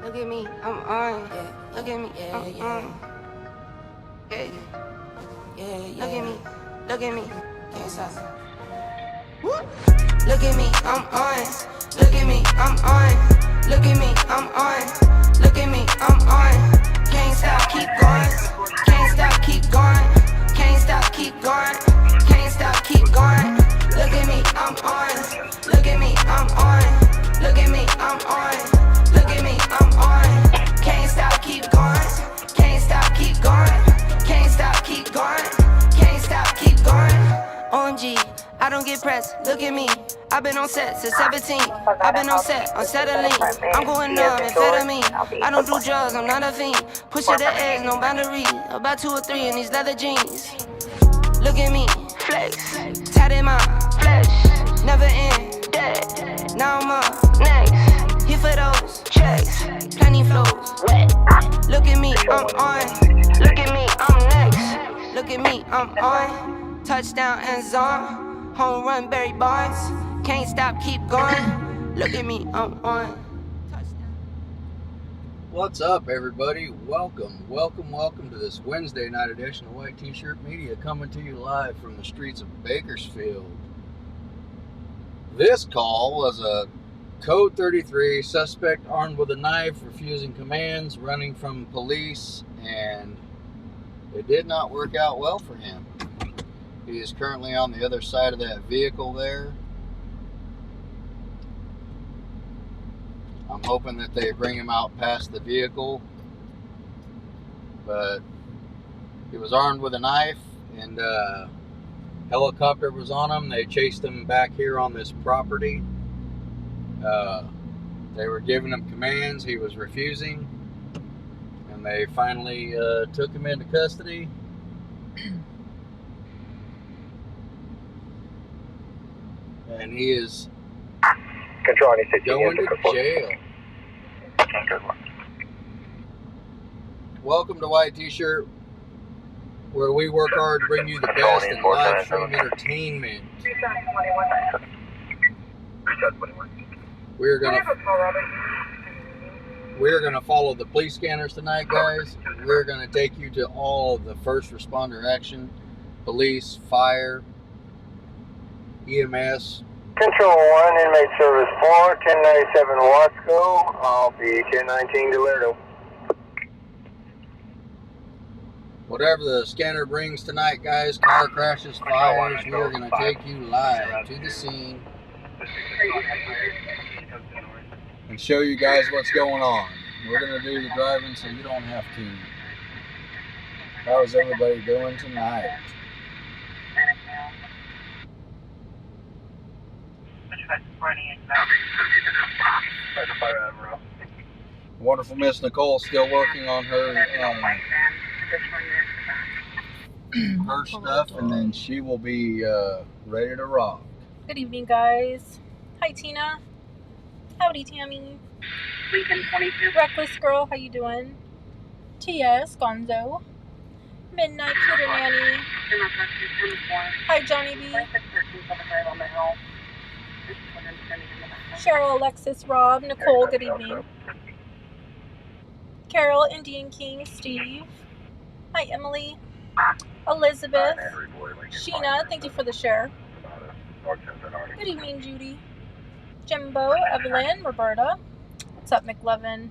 Look at me, I'm on. Look at me, I'm on. Hey. Look at me, look at me. Can't stop. Look at me, I'm on. Look at me, I'm on. Look at me, I'm on. Look at me, I'm on. Can't stop, keep going. Can't stop, keep going. Can't stop, keep going. Can't stop, keep going. Look at me, I'm on. Look at me, I'm on. Look at me, I'm on. Look at me, I'm on. Can't stop, keep going. Can't stop, keep going. Can't stop, keep going. Can't stop, keep going. On G, I don't get pressed. Look at me. I've been on set since 17. I've been on set, on settling. I'm going numb, amphetamine. I don't do drugs, I'm not a fiend. Push to the edge, no boundary. About 2 or 3 in these leather jeans. Look at me, flex. Tat in my flesh. Never end, dead. Now I'm up next. Here for those checks. Plenty flows, wet. Look at me, I'm on. Look at me, I'm next. Look at me, I'm on. Touchdown and zone. Home run, Barry Bonds. Can't stop, keep going. Look at me, I'm on. What's up, everybody? Welcome to this Wednesday night edition of White T-Shirt Media, coming to you live from the streets of Bakersfield. This call was a Code 33 suspect armed with a knife, refusing commands, running from police, and it did not work out well for him. He is currently on the other side of that vehicle there. I'm hoping that they bring him out past the vehicle, but he was armed with a knife, and a helicopter was on him. They chased him back here on this property. They were giving him commands. He was refusing, and they finally took him into custody. And he is going to jail. Welcome to White T-Shirt, where we work hard to bring you the best in live stream entertainment. We're gonna follow the police scanners tonight, guys. We're gonna take you to all of the first responder action, police, fire, EMS. Control 1, inmate service 4, 1097 Wasco. I'll be 1019 Gallardo. Whatever the scanner brings tonight, guys, car crashes, fires, we are going to take you live to the scene and show you guys what's going on. We're going to do the driving so you don't have to. How's everybody doing tonight? Wonderful Miss Nicole still working on her stuff, and then she will be ready to rock. Good evening, guys. Hi, Tina. Howdy, Tammy. Reckless Girl, how you doing? T.S. Gonzo. Midnight Cuter Nanny. Hi, Johnny B. Cheryl, Alexis, Rob, Nicole, good evening. Carol, Indian King, Steve. Hi, Emily. Elizabeth. Sheena, thank you for the share. Good evening, Judy. Jimbo, Evelyn, Roberta. What's up, McLovin?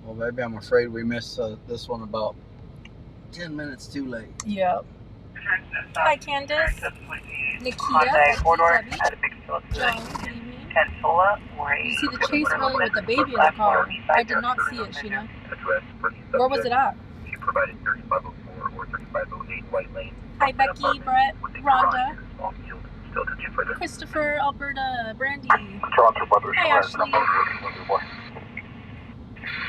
Well, baby, I'm afraid we missed this one about 10 minutes too late. Yep. Hi, Candace. Nikia. Debbie. Joan, good evening. You see the chase earlier with the baby in the car. I did not see it, Sheena. Where was it at? Hi, Becky, Brett, Rhonda, Christopher, Alberta, Brandy. Hi, Ashley.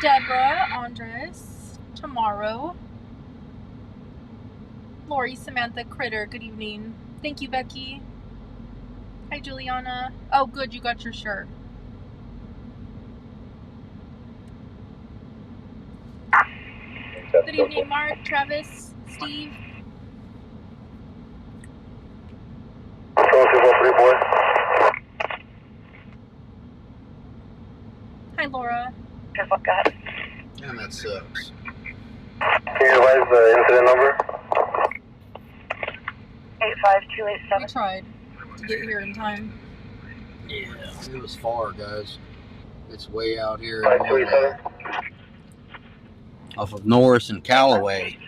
Deborah, Andres, Tomorrow. Lori, Samantha, Critter, good evening. Thank you, Becky. Hi, Juliana. Oh, good, you got your shirt. Good evening, Mark, Travis, Steve. Hi, Laura. And that sucks. Can you advise the incident number? We tried to get here in time. Yeah, it was far, guys. It's way out here 5287. off of Norris and Callaway.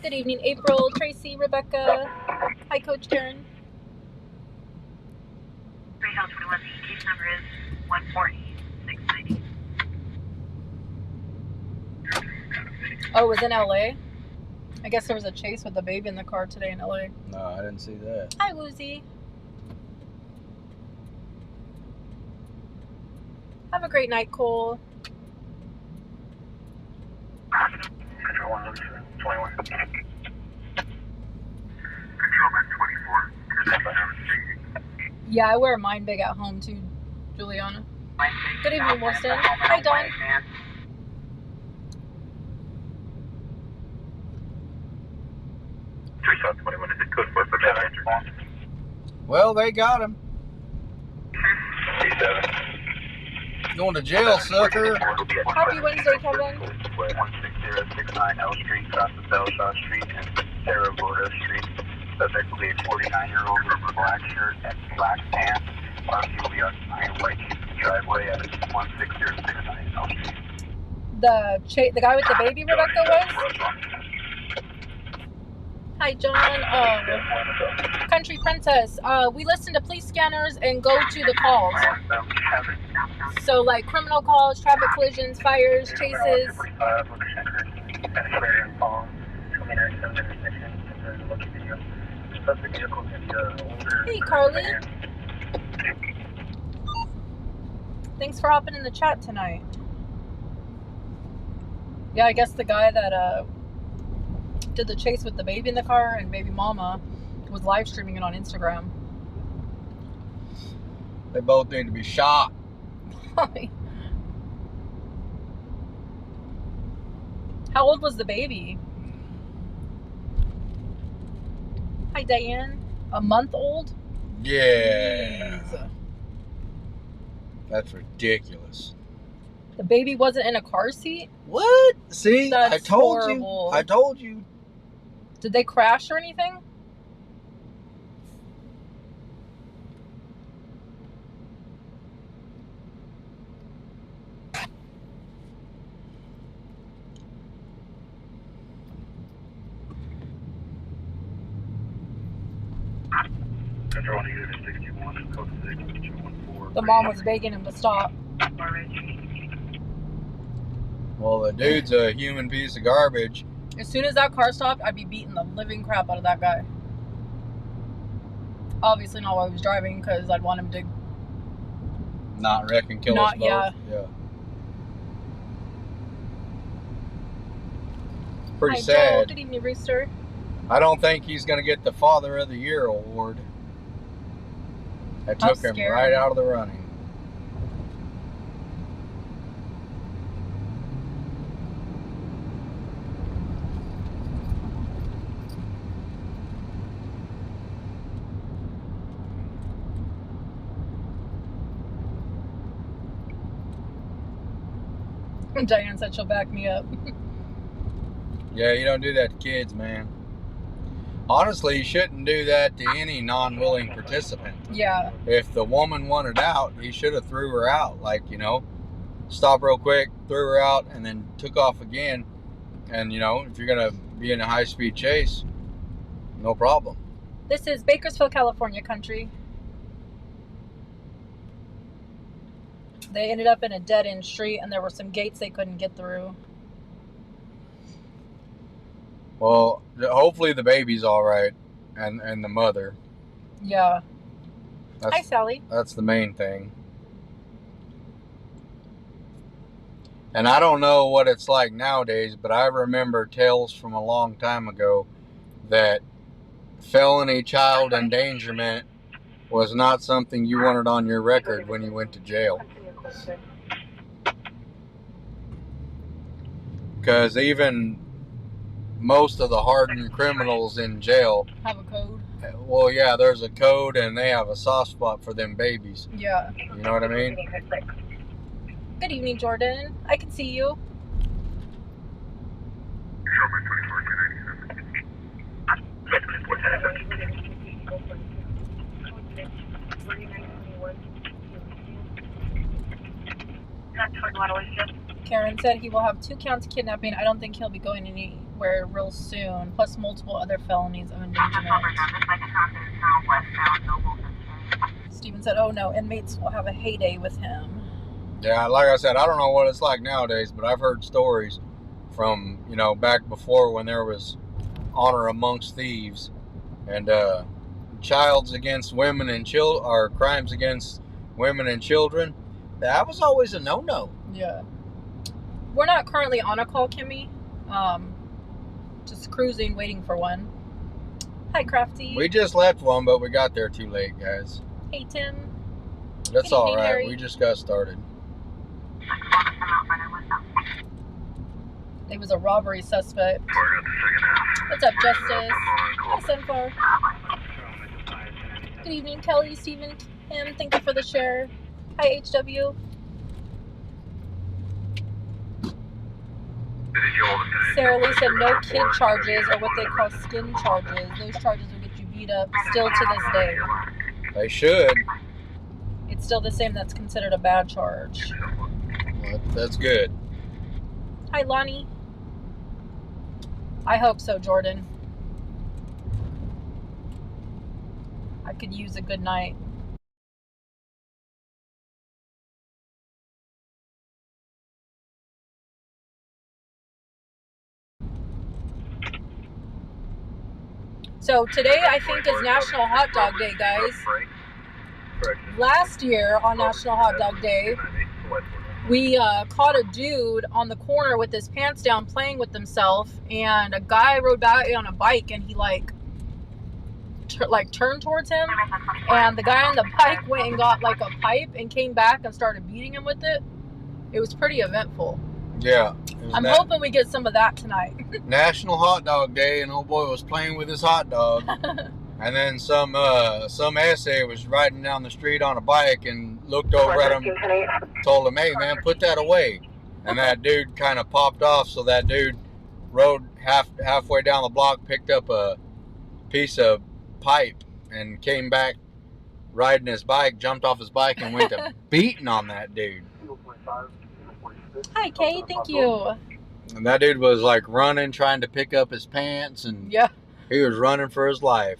Good evening, April, Tracy, Rebecca. Hi, Coach Karen. 321, case number is 140-690. Oh, it was in LA? I guess there was a chase with the baby in the car today in LA. No, I didn't see that. Hi, Woozy. Have a great night, Cole. Control 121. Yeah, I wear mine big at home too, Juliana. Good evening, Wilson. Hi, Dawn. Well, they got him. Going to jail, sucker. Happy Wednesday, Kevin. 16069 L Street, south of Bellshot Street, and Sarah Bordeaux Street. Subject will be a 49-year-old with a black shirt and black pants. Arguably occupying a white driveway at 16069 L Street. The guy with the baby, Rebecca, was? Hi, John. Country Princess. We listen to police scanners and go to the calls. So, like criminal calls, traffic collisions, fires, chases. Hey, Carly. Thanks for hopping in the chat tonight. Yeah, I guess the guy that did the chase with the baby in the car and baby mama was live streaming it on Instagram. They both need to be shot. How old was the baby? Hi, Diane. A month old? Yeah. Jeez. That's ridiculous. The baby wasn't in a car seat? What? See? That's I told horrible. you. I told you. Did they crash or anything? The mom was begging him to stop. Well, the dude's a human piece of garbage. As soon as that car stopped, I'd be beating the living crap out of that guy. Obviously not while I was driving, because I'd want him to... Not wreck and kill us both. Yeah. Pretty Hi, sad. Joel. Good evening, Rooster. I don't think he's going to get the Father of the Year award. That How took him scary. right out of the running. Diane said she'll back me up. Yeah, you don't do that to kids, man. Honestly, you shouldn't do that to any non-willing participant. Yeah. If the woman wanted out, he should have threw her out. Like, you know, stop real quick, threw her out, and then took off again. And, you know, if you're going to be in a high-speed chase, no problem. This is Bakersfield, California country. They ended up in a dead-end street, and there were some gates they couldn't get through. Well, hopefully the baby's all right, and the mother. Yeah. That's, Hi, Sally. That's the main thing. And I don't know what it's like nowadays, but I remember tales from a long time ago that felony child endangerment was not something you wanted on your record when you went to jail. Because even most of the hardened criminals in jail Have a code. well, yeah, there's a code and they have a soft spot for them babies. Yeah. You know what I mean? Good Good evening, Jordan. I can see you. Karen said he will have 2 counts of kidnapping. I don't think he'll be going anywhere real soon, plus multiple other felonies of endangerment. Steven said, oh no, inmates will have a heyday with him. Yeah, like I said, I don't know what it's like nowadays, but I've heard stories from, you know, back before when there was honor amongst thieves and childs against women and children, or crimes against women and children. That was always a no-no. Yeah. We're not currently on a call, Kimmy. Just cruising, waiting for one. Hi, Crafty. We just left one, but we got there too late, guys. Hey, Tim. That's Good all evening, right. Harry. We just got started. It was a robbery suspect. What's up, Justice? Hi, Sunflower. Good evening, Kelly, Stephen, Kim. Thank you for the share. Hi, HW. Sarah Lee said no kid charges or what they call skin charges. Those charges will get you beat up still to this day. They should. It's still the same. That's considered a bad charge. Well, that's good. Hi, Lonnie. I hope so, Jordan. I could use a good night. So today, I think, is National Hot Dog Day, guys. Last year on National Hot Dog Day, we caught a dude on the corner with his pants down playing with himself, and a guy rode by on a bike, and he turned towards him, and the guy on the bike went and got like a pipe and came back and started beating him with it. It was pretty eventful. Yeah. I'm hoping we get some of that tonight. National Hot Dog Day, and old boy was playing with his hot dog. And then some essay was riding down the street on a bike and looked over at him, told him, hey man, put that away. And that dude kind of popped off, so that dude rode halfway down the block, picked up a piece of pipe and came back riding his bike, jumped off his bike and went to beating on that dude. Hi, Kay. Thank you. And that dude was like running, trying to pick up his pants, and Yeah. he was running for his life.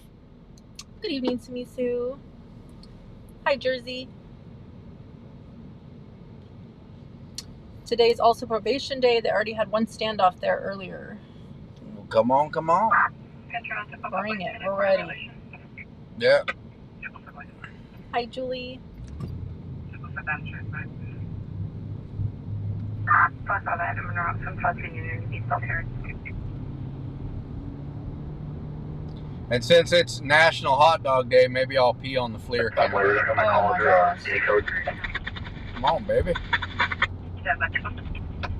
Good evening, Samisu. Hi, Jersey. Today's also probation day. They already had one standoff there earlier. Well, come on, come on. Bring it. We're ready. Yeah. Hi, Julie. And since it's National Hot Dog Day, maybe I'll pee on the FLIR camera. Oh my gosh. Come on, baby.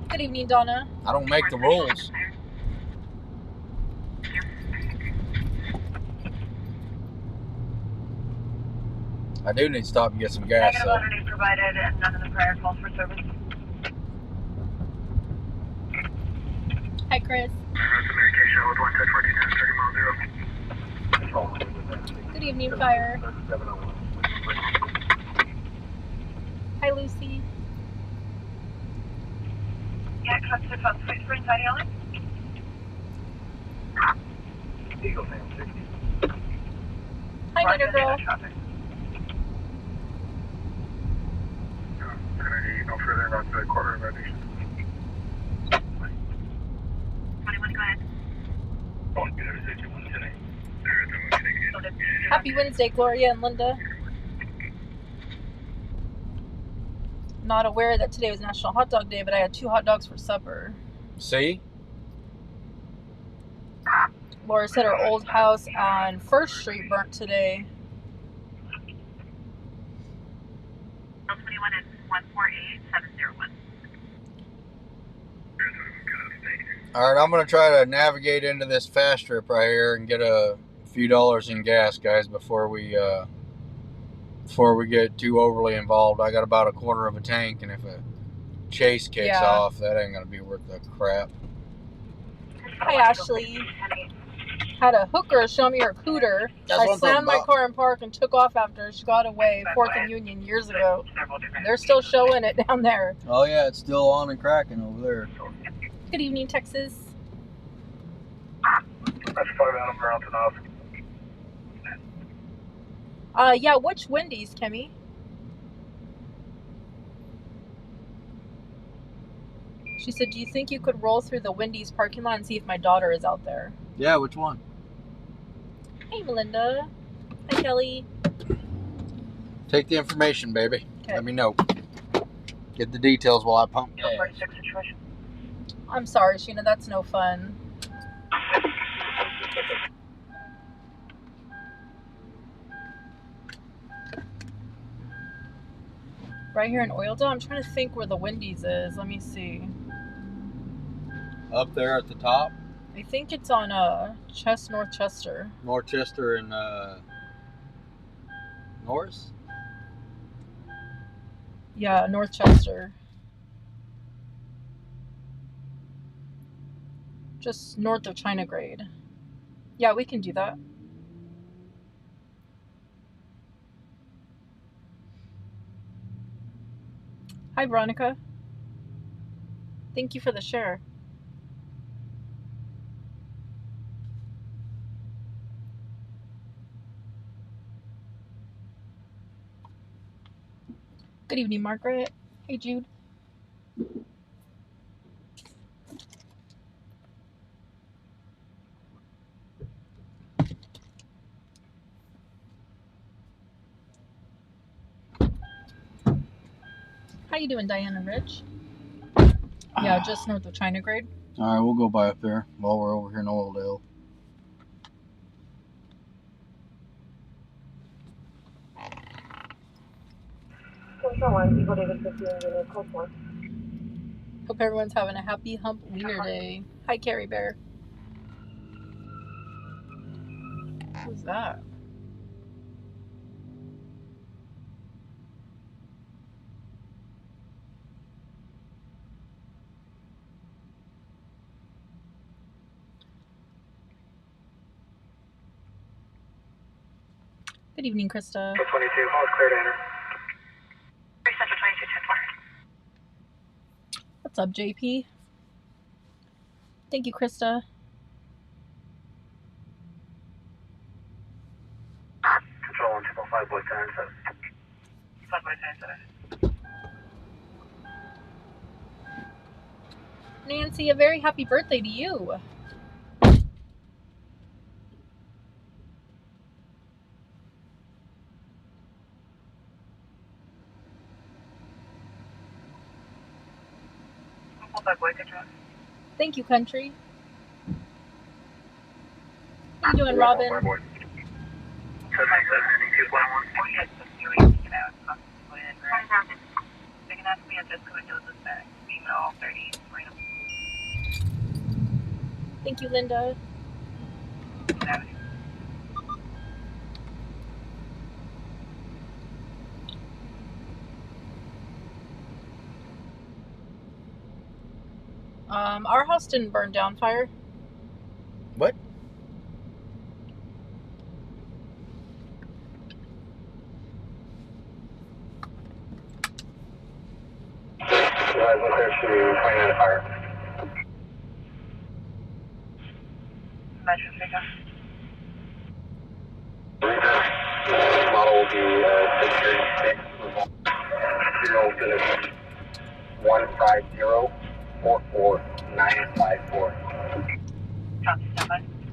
Good evening, Donna. I don't make the rules. I do need to stop and get some gas. Negative already provided and none of the prior calls for service. Hi, Chris. Communication with 1 Good evening, Fire. Hi, Lucy. Yeah, customer phone switch for inside Allen. Eagle Sam 60. Hi, Nitter Girl. No further about the quarter of our nation. 21, go ahead. Happy Wednesday, Gloria and Linda. Not aware that today was National Hot Dog Day, but I had 2 hot dogs for supper. See? Laura said her old house on 1st Street burnt today. 21 is 148701. All right, I'm going to try to navigate into this fast trip right here and get a few dollars in gas, guys, before we get too overly involved. I got about a quarter of a tank, and if a chase kicks Yeah. off, that ain't gonna be worth the crap. Hi, Ashley. Had a hooker show me her cooter. That's I what I'm slammed my talking car in park and took off after she got away. 4th and Union years ago. They're still showing it down there. Oh yeah, it's still on and cracking over there. Good evening, Texas. That's 5 Adam Mountain off. Yeah, which Wendy's, Kimmy? She said, do you think you could roll through the Wendy's parking lot and see if my daughter is out there? Yeah, which one? Hey, Melinda. Hi, Kelly. Take the information, baby. Okay. Let me know. Get the details while I pump gas. 46 situation. I'm sorry, Sheena. That's no fun. Right here in Oildale? I'm trying to think where the Wendy's is. Let me see. Up there at the top, I think it's on North Chester. Northchester and Norris. Yeah, North Chester. Just north of China Grade. Yeah, we can do that. Hi, Veronica. Thank you for the share. Good evening, Margaret. Hey, Jude. How you doing, Diana Rich? Yeah, just north of China Grade. All right, we'll go by up there while we're over here in Oildale. Hope everyone's having a happy hump wiener day. Hi, Carrie Bear. Who's that? Good evening, Krista. 22, all clear to enter. Central 22, 10-4. What's up, JP? Thank you, Krista. Control 1, 5 boy 10-7. 5 boy 10-7. Nancy, a very happy birthday to you. Thank you, country. How you doing, Robin? Thank you, Linda. Our house didn't burn down, fire. What? Fire. Model will be 150-44954.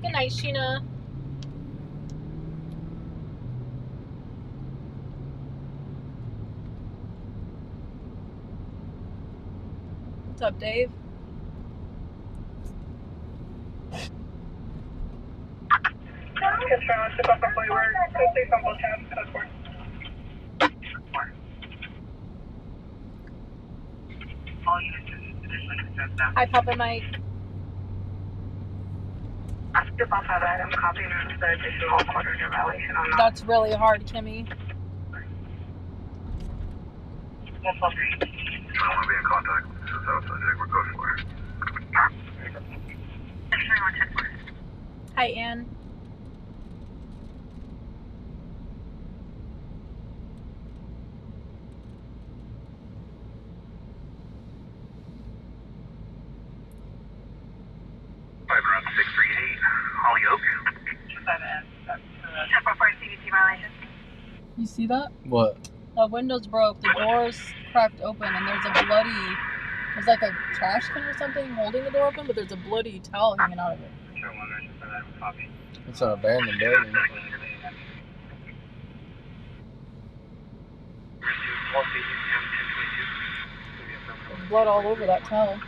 Good night, Sheena. What's up, Dave? Hi, Papa Mike. I'm copying the additional quarter violation on that. That's really hard, Kimmy. I want to be in contact. Hi, Ann. Fiber up 638, Holyoke. 1044 CBT violation. You see that? What? The windows broke, the doors cracked open, and there's like a trash can or something holding the door open, but there's a bloody towel hanging out of it. It's an abandoned building. There's blood all over that towel.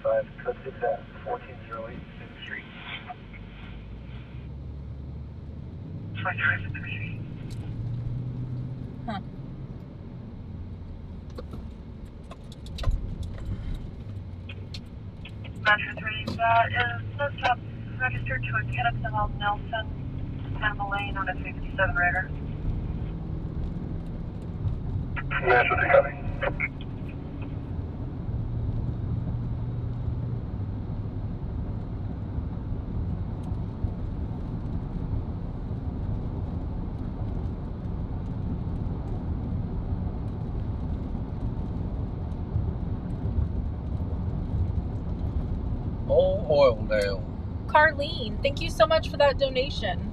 5, code 6 at 1408 6th Street. Huh. Metro 3, that is no stop registered to a Kenneth Nelson, Panama Lane on a 57 radar. Metro 3 coming. Old Oildale. Carlene, thank you so much for that donation.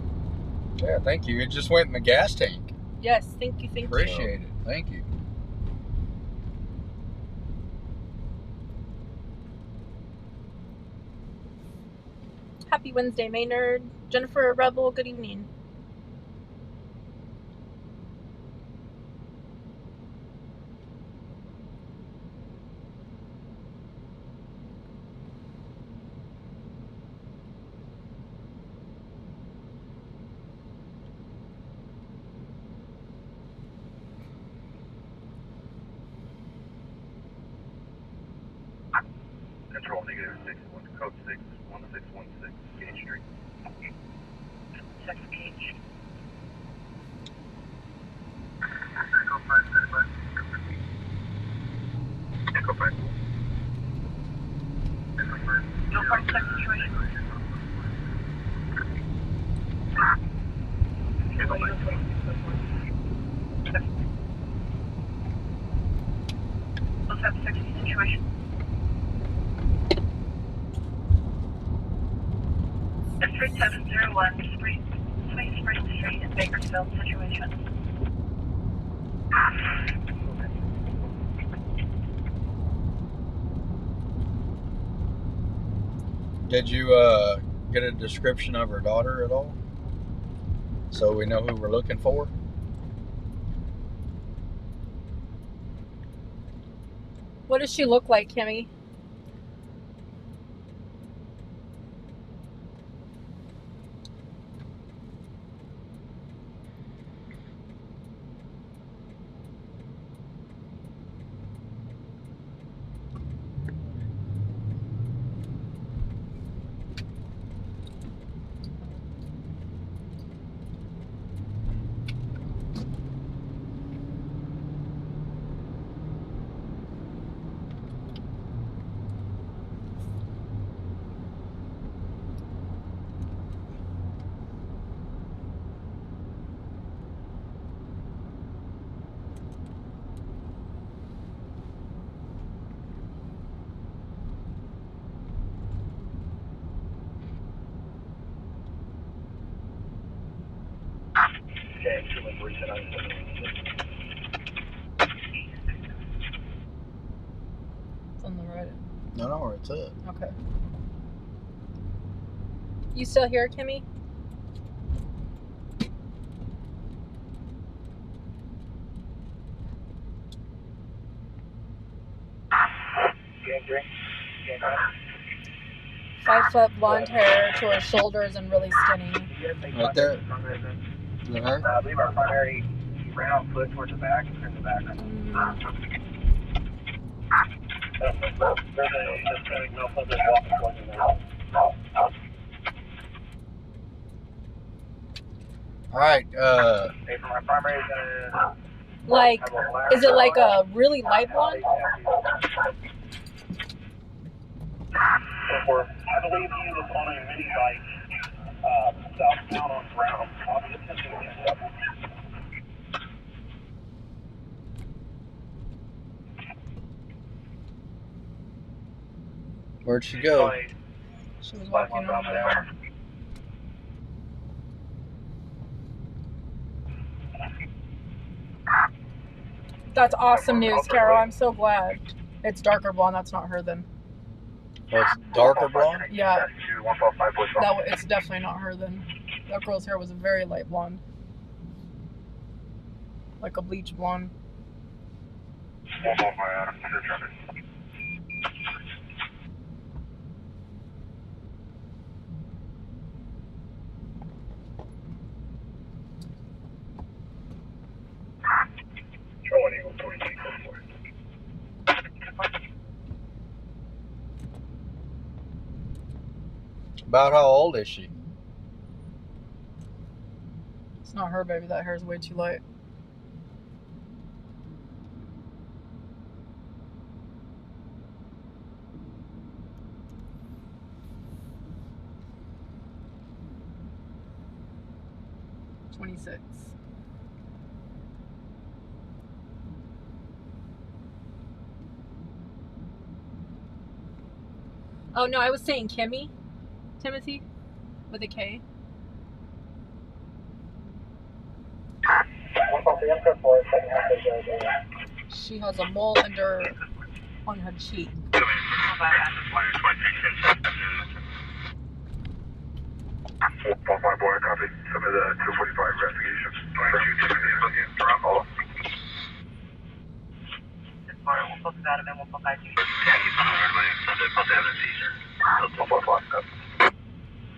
Yeah, thank you. It just went in the gas tank. Yes, thank you. Appreciate it. Thank you. Happy Wednesday, Maynard. Jennifer Rebel, good evening. Control negative 61, code 6, 1616, Gage Street. 6 Gage. Echo 5, standby. Echo 5. Echo 5. No 46 situation. Echo 5. Let's have 60 situation. At 3701 Sweet Spring Street in Bakersfield situation. Did you get a description of her daughter at all? So we know who we're looking for? What does she look like, Kimmy? Okay, 2 and 3 tonight. It's on the right. No, where it's at. Okay. You still here, Kimmy? Gang drink? Gang drink? 5 foot blonde hair to her shoulders and really skinny. Right there. Is it her? I believe our primary ran on foot towards the back and turned the back. All right. Hey, from our primary is gonna. Like, is it like a really light blonde? I believe he was on a mini bike southbound on Brown. I'll be attempting to catch up. Where'd she go? She was walking over there. That's awesome news, Carol. I'm so glad. It's darker blonde. That's not her then. Oh, it's darker blonde? Yeah. It's definitely not her then. That girl's hair was a very light blonde. Like a bleach blonde. About how old is she? It's not her, baby. That hair's way too light. $26. Oh no, I was saying Kimmy. Timothy with a K. She has a mole on her cheek. My boy, copy. Some of the 245 investigations. 22.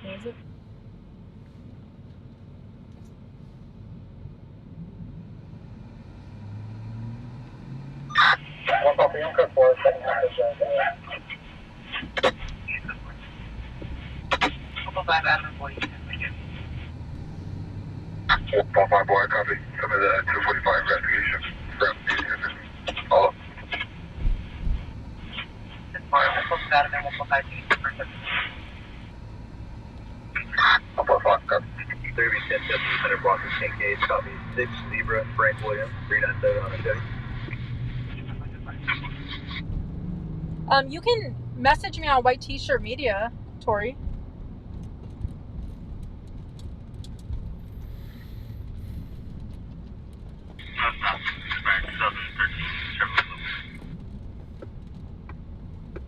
Where is it? My boy, copy. Some of the 245 investigations. All up. Derby 10 Center block of 10K, copy 6 Zebra, Frank Williams, 397 on a Chevy. You can message me on White T-shirt Media, Tori.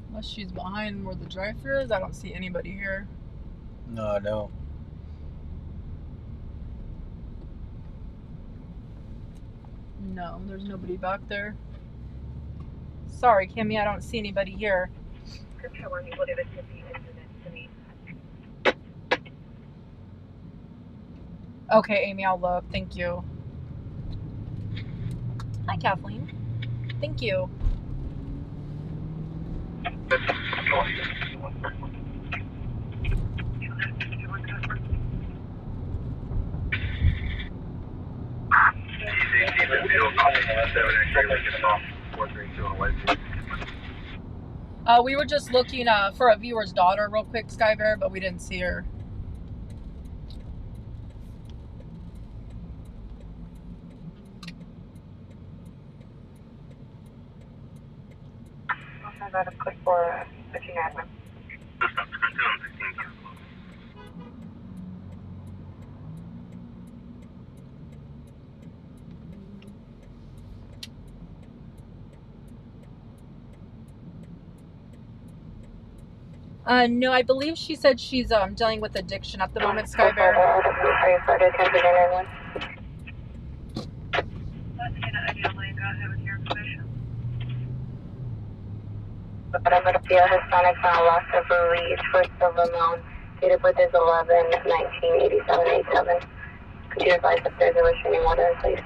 Unless she's behind where the drive-thru is, I don't see anybody here. No, I don't. No, there's nobody back there. Sorry, Kimmy, I don't see anybody here. Okay, Amy, I'll look. Thank you. Hi, Kathleen. Thank you. We were just looking for a viewer's daughter real quick, Skybear, but we didn't see her. I got a quick for switching admin. No, I believe she said she's dealing with addiction at the moment, Skybear. Are you for the attention to everyone? But I'm going to feel Hispanic found loss of release for Silver Mound. Date of birth is 11/19/87/87. Could you advise if there's a restraining order, please?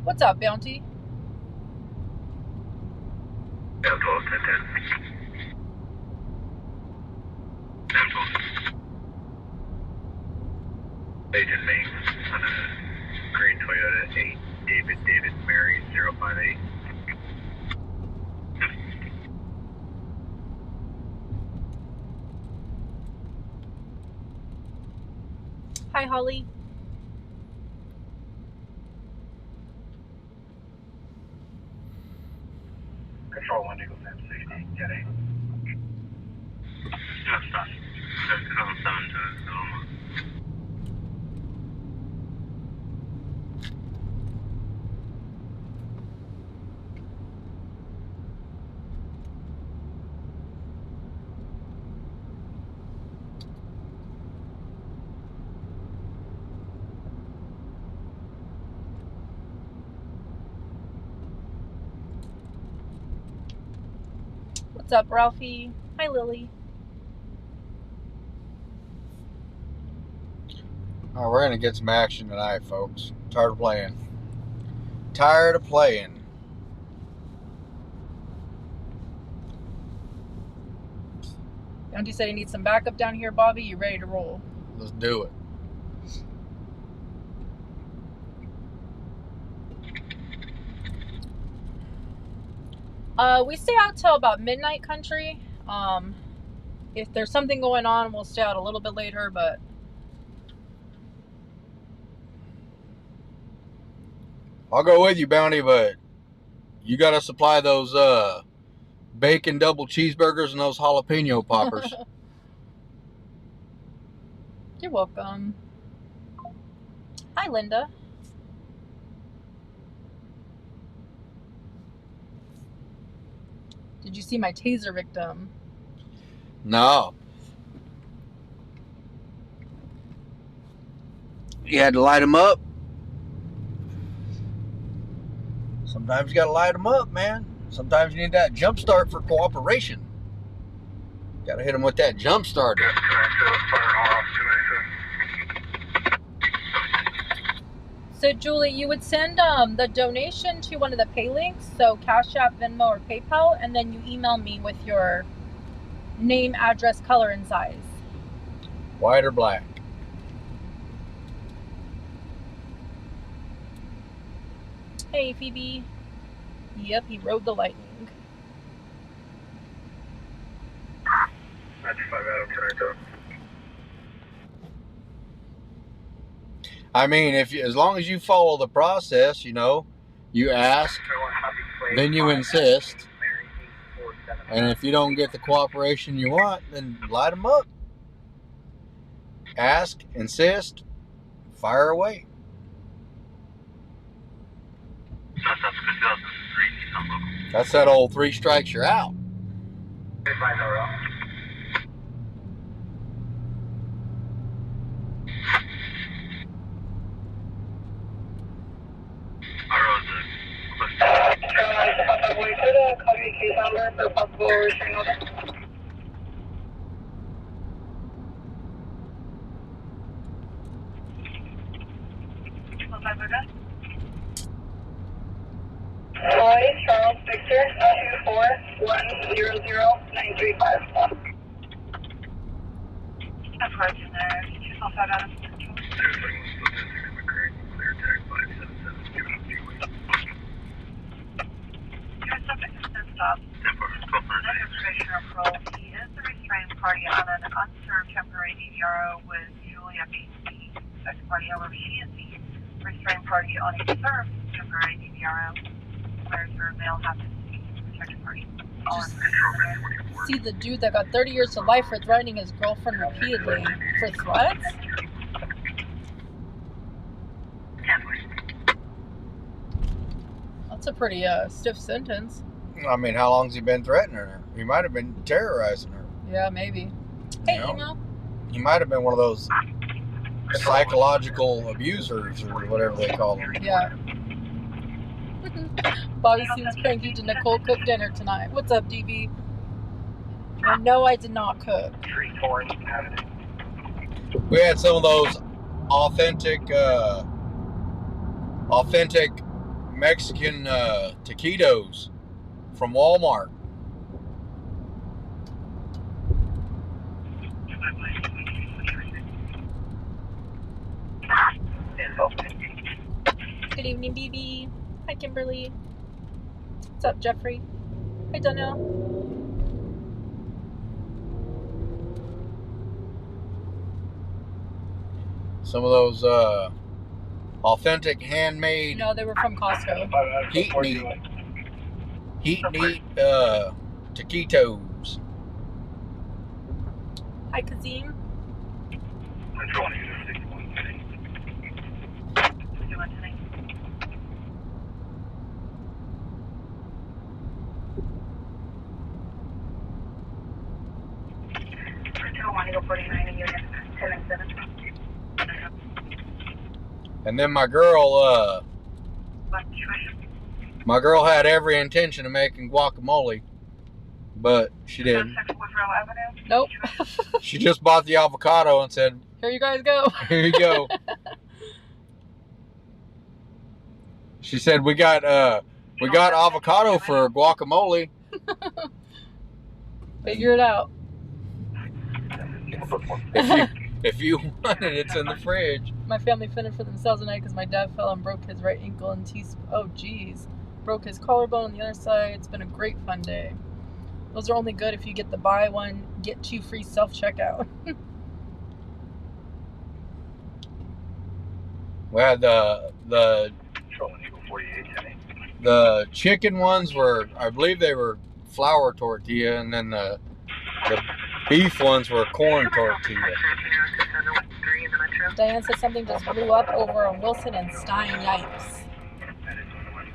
What's up, Bounty? Yeah, 12, 10, 10. Agent Ming on a green Toyota 8, David Mary 058. Hi, Holly. Control 1 Eagle 1060, get 8. What's up, Ralphie? Hi, Lily. All right, we're gonna get some action tonight, folks. Tired of playing. Tired of playing. Auntie said he needs some backup down here, Bobby. You ready to roll? Let's do it. We stay out till about midnight, country. If there's something going on, we'll stay out a little bit later, but I'll go with you, Bounty, but you gotta supply those bacon double cheeseburgers and those jalapeno poppers. you're welcome. Hi, Linda. Did you see my taser victim? No. You had to light them up. Sometimes you gotta light them up, man. Sometimes you need that jump start for cooperation. Gotta hit them with that jump starter. So, Julie, you would send the donation to one of the pay links, so Cash App, Venmo, or PayPal, and then you email me with your name, address, color, and size. White or black? Hey, Phoebe. Yep, he rode the lightning. I mean, as long as you follow the process, you know, you ask, then you insist, and if you don't get the cooperation you want, then light them up. Ask, insist, fire away. That's that old 3 strikes, you're out. Case number for possible return order. Lloyd Charles Victor 241000935. Approaching there. 255 out of control. Your subject has been stopped. No information or parole. He is the restrained party on an unserved temporary DVRO with Julia being the sex party. However, she is the restrained party on a served temporary DVRO. Whereas her male happens to be the protected party. See the dude that got 30 years to life for threatening his girlfriend repeatedly. For threats? That's a pretty stiff sentence. I mean, how long's he been threatening her? He might have been terrorizing her. Yeah, maybe. Hey, You know? email. He might have been one of those psychological abusers or whatever they call them. Yeah. Bobby seems cranky to Nicole cook dinner tonight. What's up, DB? And no, I did not cook. We had some of those authentic Mexican taquitos from Walmart. Good evening, BB. Hi, Kimberly. What's up, Jeffrey? I don't know. Some of those authentic handmade No, they were from Costco. heat and eat taquitos. Hi, Kazim. Control user 6110. 6110. Control 149 in unit 10 and 7. And then my girl had every intention of making guacamole, but she didn't. Nope. She just bought the avocado and said, Here you guys go. "Here you go." She said, "We got avocado for guacamole." Figure it out. If you want it, it's in the fridge. My family fended for themselves tonight because my dad fell and broke his right ankle and broke his collarbone on the other side. It's been a great fun day. Those are only good if you get the buy one, get two free self-checkout. We had the chicken ones were, I believe they were flour tortilla, and then the beef ones were corn tortilla. Diane said something just blew up over on Wilson and Stein. Yikes.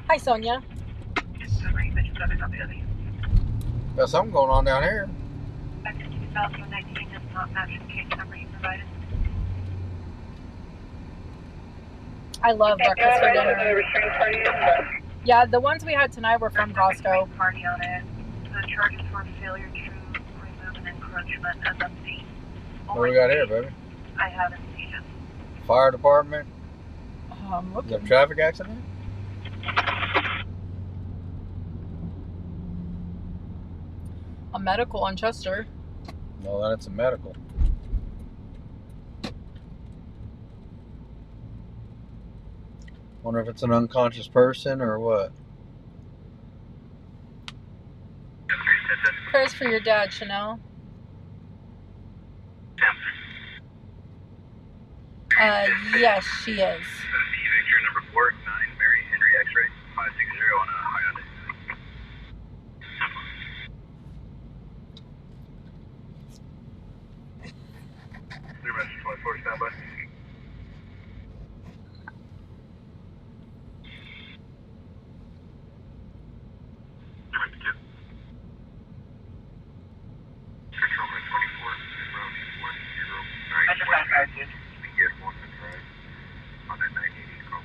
Hi, Sonia. Got something going on down here. I love breakfast for dinner. Yeah, the ones we had tonight were from Costco. Party on it. The charges for failure to remove an encroachment as a fee. What do we got here, baby? I haven't seen it. Fire department. Is Look. there a traffic accident? A medical on Chester. No, that's a medical. Wonder if it's an unconscious person or what. Prayers for your dad, Chanel. Yes, she is. Victor number 49, Mary Henry X-ray 560 on a Hyundai. New message 24, stand by. Control 24, road 10, begin 1 and drive on that 980 call.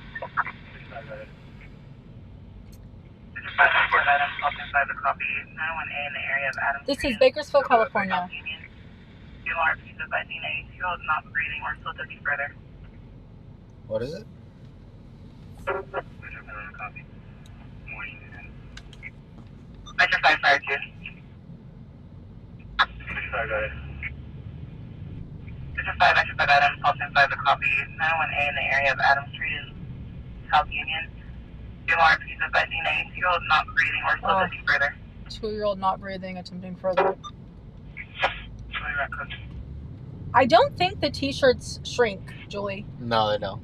This is Bakersfield, California. What is it? Oh, 2-year-old not breathing, attempting further. I don't think the t-shirts shrink, Julie. No, they don't.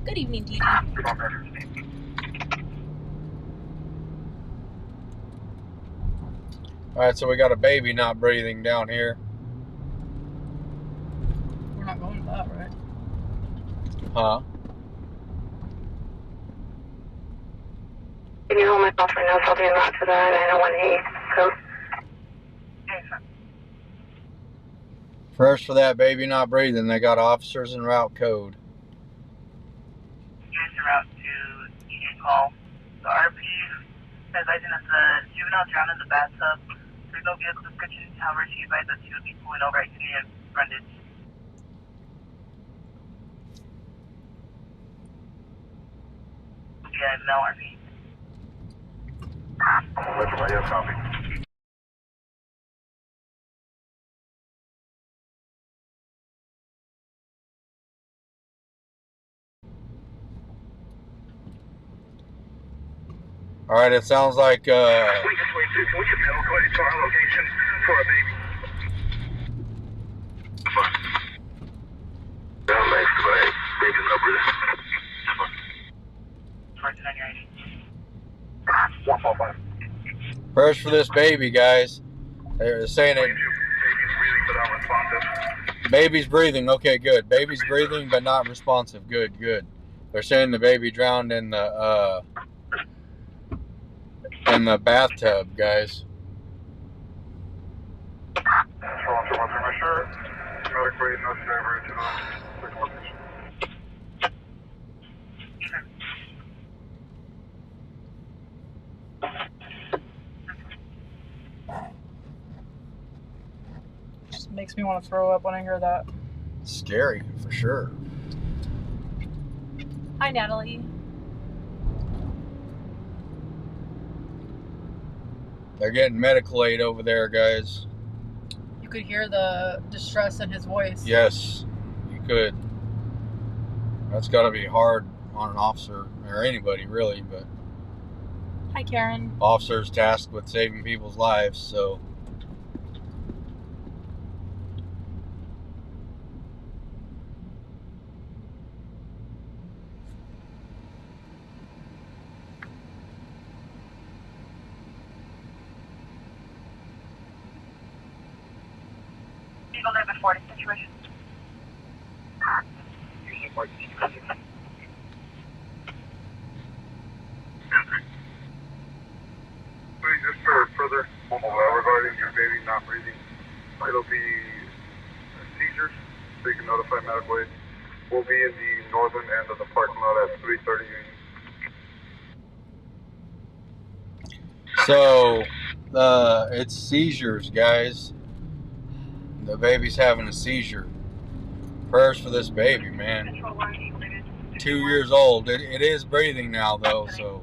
Good evening, Dee. Alright, so we got a baby not breathing down here. We're not going to that, right? Huh? Can you hold my call for now? I'll do not to that 901A code. First for that baby not breathing, they got officers en route code. Units en route to EJ call. The RP says I didn't the juvenile drowned in the bathtub. There's no vehicle description. However, she advised that she would be pulling over at Union Frontage. Yeah, no RP. Everybody else copy. Alright, it sounds like We just wait, can we get medical to our location for a baby? Prayers for this baby, guys. They're saying it. Baby's breathing. Okay, good. Baby's breathing, but not responsive. Good, good. They're saying the baby drowned in the bathtub, guys. Just makes me want to throw up when I hear that. Scary, for sure. Hi, Natalie. They're getting medical aid over there, guys. You could hear the distress in his voice. Yes, you could. That's got to be hard on an officer, or anybody really, but Hi, Karen. officers tasked with saving people's lives, so. Eagle 1140 situation. Just for further regarding your baby not breathing, it'll be seizures, so you can notify medical aid. We'll be in the northern end of the parking lot at 3:30. So, it's seizures, guys. The baby's having a seizure. Prayers for this baby, man. 2 years old. It is breathing now, though, so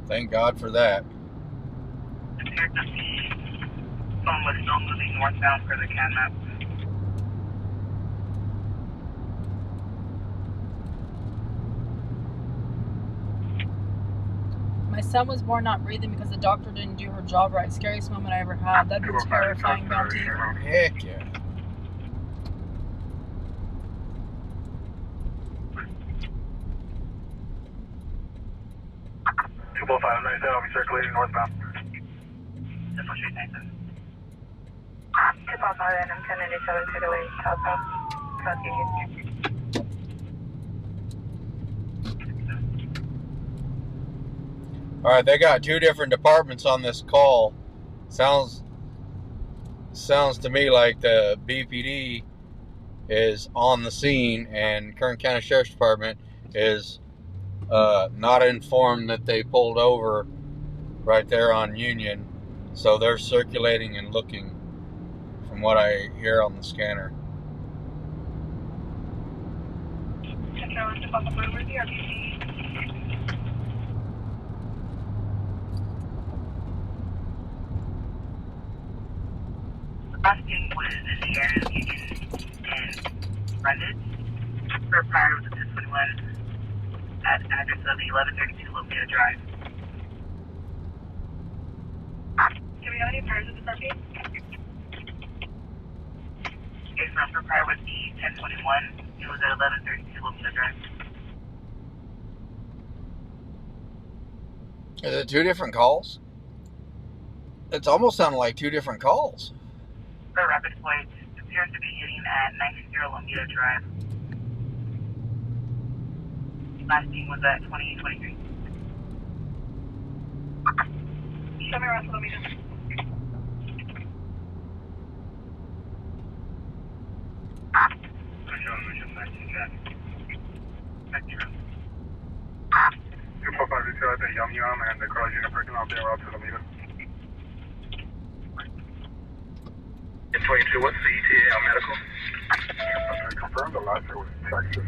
thank God for that. Appeared to see someone was still moving northbound for the CAN map. My son was born not breathing because the doctor didn't do her job right. Scariest moment I ever had. That'd be terrifying, Bounty. Heck yeah. I'll be circulating northbound. That's what she's saying. 255 and I'm 1097 takeaway southbound. Alright, they got two different departments on this call. Sounds to me like the BPD is on the scene and Kern County Sheriff's Department is not informed that they pulled over right there on Union. So they're circulating and looking from what I hear on the scanner. Crossbow was in the area of Union and Brandon. For prior was a 1021 at address of 1132 Lomita Drive. Do we have any priors of the property? Okay, so for prior with the 1021, it was at 1132 Lomita Drive. Is it two different calls? It's almost sounding like two different calls. For rapid flight, appears to be hitting at 960 Lomita Drive. Last team was at 2023. Show me around Lomita. Yum Yum and the Carl Unit parking lot there out to Lomita. 22, what's the ETA on medical? Confirmed the last year was Texas.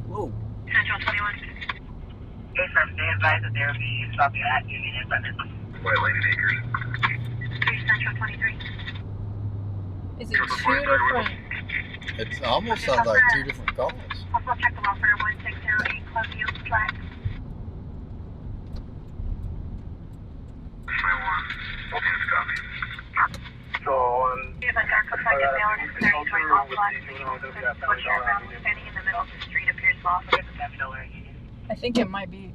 Whoa. Central 21. Okay, sir, they advised that they will be stopping at Union and Brandon. White Lady Acres. 3 Central 23. Is it two different? It almost sounds like two different calls. Also check them out for 1608 Clubview Drive. So on. We have a dark reflective male in his 30 off black. Standing in the middle of the street appears lawful. There's a $7 Union. I think it might be.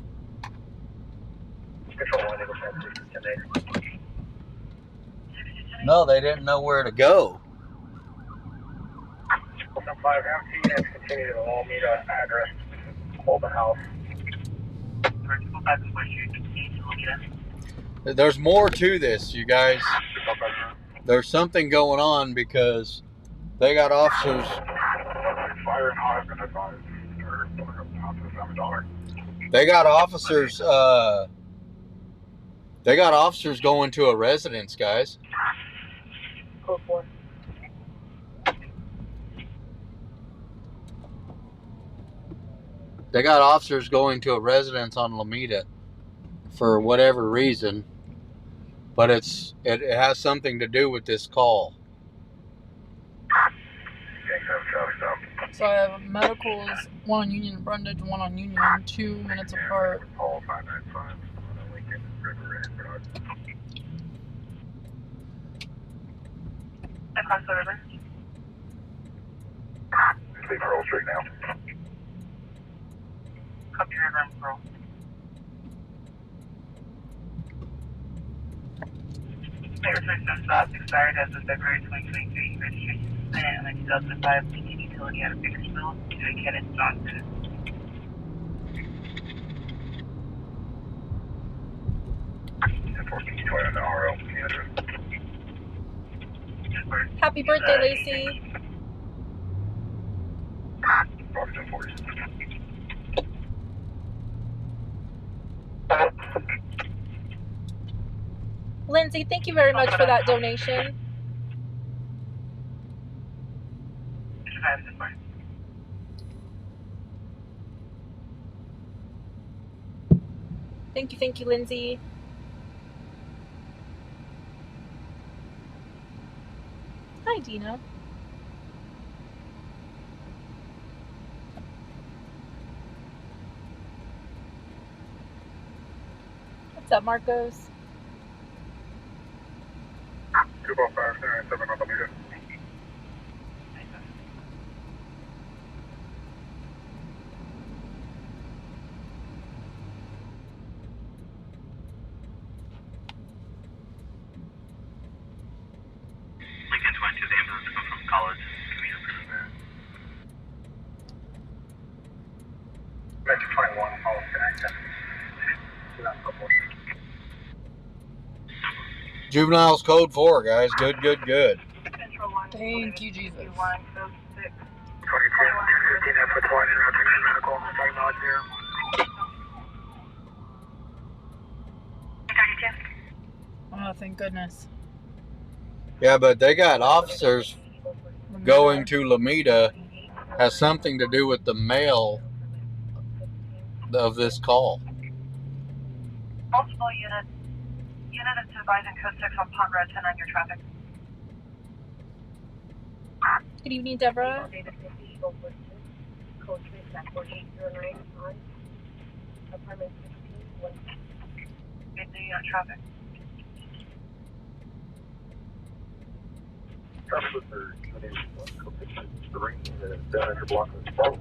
Control 1, Eagle 10, No, they didn't know where to go. 5 empty, and continue to Alameda address. Hold the house. There's more to this, you guys. There's something going on because they got officers. Fire and hot and advised. Or $7. They got officers. They got officers going to a residence, guys. Code 4. They got officers going to a residence on Alameda for whatever reason, but it has something to do with this call. So I have medicals, one on Union and Brundage, one on Union, 2 minutes apart. Call 595 on Lincoln River and Broad. Across the river. Leave Pearl Street now. Copy river and Pearl. Bakersfield stops expired as of February 2023. Registration suspended on the 2005 Union Utility out of Bakersfield to a KGET in Johnson. Happy birthday, Lacey. Lindsay, thank you very much for that donation. Thank you, Lindsay. Hi, Dina. What's up, Marcos? 245 on the meter. Lincoln 22, the ambulance come from college. Metro 21, Hollis Connection. Juveniles code 4, guys. Good. Central 1. Thank you, Jesus. 22, 15 for 20, medical, Oh, thank goodness. Yeah, but they got officers going to Alameda. Has something to do with the mail of this call. Multiple units. Unit is advising code 6 on Pond Road 10 on your traffic. Good evening, Deborah. Code 6 at 4809 on apartment 16. Good day on traffic. Traffic for the ring down at your block of the problem.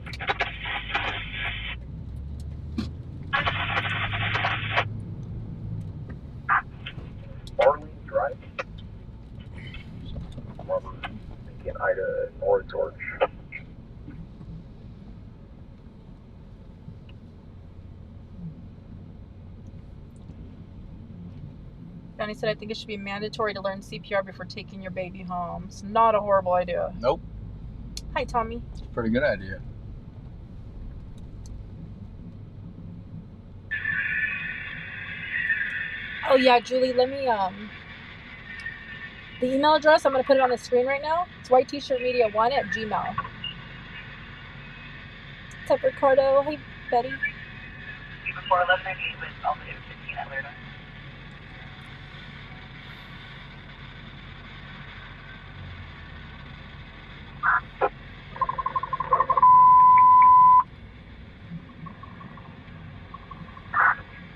Barley Drive. Robert, Lincoln, Ida, North George. Johnny said, I think it should be mandatory to learn CPR before taking your baby home. It's not a horrible idea. Nope. Hi, Tommy. It's a pretty good idea. Oh, yeah, Julie, let me, the email address, I'm going to put it on the screen right now. It's whiteteshirtmedia1@gmail.com. What's up, Ricardo? Hey, Betty. Before 1198 with Alpha 15 at Lerda.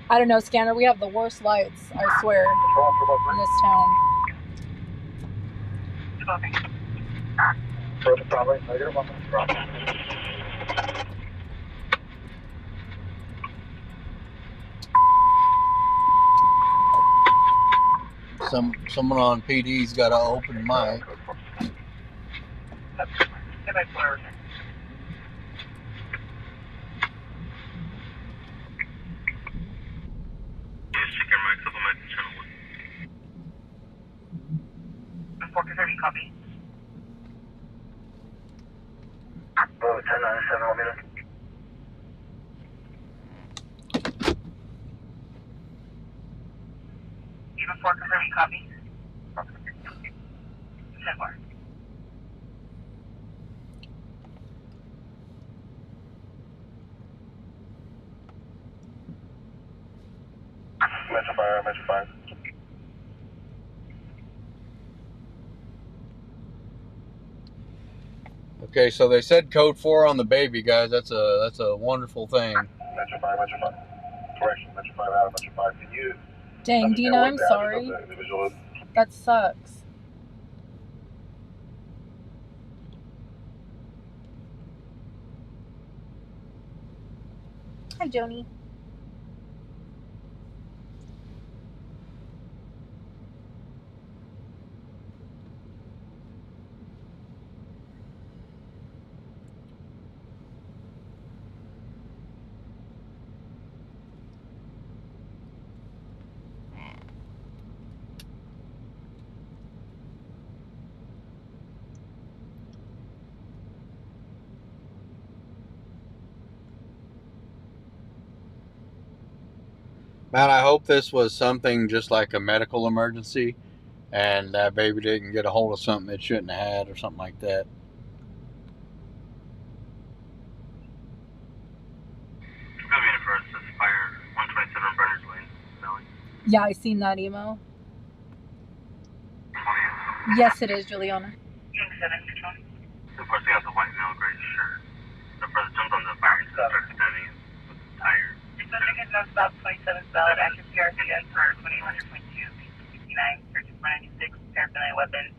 I don't know, Scanner. We have the worst lights, I swear, in this town. Further probably, negative on the problem. Someone on PD's got an open mic. Copy. 1097, 1 minute. Even 4 confirming copy. 10-4. Metro 5, Metro 5. Okay, so they said code 4 on the baby, guys. That's a wonderful thing. Metro 5, Metro 5. Correction, Metro 5 out of Metro 5. Can you... Dang, Dina, I'm sorry. That sucks. Hi, Joni. Man, I hope this was something just like a medical emergency and that baby didn't get a hold of something it shouldn't have had or something like that. Yeah, I seen that email. Yes, it is, Juliana. The person has a white male gray shirt. The person jumped on the fire and started standing with the tire. Subject is no stop 27 valid active PRCS for 2100.2, 69, search 496, paraphernalia weapon.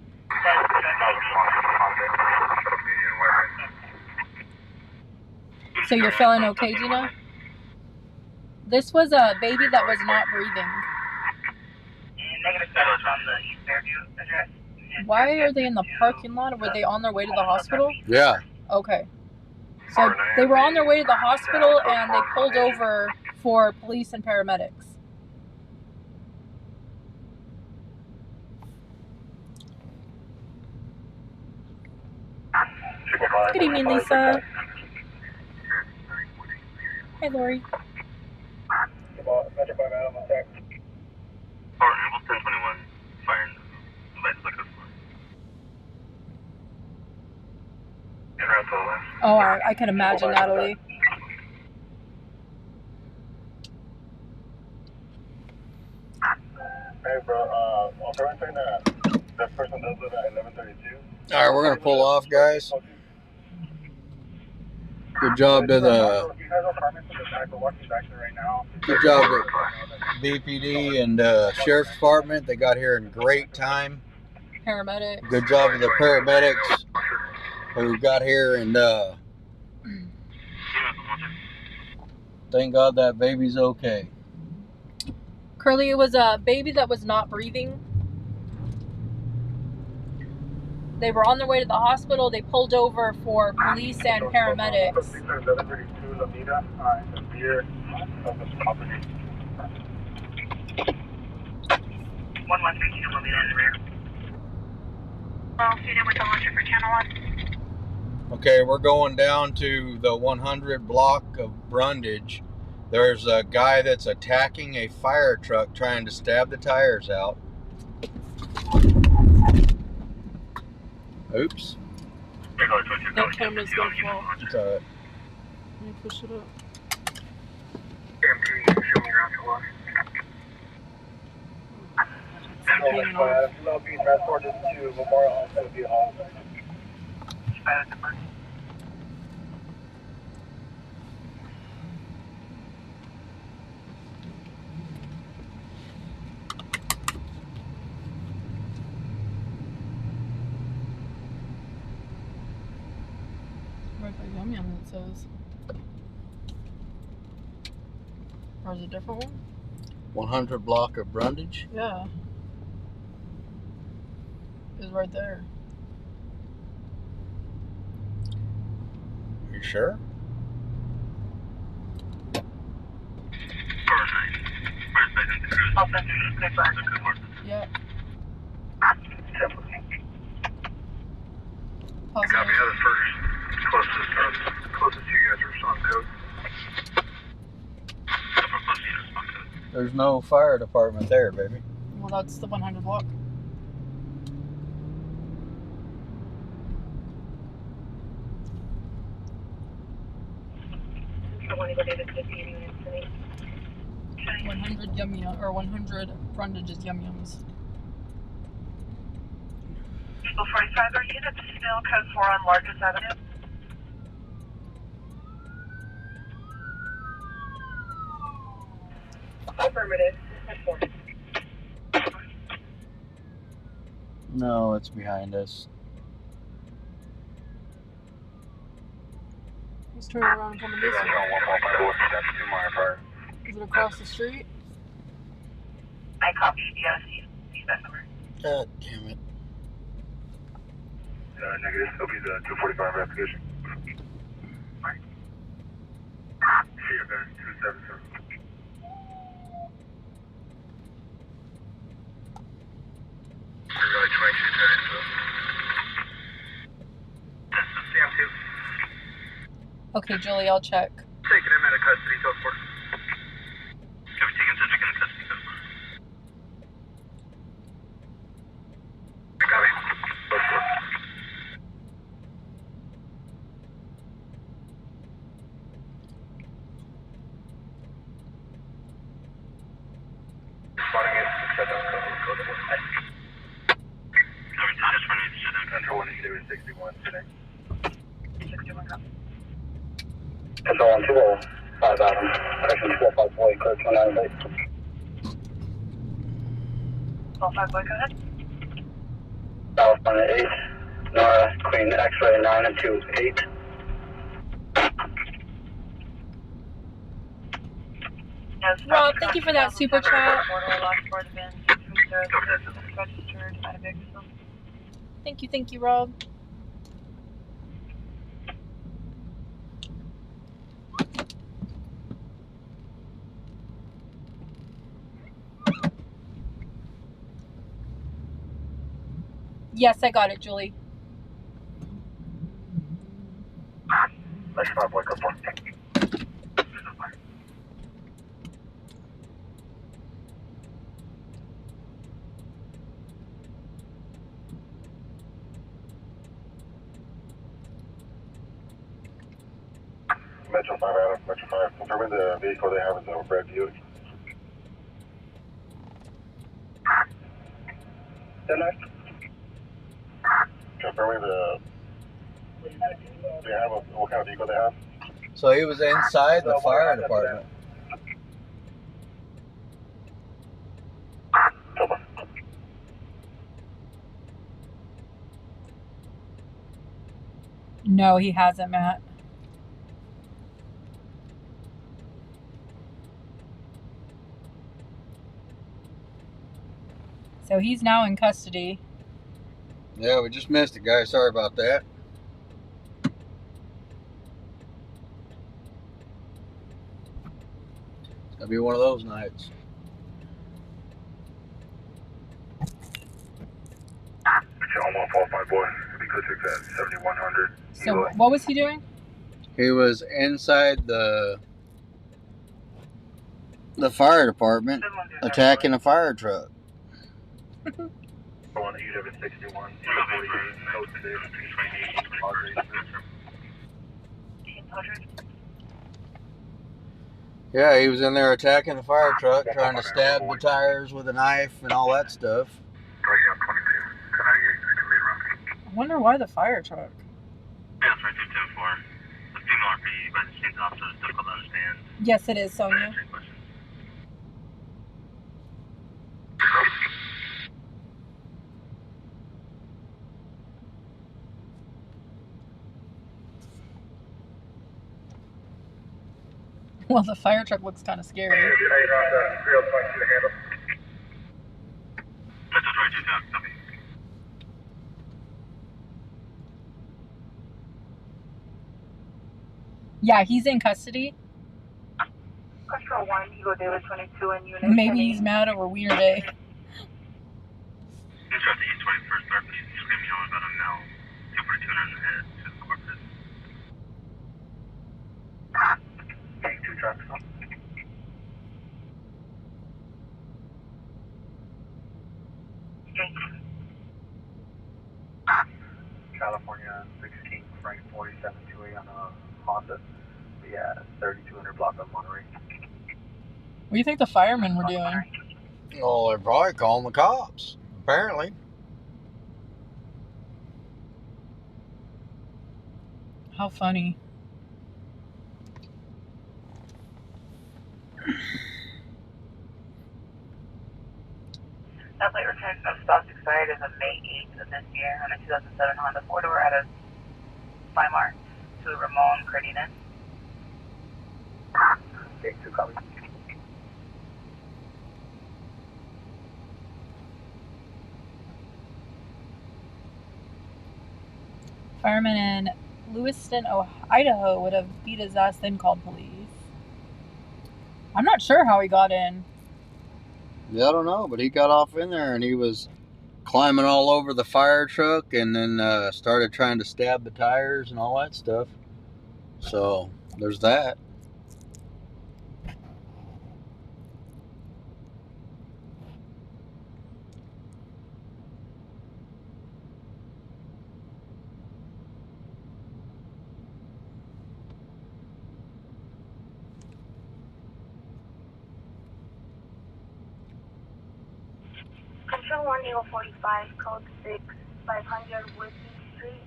So you're feeling okay, Gina? This was a baby that was not breathing. Negative status on the East Fairview address. Why are they in the parking lot? Were they on their way to the hospital? Yeah. Okay. So they were on their way to the hospital and they pulled over for police and paramedics. Good evening, Lisa. Hey, Lori. Oh, I can imagine, Natalie. Hey, bro, I'm saying that that person does live at 1132. All right, we're gonna pull off, guys. Good job to the. Good job to BPD and Sheriff's Department. They got here in great time. Paramedics. Good job to the paramedics who got here and thank God that baby's okay. Curly, it was a baby that was not breathing. They were on their way to the hospital. They pulled over for police and paramedics. 1132 Lamita, in the rear of the property. 1132 Lamita in the rear. Well, student with the launcher for channel 1. Okay, we're going down to the 100 block of Brundage. There's a guy that's attacking a fire truck trying to stab the tires out. Oops. That camera's gonna fall. It's all right. Let me push it up. Hanging off. Being transported to Memorial Hospital. Right by Yum Yum, it says. Or is it a different one? 100 block of Brundage. Yeah. is right there. You sure? Yeah. Copy, Positive. the first closest to you guys are on code. There's no fire department there, baby. Well, that's the 100 block. I want to go to 50 units tonight. 100 yum yum, or 100 frontage is yum yums. Eagle 45, are units still code 4 on Largest Avenue? Affirmative. 4. No, it's behind us. He's turning around and coming this way. That's 2 mile fire. Is it across the street? I copy, yes, he's that number. God damn it. Negative, it'll be the 245 investigation. See you then, 277. Really 22 times, so. That's the CM2. Okay, Julie, I'll check. Taking him into custody, so forth. Have you taken subject into custody, so forth? Copy. So forth. Responding it, set down code 1. Control 1, negative 61 today. 61, copy. Control 1, 205 Adam. Correction 205 boy, code 298. 12-5, boy, go ahead. Southbound 8, Nora, Queen, X-ray 9 and 28. Rob, thank you for that super chat. Thank you, Rob. Yes, I got it, Julie. Next 5 boy, code 4. Metro 5 Adam, Metro 5. Confirming the vehicle they have is a red Buick. 10-9. Confirming they have what kind of vehicle they have? So he was inside the fire department. Over. No, he hasn't, Matt. So he's now in custody. Yeah, we just missed it, guys. Sorry about that. It's gonna be one of those nights. John 145 boy, because it's at 7100. So what was he doing? He was inside the fire department attacking a fire truck. On EW 61, 48, code 6, 1800. Yeah, he was in there attacking the fire truck, trying to stab the tires with a knife and all that stuff. I wonder why the fire truck. Yeah, that's right, 210-4. The female RP by the scene's officer is difficult to understand. Yes, it is, Sonia. Well, the fire truck looks kind of scary. Yeah, he's in custody. Control 1, Eagle David 22 and Unit Maybe he's mad over Wiener Day. Interrupt the East 21st Northeast, screaming all about him now. 242 on the head to the corpus. Gang 2 trucks. California 16, Frank 4728 on a Honda. Yeah, 3200 block of Monterey. What do you think the firemen were doing? Oh, they're probably calling the cops, apparently. How funny. That plate return of stocks expired as of May 8th of this year on a 2007 Honda 4-door out of Weimar to Ramon Cardenas. Gang 2 copy. Firemen in Lewiston, Idaho would have beat his ass, then called police. I'm not sure how he got in. Yeah, I don't know, but he got off in there and he was climbing all over the fire truck and then started trying to stab the tires and all that stuff. So there's that. Control 1, Eagle 45, code 6, 500 Whitney Street.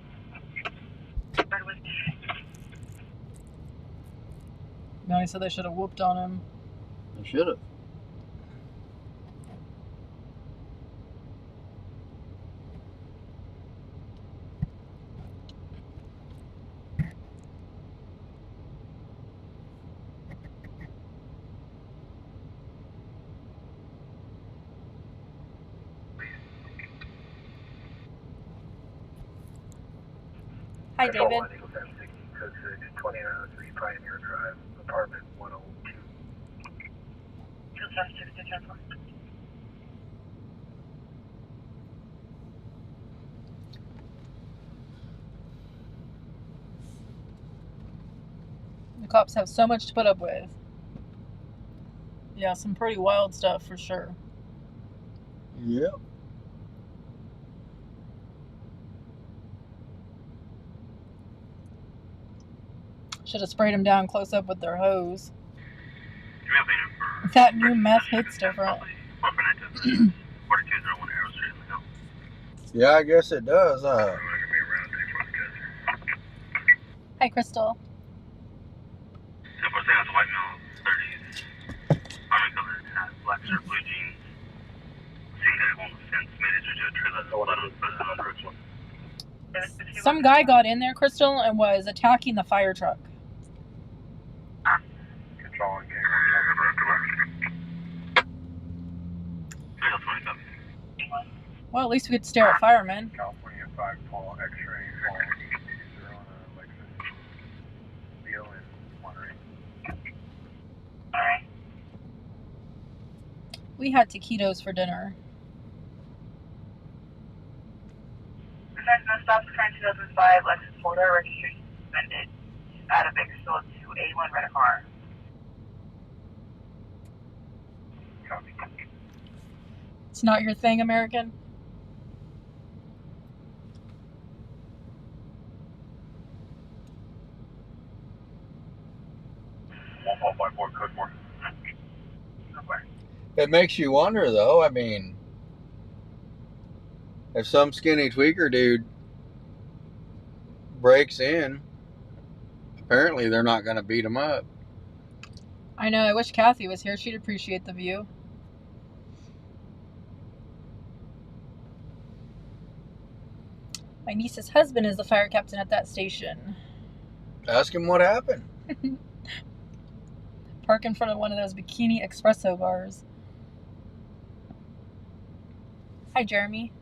No, he said they should have whooped on him. They should have. Hi, David. 2903 Pioneer Drive, apartment 102. 276 The cops have so much to put up with. Yeah, some pretty wild stuff for sure. Yep. Should have sprayed him down close up with their hose. That new meth hits different. Yeah, I guess it does. Hi, Crystal. Some guy got in there, Crystal, and was attacking the fire truck. Controlling gang. Well, at least we could stare at firemen. California 5 Paul X-ray Paul 820 on a Lexus Beal in Monterey. Alright. We had taquitos for dinner. Returns no stops, current 2005 Lexus 4-door, registration suspended out of Bakersfield to A1 rental car. Copy. It's not your thing, American? 1454 code 4. It makes you wonder, though. I mean, if some skinny tweaker dude breaks in, apparently they're not going to beat him up. I know. I wish Kathy was here. She'd appreciate the view. My niece's husband is the fire captain at that station. Ask him what happened. Park in front of one of those bikini espresso bars. Hi, Jeremy.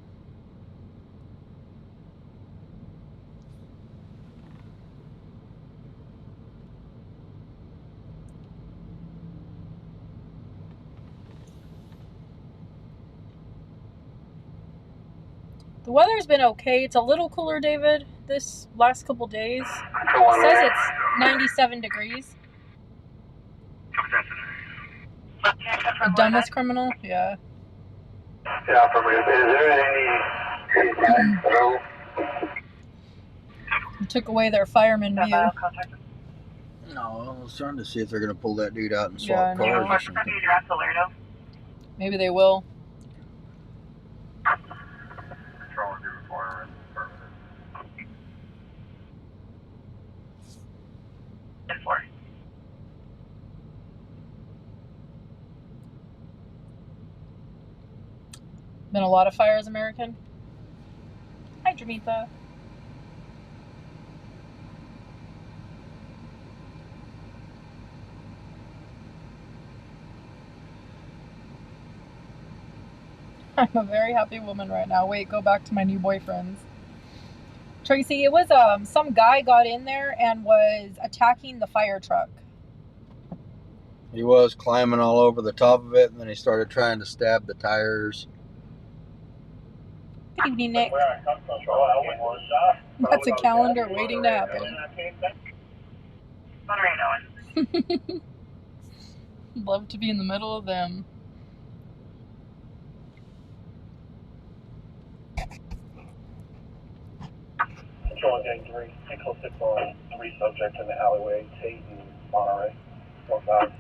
The weather's been okay. It's a little cooler, David, this last couple days. It says it's 97 degrees. The dumbest criminal? Yeah. Yeah, is there any... You took away their fireman view. No, I was trying to see if they're going to pull that dude out and Yeah, swap cars or something. Maybe they will. Been a lot of fires, American. Hi, Jamita. I'm a very happy woman right now. Wait, go back to my new boyfriends. Tracy, it was some guy got in there and was attacking the fire truck. He was climbing all over the top of it, and then he started trying to stab the tires. Good evening, Nick. That's a calendar waiting to happen. Love to be in the middle of them. Control Gang 3, take close up on 3 subjects in the alleyway, Tate and Monterey. North side.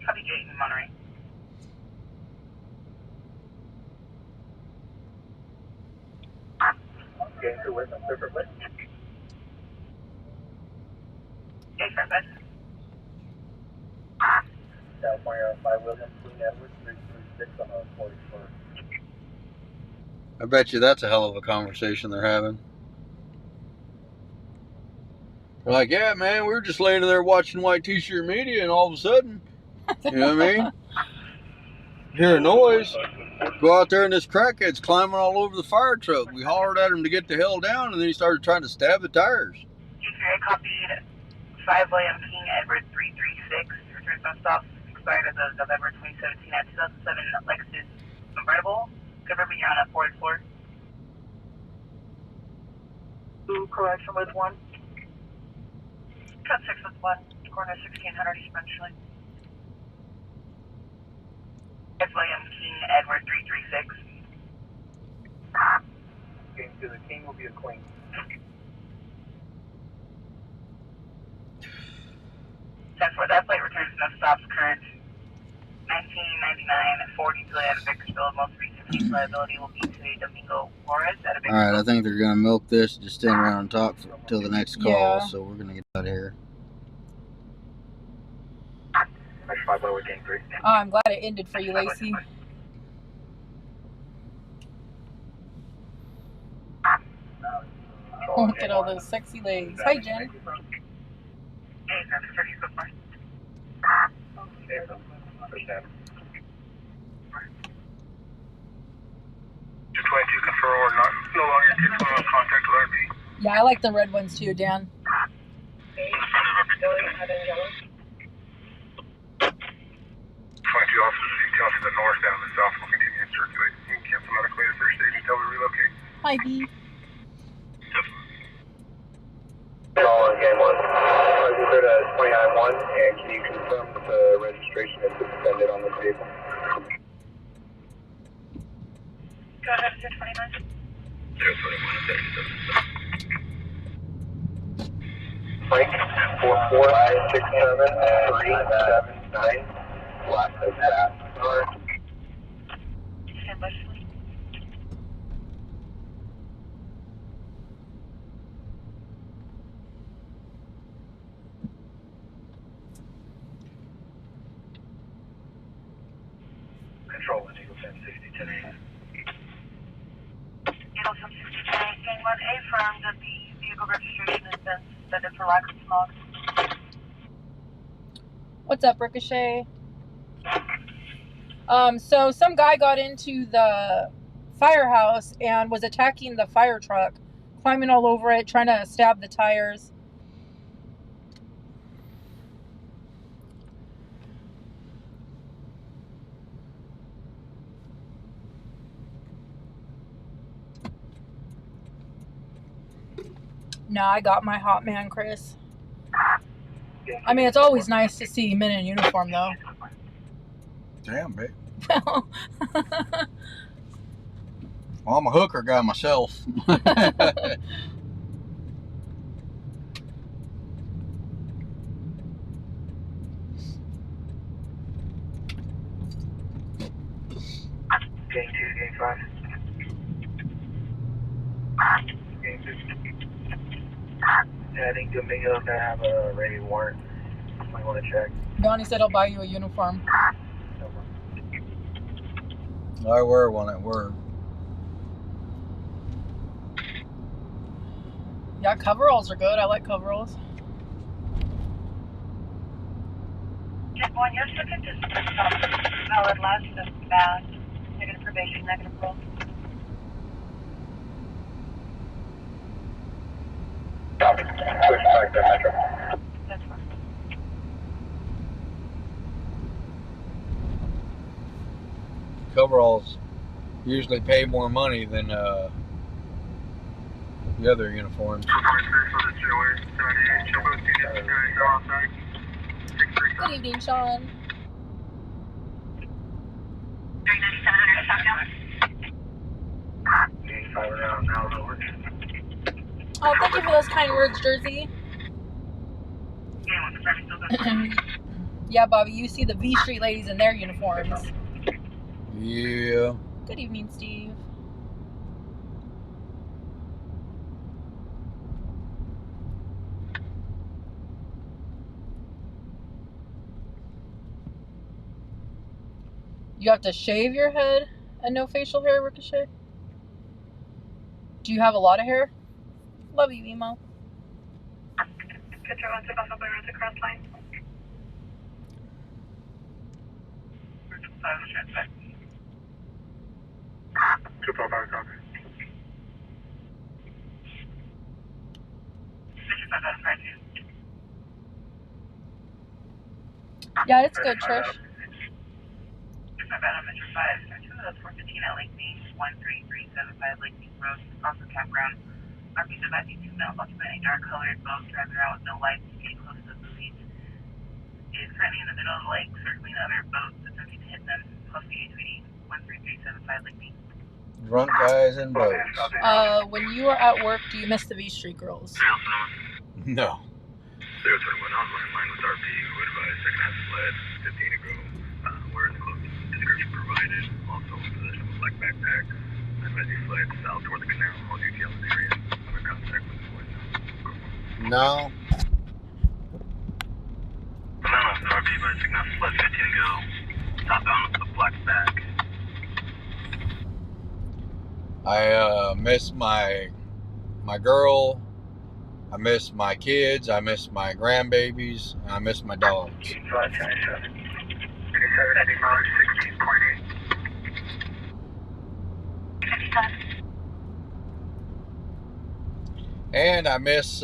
Copy Tate and Monterey. Gang 2 with them separately. Gang purpose. California 5 William, Queen Edward, 336 on the 41st. I bet you that's a hell of a conversation they're having. They're like, yeah, man, we were just laying there watching White T-shirt media, and all of a sudden, you know what I mean? Hear a noise. Go out there, and this crackhead's climbing all over the fire truck. We hollered at him to get the hell down, and then he started trying to stab the tires. I copied 5 William King Edward 336. Returns no stops expired as of November 2017 at 2007 Lexus convertible. Confirm you're on a 4th floor. 2 correction with 1. Cut 6 with 1. Corner 1600 East Benchley. 5 William King Edward 336. Gang 2, the King will be a Queen. For that plate returns no stops current 1999 40 delay at Bakersfield. Most recent case liability will be to Domingo Flores at a Bakersfield. Alright, I think they're going to milk this, just stand around and talk till the next call, Yeah. so we're going to get out of here. Gang 3. Oh, I'm glad it ended for you, Lacey. Oh, look at all those sexy legs. Hi, Jen. Yeah, I like the red ones too, Dan. 22 officers detailed to the north and the south will continue to circulate. You can cancel medically at first stage until we relocate. Hi, B. Call Gang 1. You heard 29-1, and can you confirm that the registration is suspended on this vehicle? Go ahead, 229. 021, Frank, 4467379. Last of that. Stand by, please. Control in Eagle 1060 today. Eagle 1060 today. Gang 1A firm that the vehicle registration has been suspended for lack of smog. What's up, Ricochet? So some guy got into the firehouse and was attacking the fire truck, climbing all over it, trying to stab the tires. No, I got my hot man, Chris. I mean, it's always nice to see men in uniform, though. Damn, babe. Well, I'm a hooker guy myself. Gang 2, Gang 5. Gang 2. Heading to Mingo, gonna have a ready warrant. Might want to check. Donnie said he'll buy you a uniform. I wear one at work. Yeah, coveralls are good. I like coveralls. Check 1, your ticket is valid last of bad. Negative probation, negative roll. Switch back to Metro. That's fine. Coveralls usually pay more money than the other uniforms. Good evening, Sean. 3700 southbound. Gang 5 around now, over. Oh, thank you for those kind words, Jersey. Gang 1 confirming still good. Yeah, Bobby, you see the V Street ladies in their uniforms. Yeah. Good evening, Steve. You have to shave your head and no facial hair, Ricochet? Do you have a lot of hair? Love you, Emo. Control 1 took off by road to cross line. 5 transfer. 245 copy. 55 out of 5. Yeah, it's good, Trish. 55 out of Metro 5. 2 of those 415 at Lake Beach, 13375 Lake Beach Road, Crossbow Campground. RP's advising 2 males occupying dark colored boats driving around with no lights, getting close to the buoys. Is currently in the middle of the lake, circling other boats, attempting to hit them. Close to HVD 13375 Lake Beach. Drunk guys and boats. When you are at work, do you miss the V Street girls? No. 021 online line with RP, who advised second half sled, 15 ago. We're in the close description provided. Also in possession of a black backpack. I'm as he fled south toward the canal, all details in the area. I'm in contact with the boys now. No. RP by second half sled, 15 ago. Southbound with the black back. I miss my girl. I miss my kids. I miss my grandbabies. And I miss my dogs. 527. 87 miles, 16.8. And I miss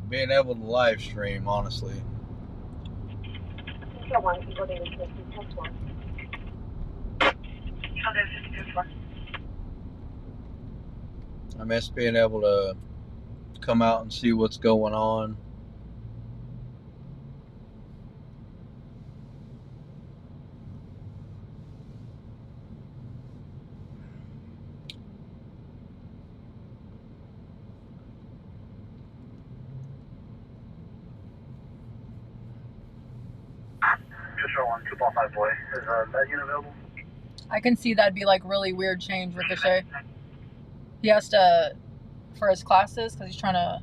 being able to live stream, honestly. I miss being able to come out and see what's going on. Just show on 2.5 boy. Is that unit available? I can see that'd be like really weird change, Ricochet. He has to, for his classes, because he's trying to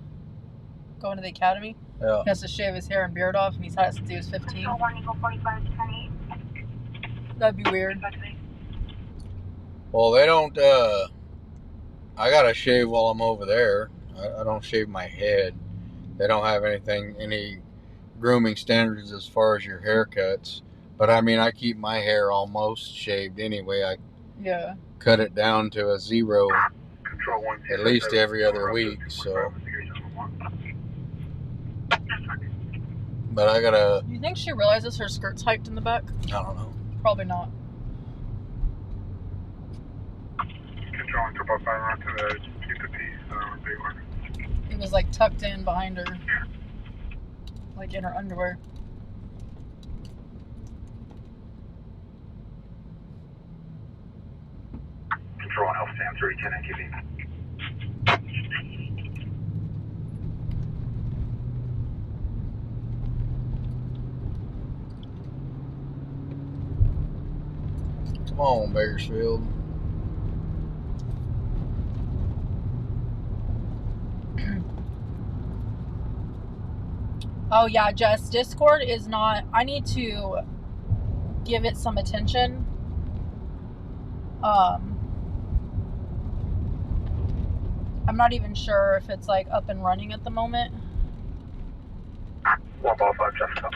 go into the academy. Yeah. He has to shave his hair and beard off, and he's had it since he was 15. That'd be weird. Well, they don't. I gotta shave while I'm over there. I don't shave my head. They don't have any grooming standards as far as your haircuts. But I mean, I keep my hair almost shaved anyway. I cut it down to a 0 at least every other week. So, but I gotta. You think she realizes her skirt's hiked in the back? I don't know. Probably not. Control 2.5 around to the P2P, big one. It was like tucked in behind her, like in her underwear. Control on Sam 310 and QB. Come on, Bakersfield. Oh yeah, Jess, Discord is not, I need to give it some attention. I'm not even sure if it's like up and running at the moment. 155 Jessica.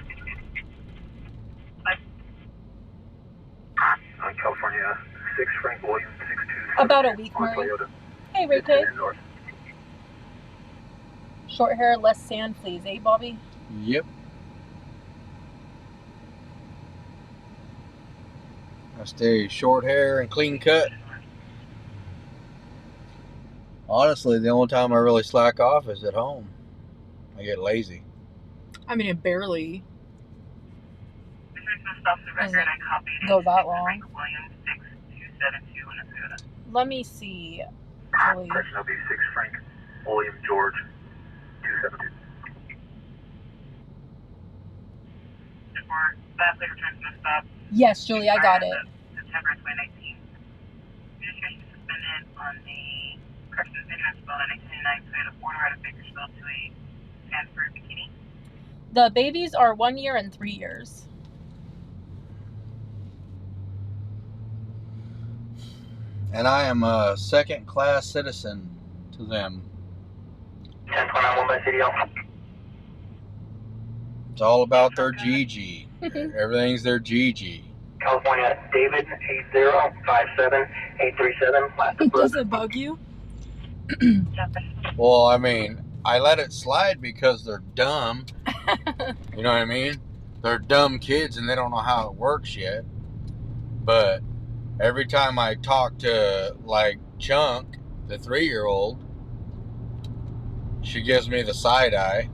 On California 6 Frank Williams 62. About a week, Murray. Hey, Ray K. Short hair, less sand, please, eh, Bobby? Yep. I stay short hair and clean cut. Honestly, the only time I really slack off is at home. I get lazy. I mean, it barely doesn't go that long. Let me see, Julie. Person will be 6 Frank William George 272. Yes, Julie, I got it. September 2019. Registration suspended on the Corrections Bakersfield in 1999 Toyota 4 out of Bakersfield to a Sanford Bikini. The babies are 1 year and 3 years. And I am a second-class citizen to them. 1029 by CDL. It's all about their GG. Everything's their GG. California David 8057837. Last Does it bug you? Well, I mean, I let it slide because they're dumb. You know what I mean? They're dumb kids and they don't know how it works yet. But every time I talk to, like, Chunk, the 3-year-old, she gives me the side eye.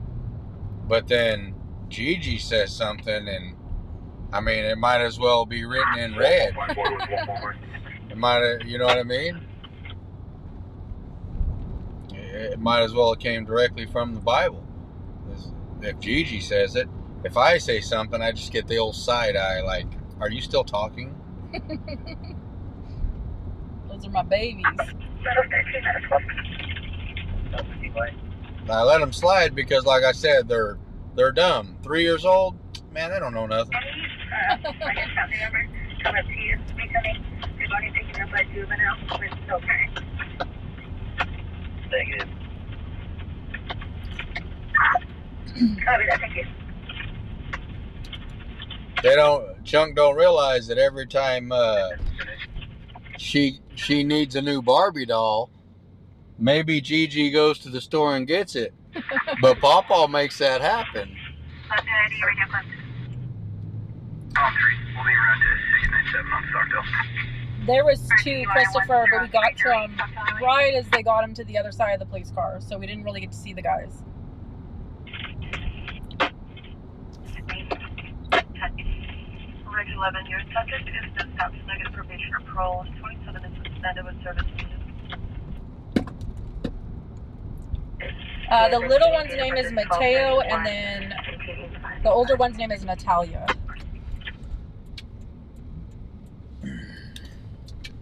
But then Gigi says something, and I mean, it might as well be written in red. It might, you know what I mean? It might as well have came directly from the Bible. If Gigi says it, if I say something, I just get the old side eye, like, are you still talking? Those are my babies. I let them slide because, like I said, they're dumb. 3 years old, man, they don't know nothing. Negative. Chunk don't realize that every time she needs a new Barbie doll, maybe Gigi goes to the store and gets it, but Pawpaw makes that happen. There was 2, Christopher, but we got to them right as they got him to the other side of the police car, so we didn't really get to see the guys. Ridge 11, your subject is dispatched negative probation or parole. 27 is suspended with service needed. The little one's name is Mateo, and then the older one's name is Natalia.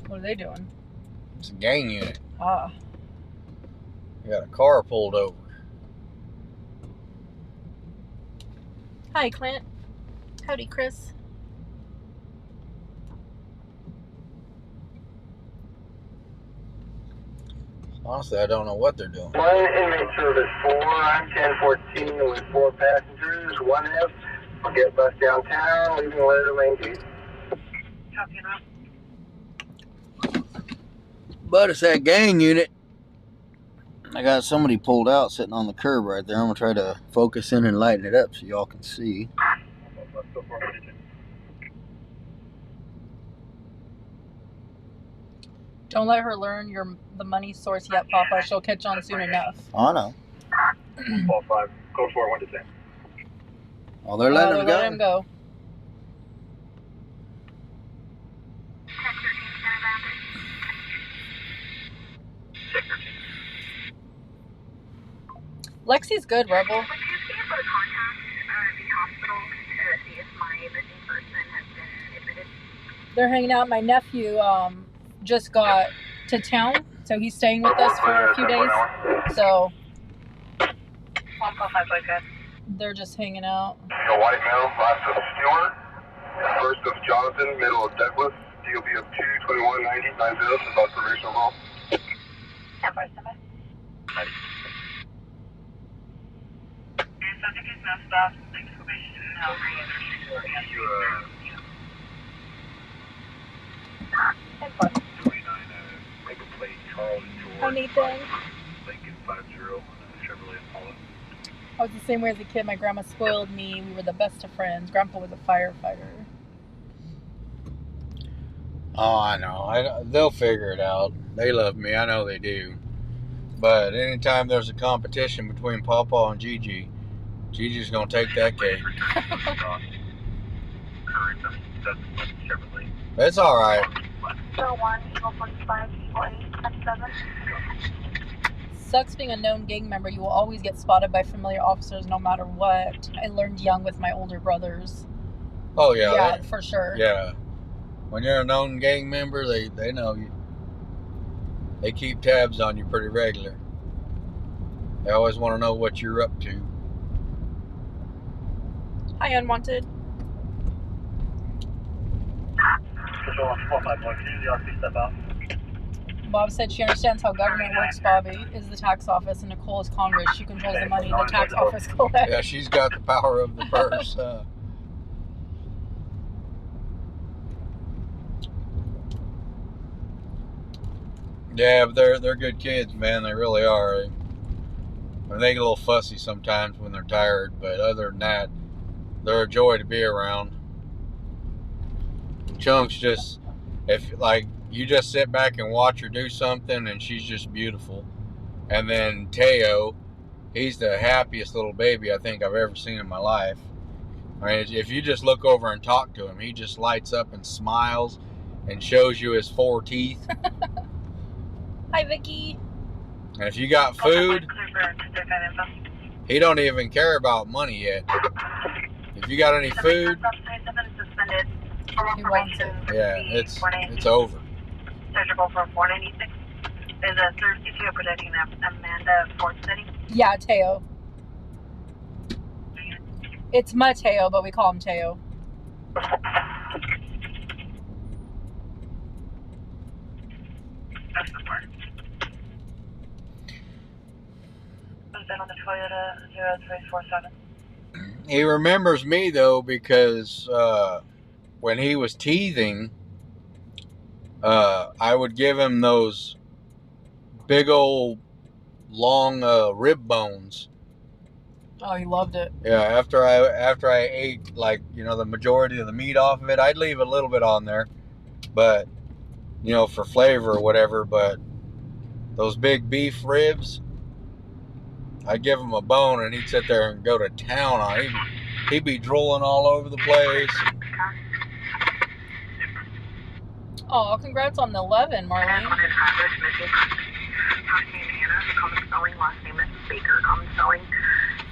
What are they doing? It's a gang unit. Ah. We got a car pulled over. Hi, Clint. Howdy, Chris. Honestly, I don't know what they're doing. 1 inmate service 4 on 1014 with 4 passengers. 1F. I'll get bus downtown, leaving letter main gate. Copy enough. But it's that gang unit. I got somebody pulled out sitting on the curb right there. I'm going to try to focus in and lighten it up so y'all can see. Don't let her learn the money source yet, Papa. She'll catch on soon enough. I know. 5, code 4, 1 to 10. Oh, they're letting him go. Let him go. Lexi's good, Rebel. Would you be able to contact the hospital to see if my missing person has been admitted? They're hanging out. My nephew just got to town, so he's staying with us for a few days. So 145, good. they're just hanging out. A white male, last of Stewart, first of Jonathan, middle of Douglas, DOB of 22190, 90, is observation roll. Stand by, stand by. Subject is now stopped. Exclamation. How are you? 29, Lincoln Plate, Charles Hi, George, Nathan. Lincoln 50, Chevrolet Impala. I was the same way as a kid. My grandma spoiled me. We were the best of friends. Grandpa was a firefighter. Oh, I know. They'll figure it out. They love me. I know they do. But anytime there's a competition between Pawpaw and Gigi, Gigi's going to take that cake. It's all right. 01, Eagle 45, Eagle 877. Sucks being a known gang member. You will always get spotted by familiar officers no matter what. I learned young with my older brothers. Oh, yeah. Yeah, for sure. Yeah. When you're a known gang member, they know you. They keep tabs on you pretty regular. They always want to know what you're up to. Hi, Unwanted. Bob said she understands how government works. Bobby is the tax office and Nicole is Congress. She controls the money the tax office collects. Yeah, she's got the power of the purse. Yeah, but they're good kids, man. They really are. They get a little fussy sometimes when they're tired, but other than that, they're a joy to be around. Chunk's just, if like you just sit back and watch her do something, and she's just beautiful. And then Teo, he's the happiest little baby I think I've ever seen in my life. I mean, if you just look over and talk to him, he just lights up and smiles and shows you his 4 teeth. Hi, Vicky. And if you got food, he don't even care about money yet. If you got any food, He wants it. yeah, it's over. Surgical for 496. Is a Thursday to protecting Amanda Ford City? Yeah, Teo. It's Mateo, but we call him Teo. That's the part. Was that on the Toyota 0347? He remembers me though because when he was teething, I would give him those big old long rib bones. Oh, he loved it. Yeah, after I ate like the majority of the meat off of it, I'd leave a little bit on there, but for flavor or whatever. But those big beef ribs, I'd give him a bone and he'd sit there and go to town on it. He'd be drooling all over the place. Oh, congrats on the 11, Marlene. First name Hannah, common spelling, last name is Baker, common spelling,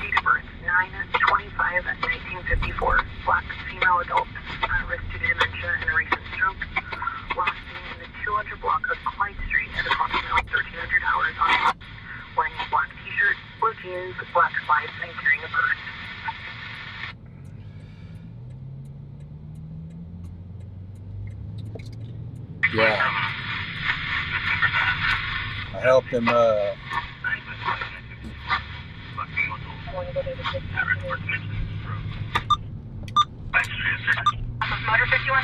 date of birth 9/25/1954, black female adult, risk to dementia and a recent stroke, last seen in the 200 block of Clyde Street at approximately 1300 hours on, wearing a black t-shirt, blue jeans, black slides, and carrying a purse. Yeah. I helped him Motor 51.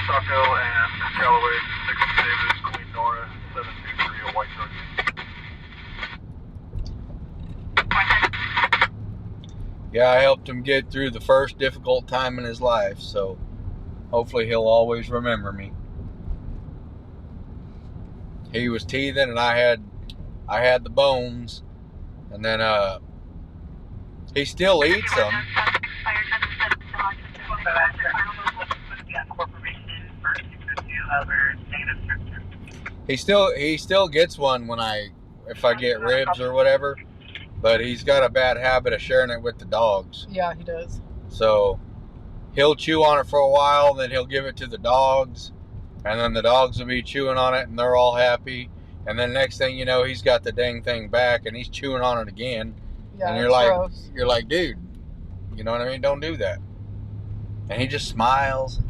Saco and Callaway, 6 Davis, Queen Nora, 723, a white truck. Yeah, I helped him get through the first difficult time in his life, so hopefully he'll always remember me. He was teething and I had the bones, And then he still eats them. He still gets one when if I get ribs or whatever, but he's got a bad habit of sharing it with the dogs. Yeah, he does. So he'll chew on it for a while, then he'll give it to the dogs, and then the dogs will be chewing on it, and they're all happy. And then next thing you know, he's got the dang thing back, and he's chewing on it again. Yeah, and gross. you're like, dude, you know what I mean? Don't do that. And he just smiles.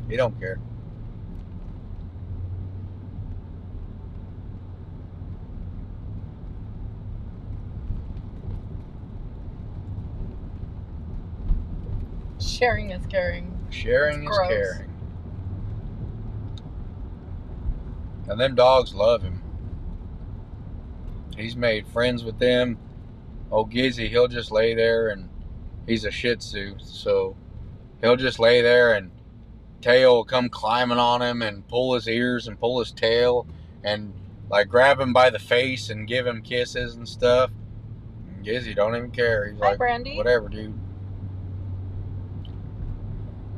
He don't care. Sharing is caring. Sharing It's is gross. caring. And them dogs love him. He's made friends with them. Oh, Gizzy, he'll just lay there, and he's a Shih Tzu, so he'll just lay there, and Tail will come climbing on him and pull his ears and pull his tail and like grab him by the face and give him kisses and stuff. And Gizzy don't even care. He's Hi, like, Brandy. whatever, dude.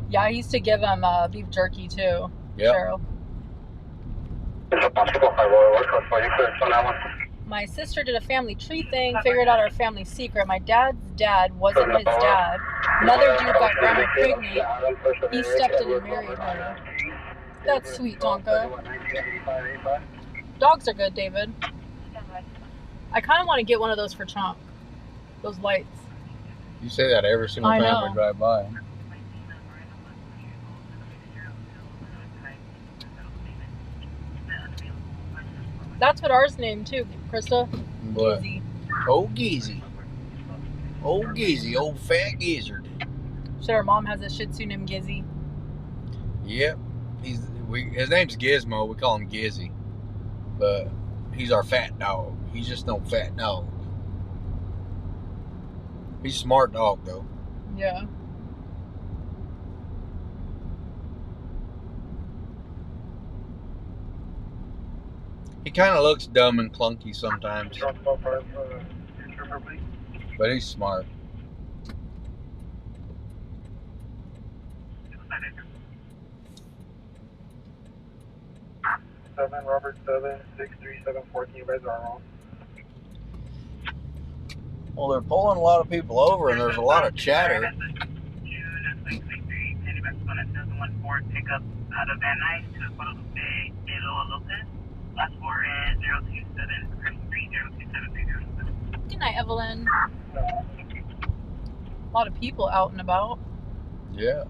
Yeah, I used to give him beef jerky too. Yep. Cheryl. My sister did a family tree thing, figured out our family secret. My dad's dad wasn't his dad. Another dude got grandma pregnant. He stepped in and married her. That's sweet, Tonka. Dogs are good, David. I kind of want to get one of those for Chomp. Those lights. You say that every single I time know. we drive by. That's what ours named too, Krista. What? Gizzy. Oh, Gizzy. Oh, Gizzy. Old fat gizzard. Shit, our mom has a Shih Tzu named Gizzy. Yep. His name's Gizmo. We call him Gizzy. But he's our fat dog. He's just no fat dog. He's a smart dog, though. Yeah. He kind of looks dumb and clunky sometimes. But he's smart. Robert 76374. You guys are wrong. Well, they're pulling a lot of people over, and there's a lot of chatter. Pick up out of Van Nuys to Guadalupe de Lopez. Last four is 027 Good night, Evelyn. A lot of people out and about. Yeah.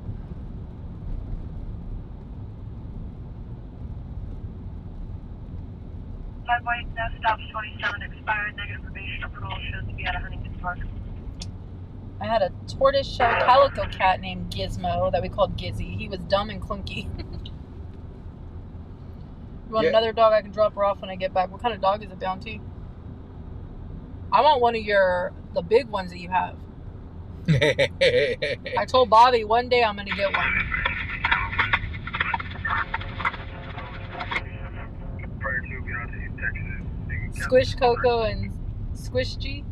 Five white, now stops 27 expired. Negative probation approval shows to be at a Huntington Park. I had a tortoise-shell calico cat named Gizmo that we called Gizzy. He was dumb and clunky. You want another dog? I can drop her off when I get back. What kind of dog is it, Bounty? I want one of the big ones that you have. I told Bobby one day I'm going to get one. Squish Coco and Squish G?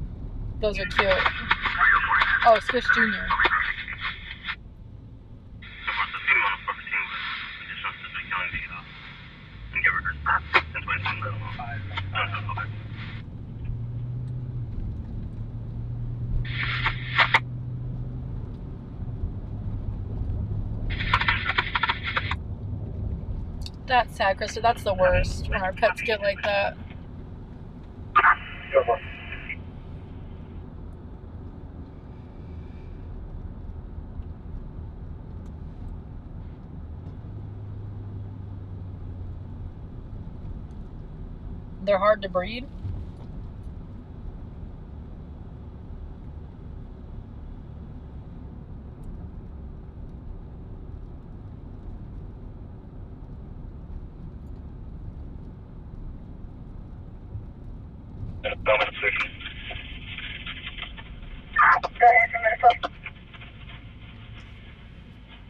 Those are cute. Oh, Squish Jr. That's sad, Krista. That's the worst when our pets get like that. They're hard to breed.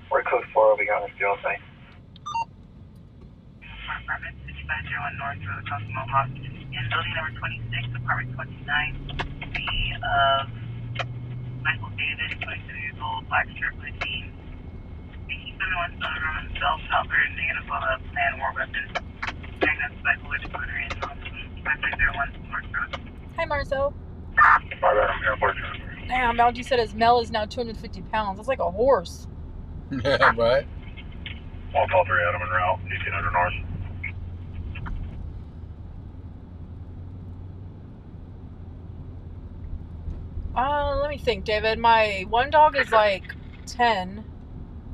We're code 4, we got a deal site. Apartment 6501 North Road, Crossbow, in building number 26, apartment 29. The of Michael Davis, 22 years old, black shirt, blue jeans. 1871 Southern Roman self-helper, negative on a plan war weapon. Diagnosed by collision motor in 5301 North Road. Hi, Marzo. Damn, Algie said his Mel is now 250 pounds. That's like a horse. Yeah, right. I'll call 3 Adam en route, 1800 north. Let me think, David. My one dog is like 10.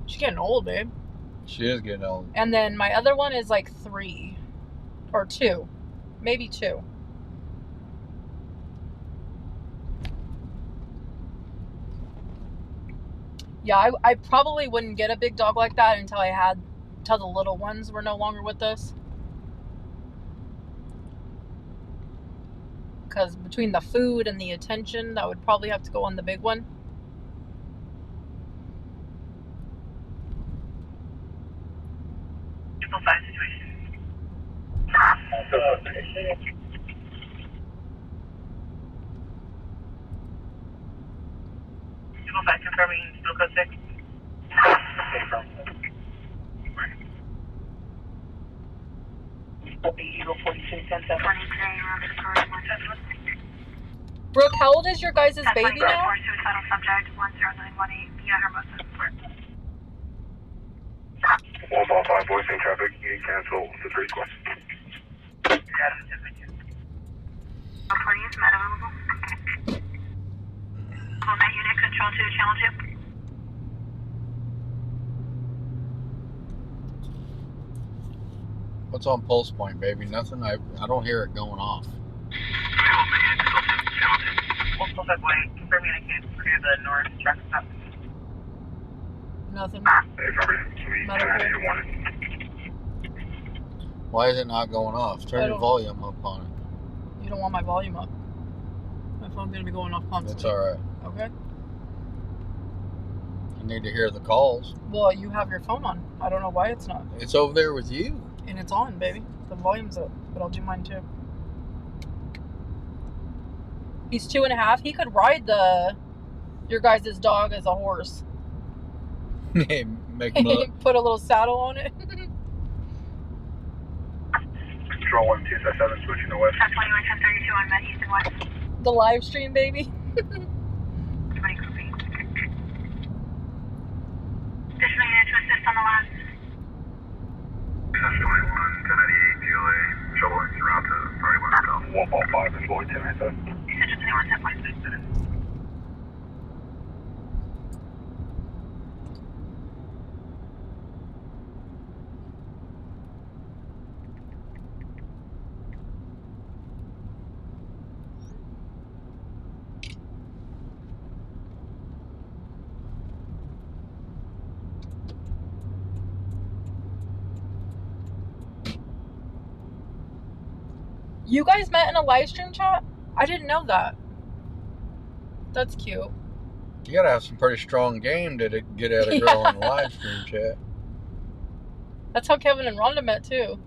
She's getting old, babe. She is getting old. And then my other one is like 3 or 2, maybe 2. Yeah, I probably wouldn't get a big dog like that until the little ones were no longer with us. Because between the food and the attention, that would probably have to go on the big one. Triple 5 situation. Triple 5 confirming still code 6. Brooke, how old is your guys' baby now? Suicidal subject 10918 via Hermosa Support. 155 voice in traffic, you cancel the 3 squad. Adam is with you. 20 is met available. Combat unit control to channel 2. What's on pulse point, baby? Nothing. I don't hear it going off. Multiple subway, confirming indicated clear the north traffic stop. Nothing. Medical. Why is it not going off? Turn your volume up on it. You don't want my volume up. My phone's going to be going off constantly. It's alright. Okay. I need to hear the calls. Well, you have your phone on. I don't know why it's not. It's over there with you. And it's on, baby. The volume's up. But I'll do mine too. He's 2.5. He could ride your guys' dog as a horse. Make him look. Put a little saddle on it. Control 1267, switching to west. 21 1032 on Met East and West. The live stream, baby. Everybody copy. Additional unit to assist on the line. 21 1098 DLA, showing route to Friday 155 and Floyd 1097. Essential 21 10.6. You guys met in a live stream chat? I didn't know that. That's cute. You gotta have some pretty strong game to get at a girl in a live stream chat. That's how Kevin and Rhonda met too.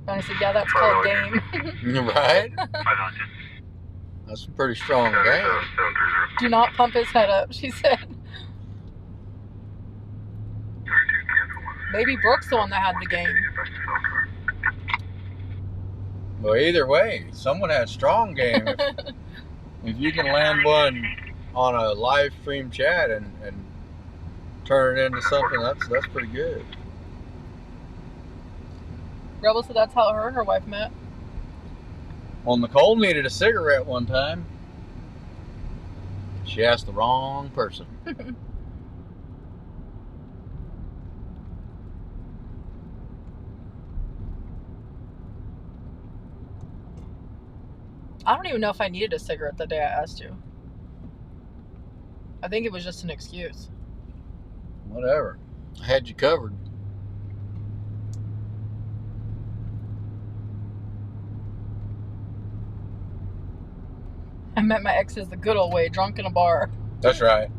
And I said, yeah, that's called game. Right? That's a pretty strong game. Do not pump his head up, she said. Maybe Brooke's the one that had the game. Well, either way, someone had strong game. If you can land one on a live stream chat and turn it into something, that's pretty good. Rebel said that's how her and her wife met. Well, Nicole needed a cigarette one time. She asked the wrong person. I don't even know if I needed a cigarette the day I asked you. I think it was just an excuse. Whatever. I had you covered. I met my exes the good old way, drunk in a bar. That's right.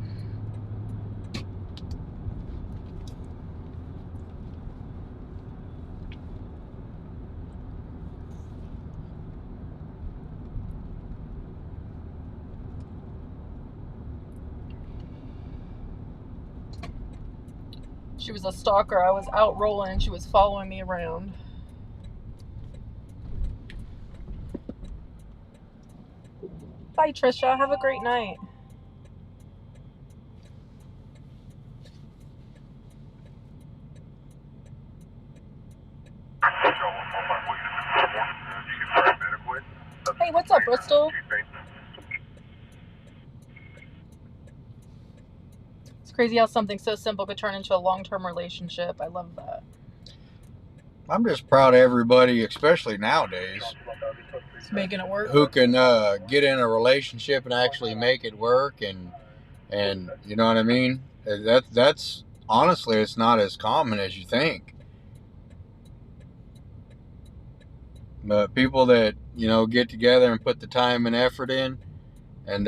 She was a stalker. I was out rolling and she was following me around. Bye, Trisha. Have a great night. Hey, what's up, Bristol? It's crazy how something so simple could turn into a long-term relationship. I love that. I'm just proud of everybody, especially nowadays, It's making it work. who can get in a relationship and actually make it work, and you know what I mean? That's honestly, it's not as common as you think. But people that, you know, get together and put the time and effort in, and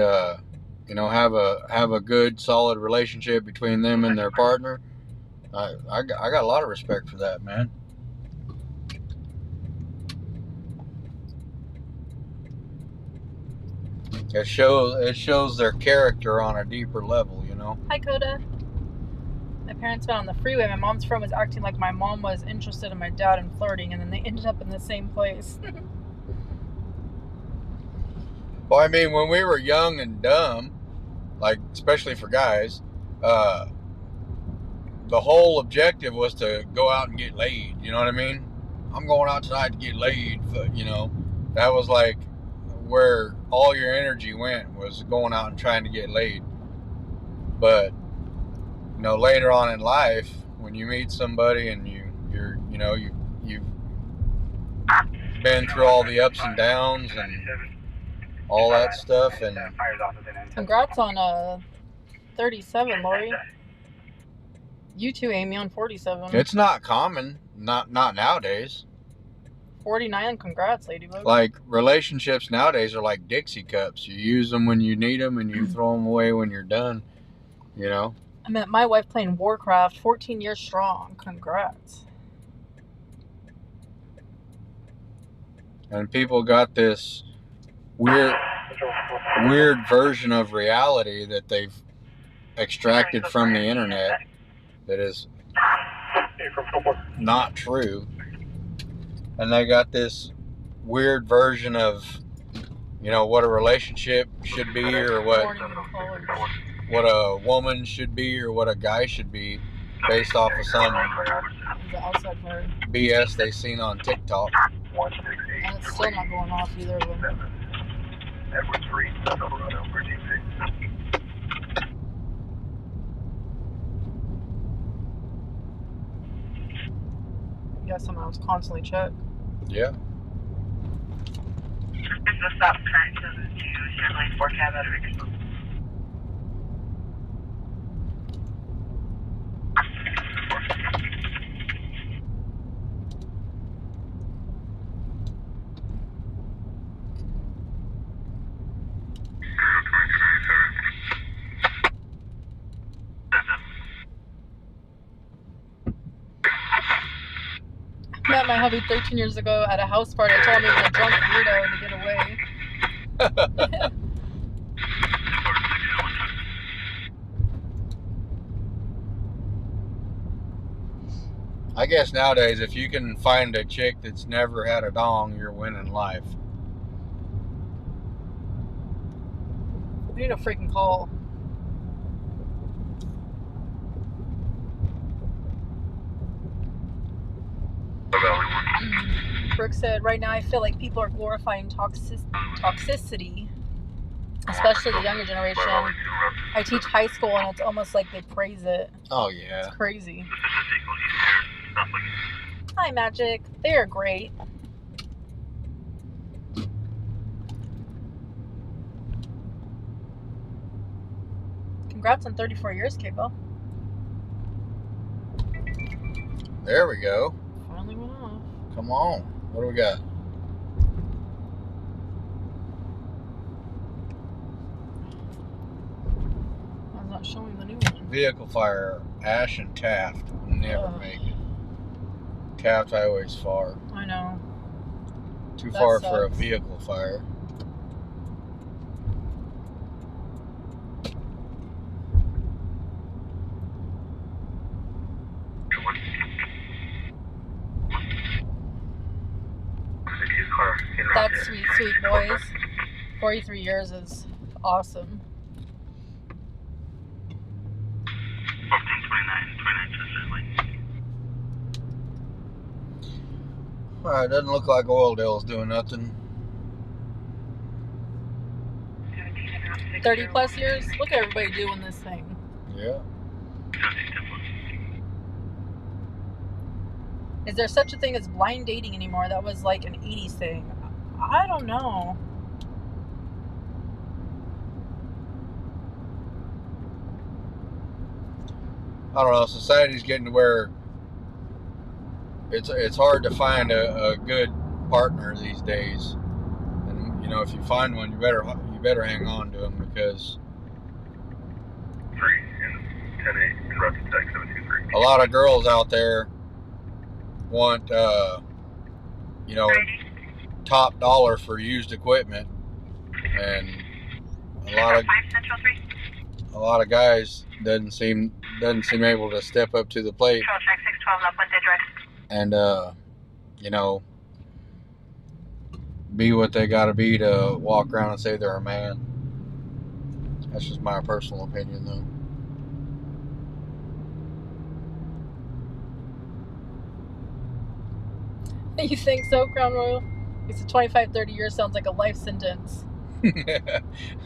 you know, have a good solid relationship between them and their partner, I got a lot of respect for that, man. It shows their character on a deeper level, you know. Hi, Coda. My parents met on the freeway. My mom's friend was acting like my mom was interested in my dad and flirting, and then they ended up in the same place. Well, I mean, when we were young and dumb, like especially for guys, the whole objective was to go out and get laid. You know what I mean? I'm going out tonight to get laid. You know, that was like where all your energy went, was going out and trying to get laid. But you know, later on in life, when you meet somebody and you've been through all the ups and downs and all that stuff, and Congrats on 37, Lori. You too, Amy, on 47. it's not common, not nowadays. 49, congrats, Ladybug. Like, relationships nowadays are like Dixie cups. You use them when you need them, and you throw them away when you're done. You know. I met my wife playing Warcraft, 14 years strong. Congrats. And people got this weird version of reality that they've extracted from the internet that is not true. And they got this weird version of, you know, what a relationship should be, or what a woman should be, or what a guy should be, based off of some BS they seen on TikTok. And it's still not going off, either of them. Edward 3, Colorado, emergency. Yeah, somehow it's constantly checked. Yeah. This is a stop current to the 2 4 cab out of Bakersfield. Met my hubby 13 years ago at a house party. I told him he was a drunk weirdo to get away. I guess nowadays, if you can find a chick that's never had a dong, you're winning life. We need a freaking call. Brooke said, right now I feel like people are glorifying toxicity, especially the younger generation. I teach high school and it's almost like they praise it. Oh, yeah. It's crazy. Hi, Magic. They are great. Congrats on 34 years, Cable. There we go. Finally went off. Come on. What do we got? showing the new one. Vehicle fire, Ash and Taft. Never make it. Taft Highway's far. I know. Too That far for a sucks. vehicle fire. That's sweet, sweet, boys. 43 years is awesome. 29 Alright, doesn't look like Oildale's doing nothing. 30 plus years? Look at everybody doing this thing. Yeah. Is there such a thing as blind dating anymore? That was like an 80s thing. I don't know. I don't know, society's getting to where it's hard to find a good partner these days. And you know, if you find one, you better hang on to them, because 3 and 10-8 interrupted tech 723. a lot of girls out there want you know, top dollar for used equipment, and a lot of guys doesn't seem able to step up to the plate and you know, be what they gotta be to walk around and say they're a man. That's just my personal opinion, though. You think so, Crown Royal? It's a 25, 30 years sounds like a life sentence.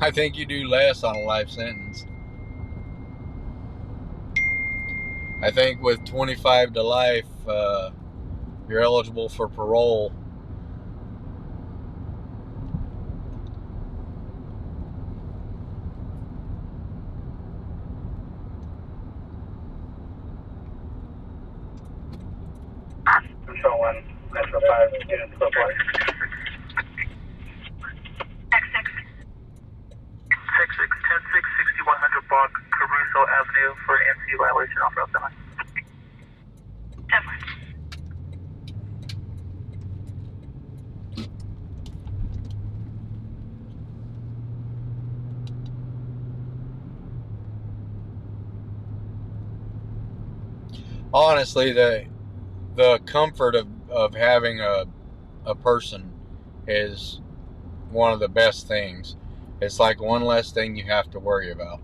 I think you do less on a life sentence. I think with 25 to life, you're eligible for parole. Control 1, Metro 5, units close by. X6. 6100 block Caruso Avenue for MC violation off route 7. 10. Honestly, the comfort of having a person is one of the best things. It's like one less thing you have to worry about.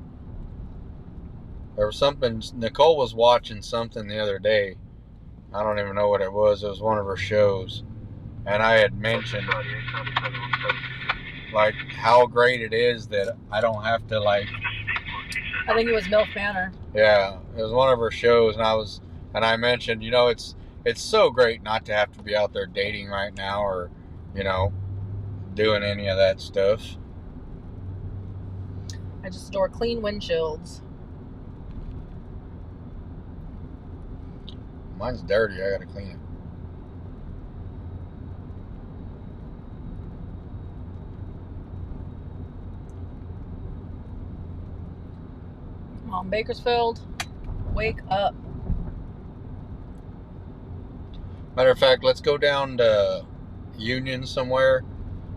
There was something, Nicole was watching something the other day. I don't even know what it was. It was one of her shows. And I had mentioned like how great it is that I don't have to like. I think it was MILF Manor. Yeah, it was one of her shows, and I mentioned, you know, it's so great not to have to be out there dating right now, or, you know, doing any of that stuff. I just adore clean windshields. Mine's dirty. I gotta clean it. Come on, Bakersfield, wake up. Matter of fact, let's go down to Union somewhere,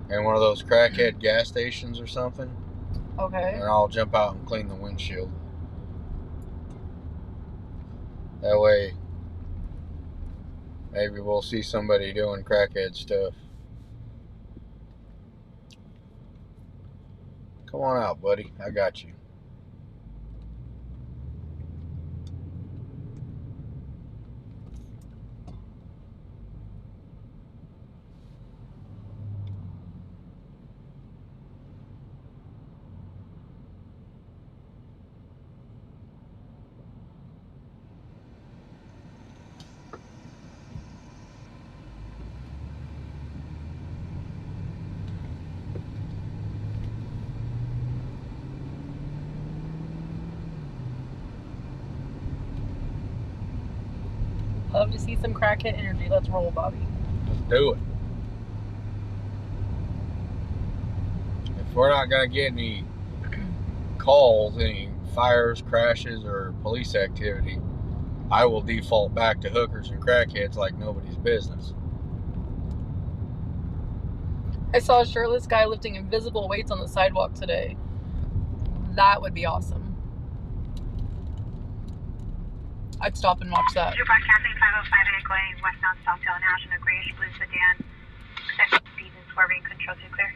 and one of those crackhead gas stations or something. Okay. And I'll jump out and clean the windshield. That way, maybe we'll see somebody doing crackhead stuff. Come on out, buddy. I got you. Love to see some crackhead energy. Let's roll, Bobby. Let's do it. If we're not gonna get any calls, any fires, crashes, or police activity, I will default back to hookers and crackheads like nobody's business. I saw a shirtless guy lifting invisible weights on the sidewalk today. That would be awesome. I'd stop and watch that. You're broadcasting 505 going westbound Stockdale National Grayish Blue Sedan. Expect speed and swerving control to clear.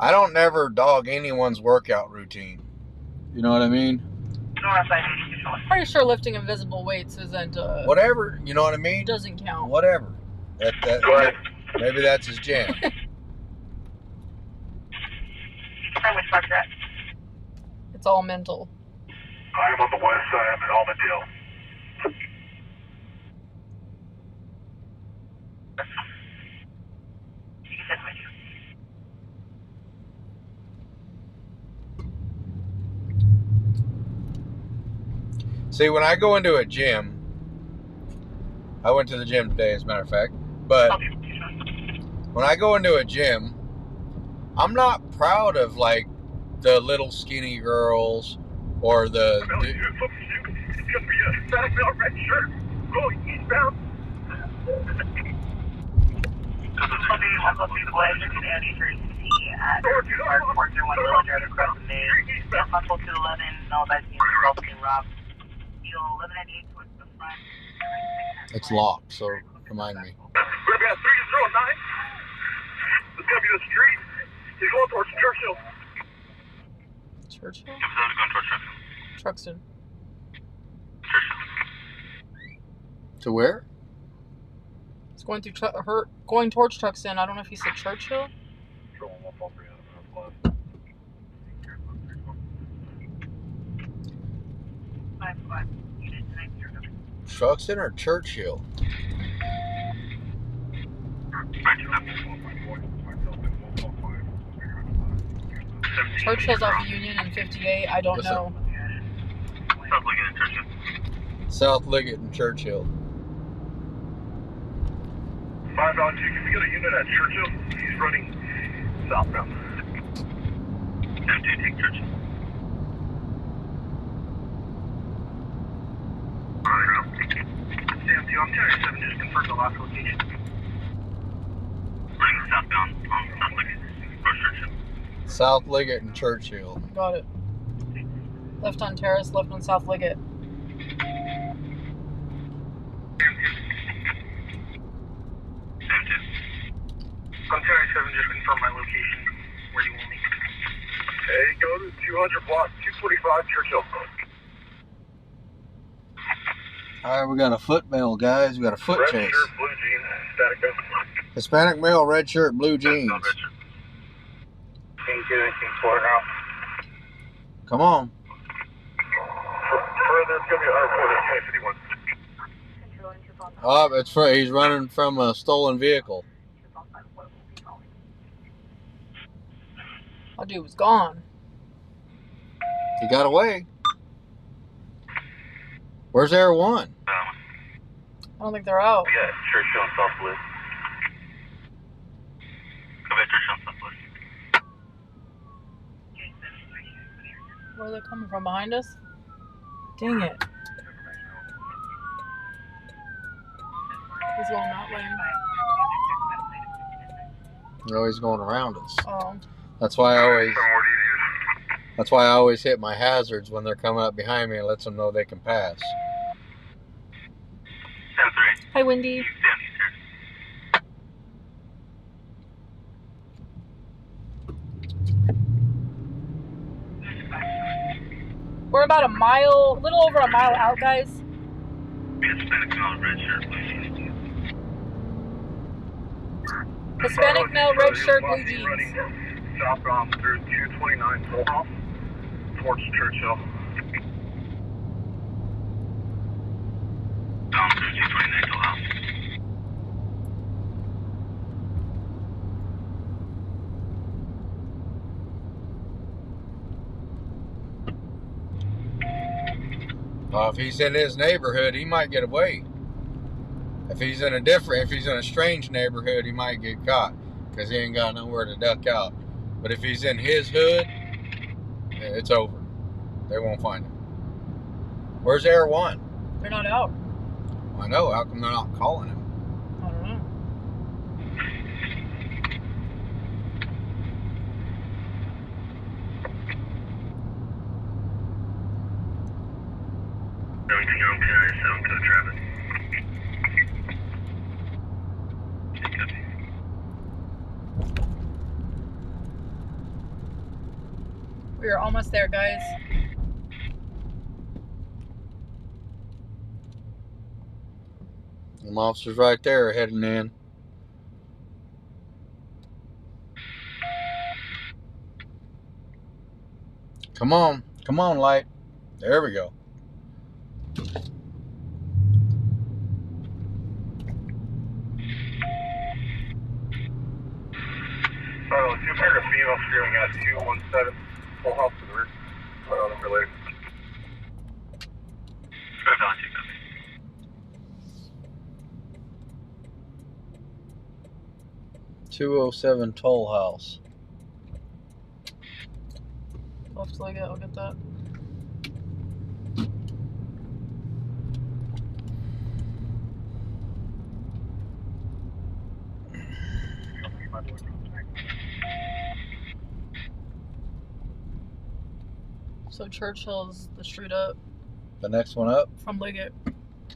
I don't never dog anyone's workout routine. You know what I mean? Pretty sure lifting invisible weights isn't Whatever, you know what I mean? doesn't count. Whatever. Maybe that's his jam. It's all mental. I am on the west side. I'm in Almondale. See, when I go into a gym, I went to the gym today, as a matter of fact, but when I go into a gym, I'm not proud of, like, the little skinny girls or the... It's gonna be a Hispanic male red shirt going eastbound. It's locked, so remind me. We're gonna be at 309. It's gonna be the street. He's going towards Churchill. Churchill? Going towards Truxton. To where? It's going through going towards Truxton. I don't know if he said Churchill. Truxton or Churchill? Churchill's off Union and 58. I don't know. South Liggett and Churchill. 5-2. Can we get a unit at Churchill? He's running southbound. 10-2, take Churchill. Sam, do I'm 10-7, just confirm the last location. Running southbound on South Liggett. Approach Churchill. South Liggett and Churchill. Got it. Left on Terrace, left on South Liggett. I'm 10-7, just confirm my location. Where do you want me? Hey, go to 200 block, 245 Churchill. Alright, we got a foot male, guys. We got a foot Red chase. shirt, blue jeans, static gun. Hispanic male, red shirt, blue jeans. Come on. Further, it's going to be 140, 2051. Oh, it's he's running from a stolen vehicle. That dude was gone. He got away. Where's Air One? I don't think they're out. Yeah, Churchill and Southwest. Come back, Churchill and Southwest. Where are they coming from? Behind us? Dang it. He's going that way. No, he's going around us. Oh. That's why I always hit my hazards when they're coming up behind me and lets them know they can pass. 10-3. Hi, Wendy. We're about a little over a mile out, guys. Hispanic male, red shirt, blue jeans. Hispanic male, red shirt, blue jeans. Southbound through 229 Full House towards Churchill. Down through 229 Full House. If he's in his neighborhood, he might get away. If he's in a strange neighborhood, he might get caught. because he ain't got nowhere to duck out. But if he's in his hood, it's over. They won't find him. Where's Air 1? They're not out. I know. How come they're not calling him? I don't know. We are almost there, guys. Them officers right there are heading in. Come on. Come on, light. There we go. Oh, two pair of female screaming at 217 full house to the rear. Right on them related. Good on you, 207 Toll House. Left leg out, I'll get that. So Churchill's the street up The next one up. from Liggett.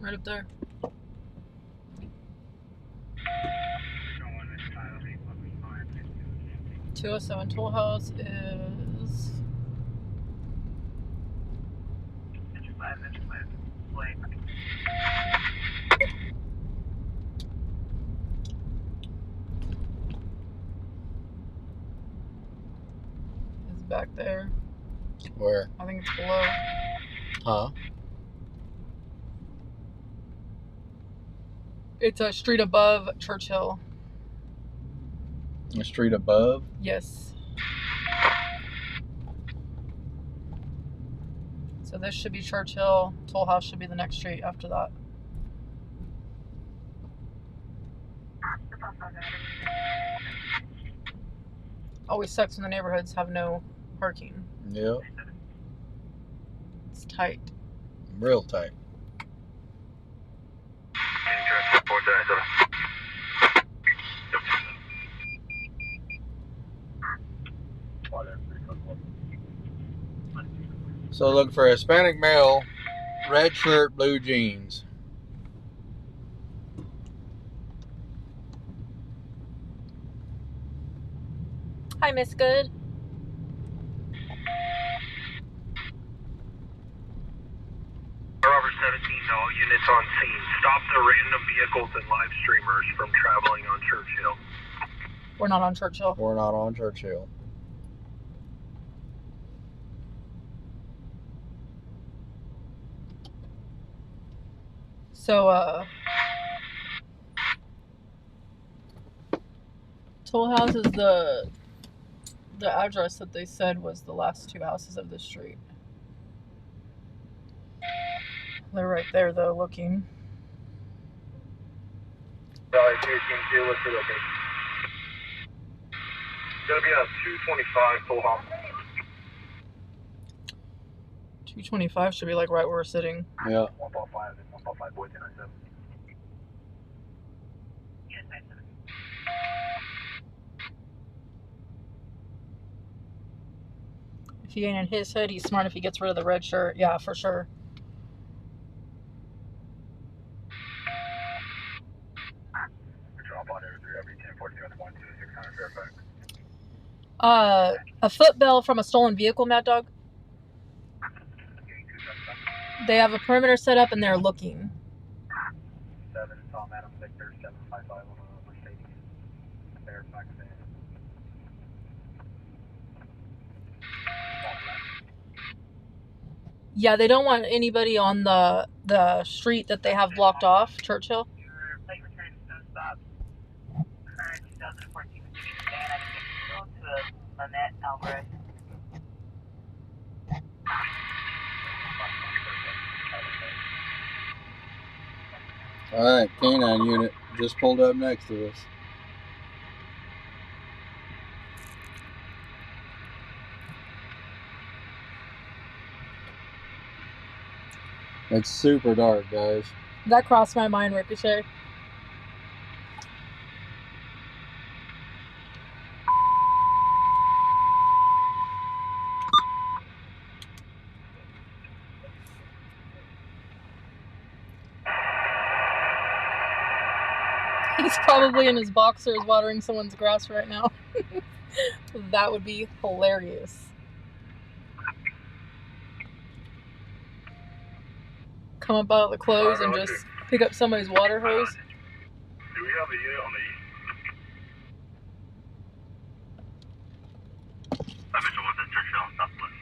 Right up there. $207. 207 Toll House is back there. Where? I think it's below. Huh? It's a street above Churchill. The street above. Yes. So this should be Churchill. Toll House should be the next street after that. Always sucks when the neighborhoods have no parking. Yep. It's tight. Real tight. So looking for a Hispanic male, red shirt, blue jeans. Hi, Miss Good. Robert 17, all units on scene. Stop the random vehicles and live streamers from traveling on Churchill. We're not on Churchill. We're not on Churchill. So, Toll House is the address that they said was the last two houses of the street. They're right there, though, looking. Valley 2 what's your location? It's going to be on 225 full house. 225 should be like right where we're sitting. Yeah. 155 boy 1097. Yes, 97. If he ain't in his hood, he's smart if he gets rid of the red shirt. Yeah, for sure. Drop on every 1040 on 12600 Fairfax. A foot bell from a stolen vehicle, Mad Dog. They have a perimeter set up and they're looking. 7 Tom Adams Victor 755 on a Mercedes Fairfax. Yeah, they don't want anybody on the street that they have blocked off, Churchill. Your late return no stop. Current 2014 Diana to Lynette Alvarez. All right, canine unit just pulled up next to us. It's super dark, guys. That crossed my mind, Ricochet. He's probably in his boxers watering someone's grass right now. That would be hilarious. Come up out of the clothes and just pick up somebody's water hose. Do we have a unit on the east? I mentioned what's in Churchill, Southwest.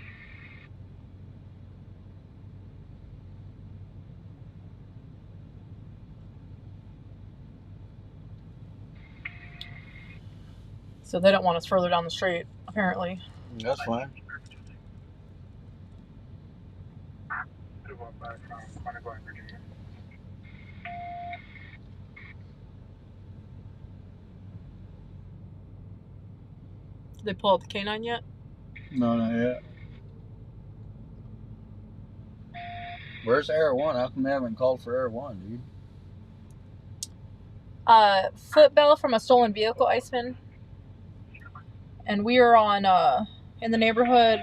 So they don't want us further down the street, apparently. That's fine. Back from Quantico in Virginia. Did they pull out the canine yet? No, not yet. Where's Air 1? How come they haven't called for Air 1, dude? Footbell from a stolen vehicle, Iceman. And we are on, in the neighborhood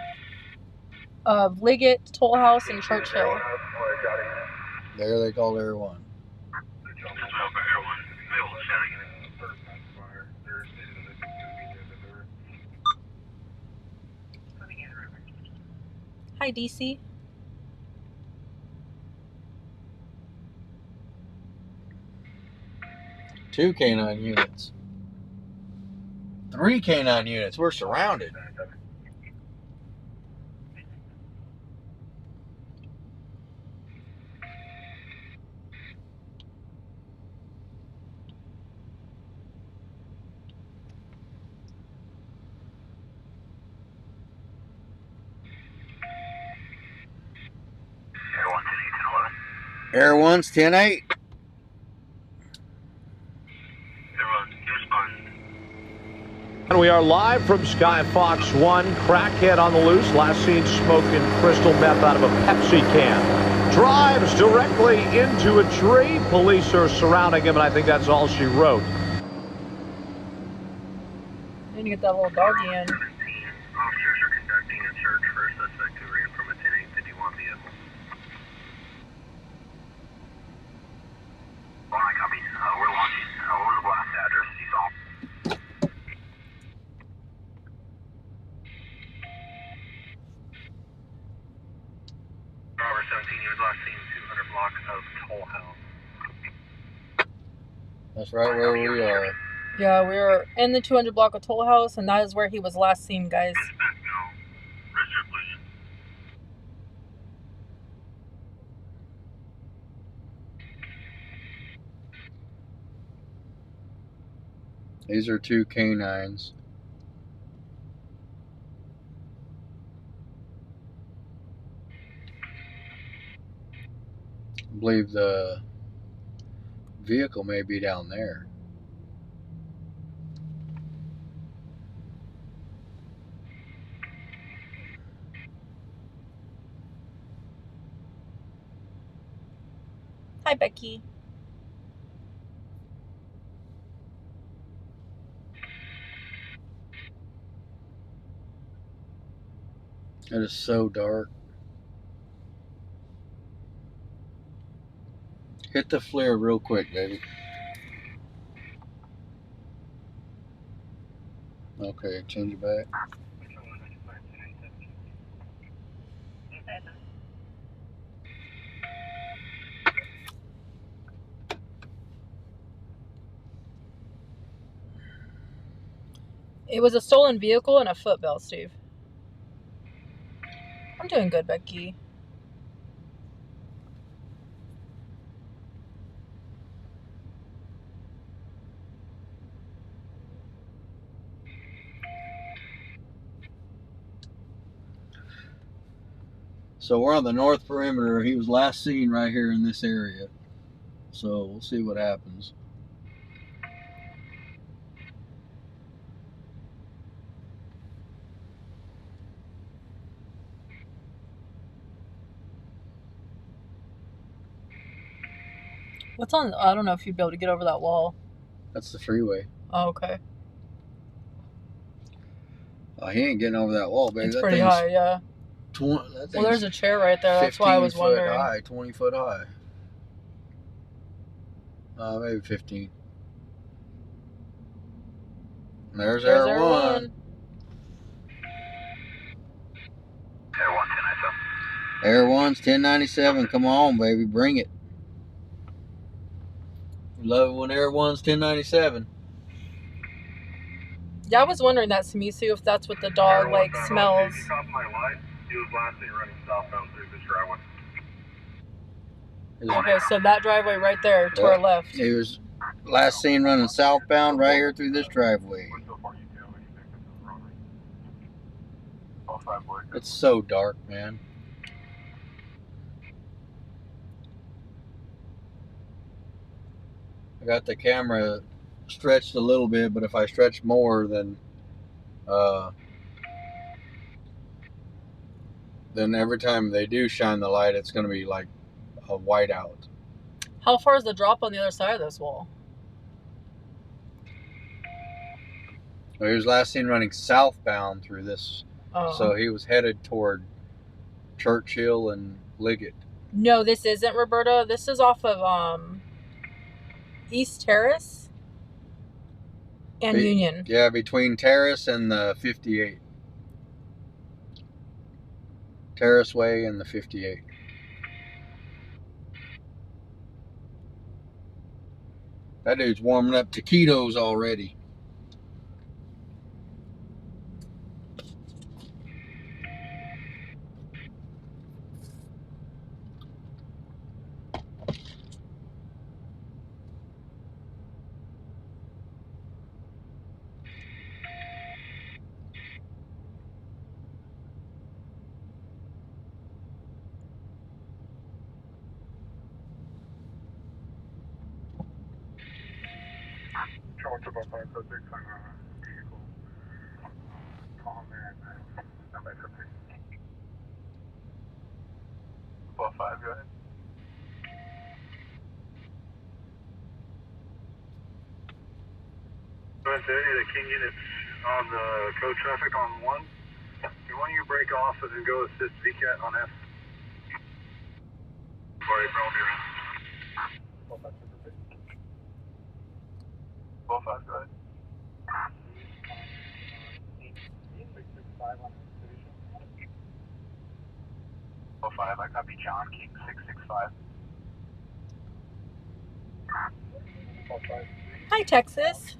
of Liggett, Toll House, and Churchill. There they called Air 1. Hi, DC. Two K9 units. 3 K9 units. We're surrounded. Air 1's 10-8. And we are live from Sky Fox 1. Crackhead on the loose. Last seen smoking crystal meth out of a Pepsi can. Drives directly into a tree. Police are surrounding him, and I think that's all she wrote. I need to get that little doggy in. Officers are conducting a search for a suspect who ran from a 10-851 vehicle. Well, I copy. We're launching. What was the last address you saw? Robert 17, he was last seen 200 block of Toll House. That's right where we are. Yeah, we're in the 200 block of Toll House, and that is where he was last seen, guys. These are 2 K9s. I believe the vehicle may be down there. Hi, Becky. It is so dark. Hit the flare real quick, baby. Okay, change it back. It was a stolen vehicle and a footbell, Steve. I'm doing good, Becky. So we're on the north perimeter. He was last seen right here in this area. So we'll see what happens. What's on? I don't know if you'd be able to get over that wall. That's the freeway. Oh, okay. Oh, he ain't getting over that wall, baby. It's that pretty thing's high, yeah. Well, there's a chair right there. That's why I was wondering. 15 foot high, 20 foot high. Maybe 15. There's Air 1. Air 1's 1097. Come on, baby. Bring it. Love it when Air 1's 1097. Yeah, I was wondering that, Samisu, if that's what the dog, like, smells. He was last seen running southbound through this driveway. Okay, so that driveway right there to our left. He was last seen running southbound right here through this driveway. It's so dark, man. I got the camera stretched a little bit, but if I stretch more, then every time they do shine the light, it's going to be like a whiteout. How far is the drop on the other side of this wall? Well, he was last seen running southbound through this, Oh. so he was headed toward Churchill and Liggett. No, this isn't, Roberta. This is off of East Terrace and Union. Yeah, between Terrace and the 58. Terrace Way and the 58. That dude's warming up taquitos already. Go ahead. The King units on the code traffic on 1. You want you to break off and then go assist VCAT on F. Sorry, go ahead. 05, I copy John King 665. Hi, Texas.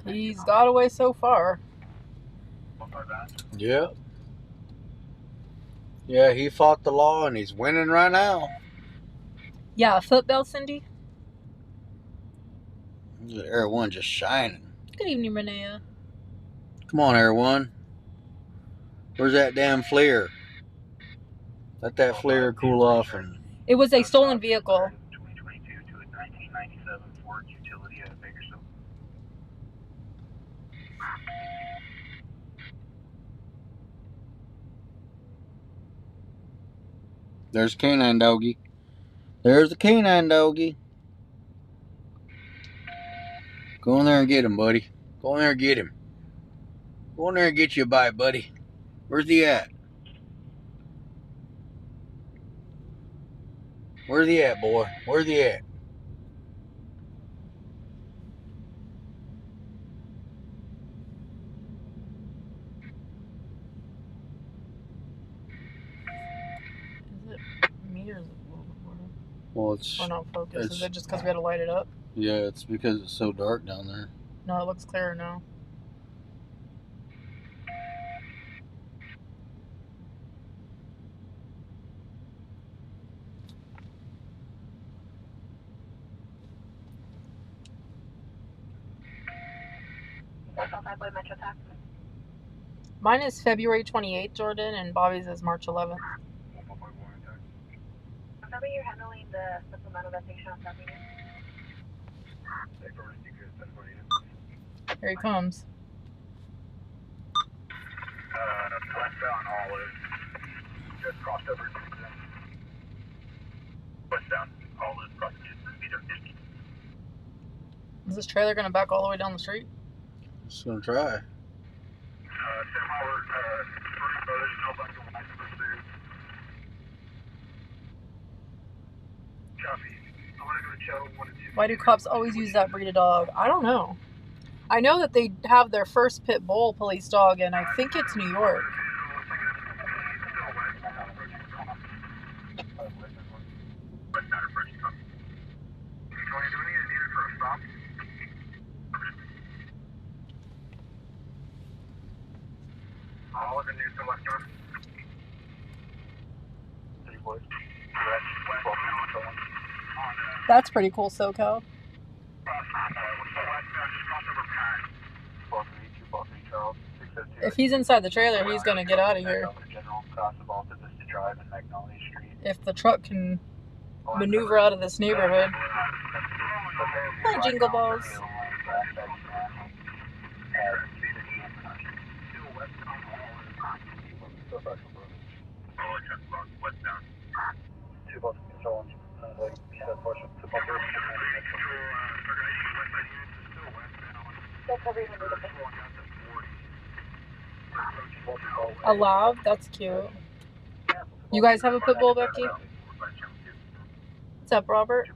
He's got away so far. Yeah. Yeah, he fought the law and he's winning right now. Yeah, a footbell, Cindy. Air 1 just shining. Good evening, Renea. Come on, Air 1. Where's that damn flare? Let that flare cool off. And It was a stolen vehicle. 2022 to a 1997 Ford utility at Bakersfield. there's canine doggy. There's the canine doggy. Go in there and get him, buddy. Go in there and get him. Go in there and get you a bite, buddy. Where's he at? Where's he at, boy? Where's he at? Is it me or is it a little bit more? Well, it's... Or not focus? Is it just because we had to light it up? Yeah, it's because it's so dark down there. No, it looks clearer now. Mine is February 28th, Jordan, and Bobby's is March 11th. Remember you're handling the supplemental investigation on South Union? Here he comes. Westbound Olive. Just crossed over to Crimson. Westbound Olive, crossing meter 50. Is this trailer gonna back all the way down the street? Just gonna try. 7 hour, there's no black and white pursuit. Copy. I want to go to channel 1 and 2. Why do cops always use that breed of dog? I don't know. I know that they have their first pit bull police dog, and I think it's New York. That's pretty cool, SoCal. If he's inside the trailer, he's gonna get out of here. If the truck can maneuver out of this neighborhood. Hi, Jingle Balls. A lab? That's cute. You guys have a pit bull, Becky? What's up, Robert?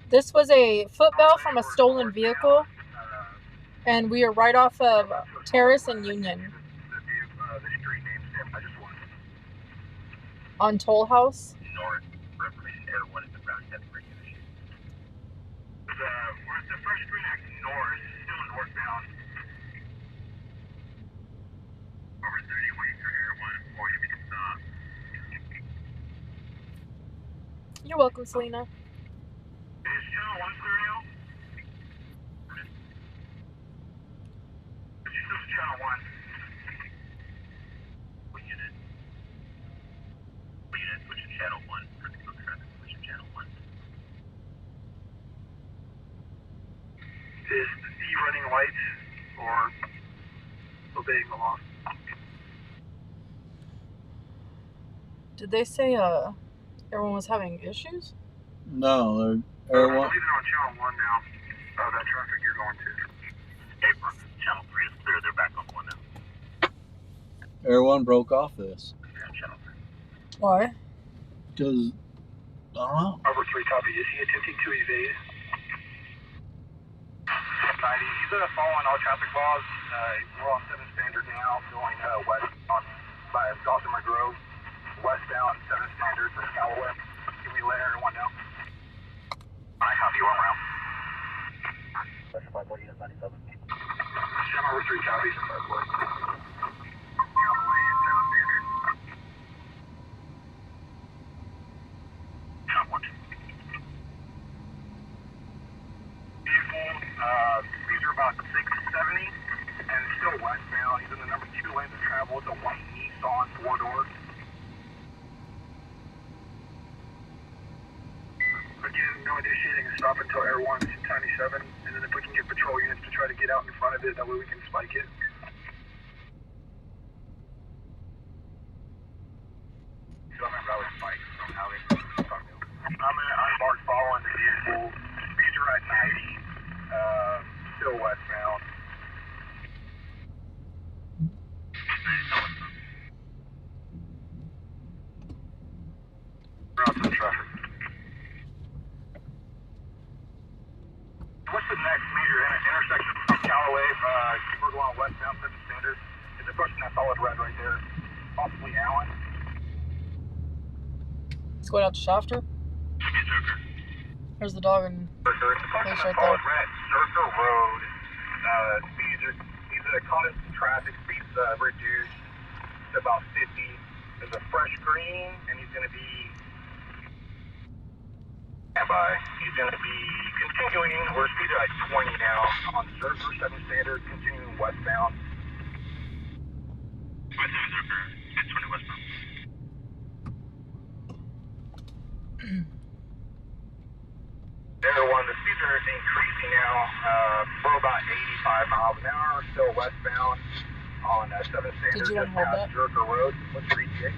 This was a footbell from a stolen vehicle, and we are right off of Terrace and Union on Toll House. You're welcome, Selena. Is he running lights or obeying the law? Did they say everyone was having issues? No, I'm everyone. leaving on channel 1 now. That traffic you're going to. April, channel 3 is clear. They're back on 1 now. Everyone broke off this. Yeah, channel 3. Why? Because, I don't know. Over 3 copy. Is he attempting to evade? 90. He's following all traffic laws. We're on 7 standard now, going west on by Gossamer Grove. Westbound 7 standard for Callaway. Can we let everyone know? I copy you on route. Specified 40 97. Channel over 3 copies. Callaway and 7 standard. Channel 1. Vehicle, speeds are about 670 and still westbound. He's in the number 2 lanes of travel. It's a white Nissan 4-door. Again, no initiating a stop until Air 1's 97, and then if we can get patrol units to try to get out in front of it, that way we can spike it. So I'm in Valley Spike from Alley. I'm unmarked following the vehicle. Speeds are at 90, still westbound. We're out to the traffic. What's the next major intersection from Callaway? We're going westbound 7 standard. It's approaching that solid red right there. Possibly Allen. Let's go out to Shafter. There's the dog and There's a Place function right called there. Red Circle Road. Speeds are caught in traffic. Speeds reduced to about 50. There's a fresh green, and he's going to be standby. He's going to be continuing. We're speeding at 20 now on Zerker 7 standard, continuing westbound. Zerker 20 westbound. Everyone, the speeds are increasing now. We're about 85 miles an hour, still westbound on 7 standard. Did you just unhold past that? Zerker Road. What's your ETA?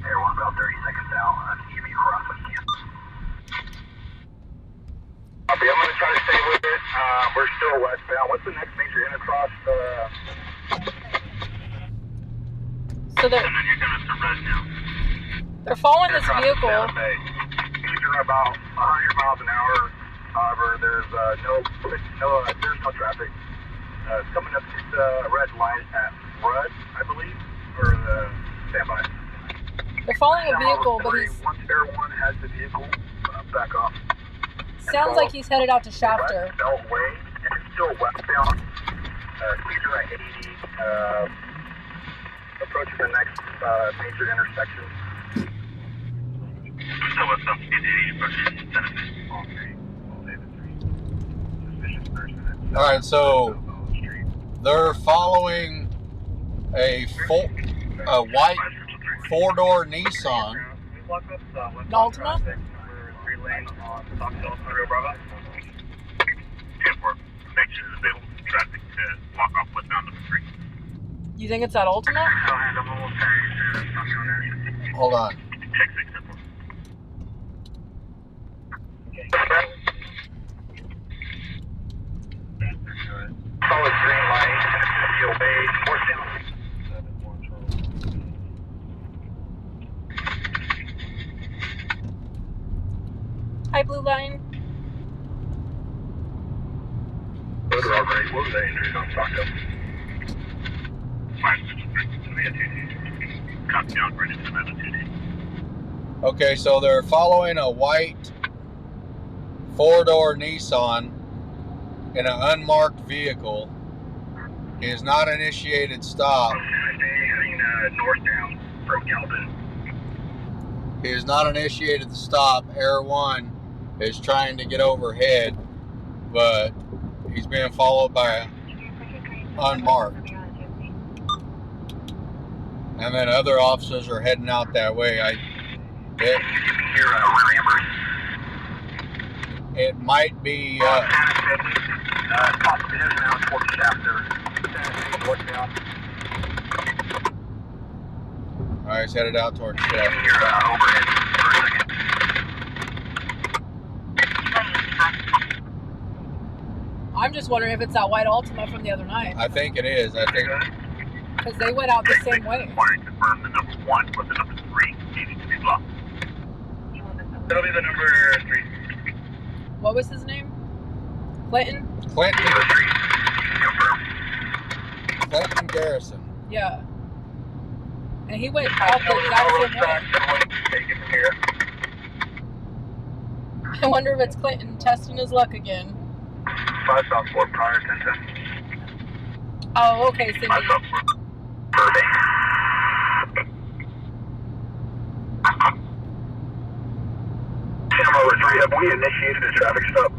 Everyone, about 30 seconds out. Give me a cross with you. I'm going to try to stay with it. We're still westbound. What's the next major intercross? So they're And then you're going to red now. they're following this vehicle. Speeds are about 100 miles an hour. However, there's no traffic. Coming up to the red line at Rudd, I believe, or standby. They're following a vehicle, but he's Once everyone has the vehicle, back off. sounds like he's headed out to Shafter. Beltway, and it's still westbound. Speeds are at 80. Approaching the next major intersection. So what's up? Speed 80 approaching Suspicious person. All right, so they're following a white four-door Nissan. An Altima? You think it's that Altima? Hold on. Solid green light, and it's going to be obeyed. Force down. Hi, Blue Line. What was that injury on Taco? Okay, so they're following a white four-door Nissan in an unmarked vehicle. He has not initiated stop. Heading northbound from Galvin. He has not initiated the stop. Air 1 is trying to get overhead, but he's being followed by unmarked. And then other officers are heading out that way. It might be Possibly heading out towards Shafter. Northbound. Alright, he's headed out towards Chef. You're overhead for a second. I'm just wondering if it's that white Altima from the other night. I think it is. I think Because they went out the same way. Confirm the number 1, but the number 3 needed to be blocked. That'll be the number 3. What was his name? Clinton? Clinton Confirm. Garrison. Yeah. And he went out the exact same way. Take it from here. I wonder if it's Clinton testing his luck again. 5 South 4 prior attention. Oh, okay, Cindy. 5 South 4. Burbank. Camera 3, have we initiated a traffic stop?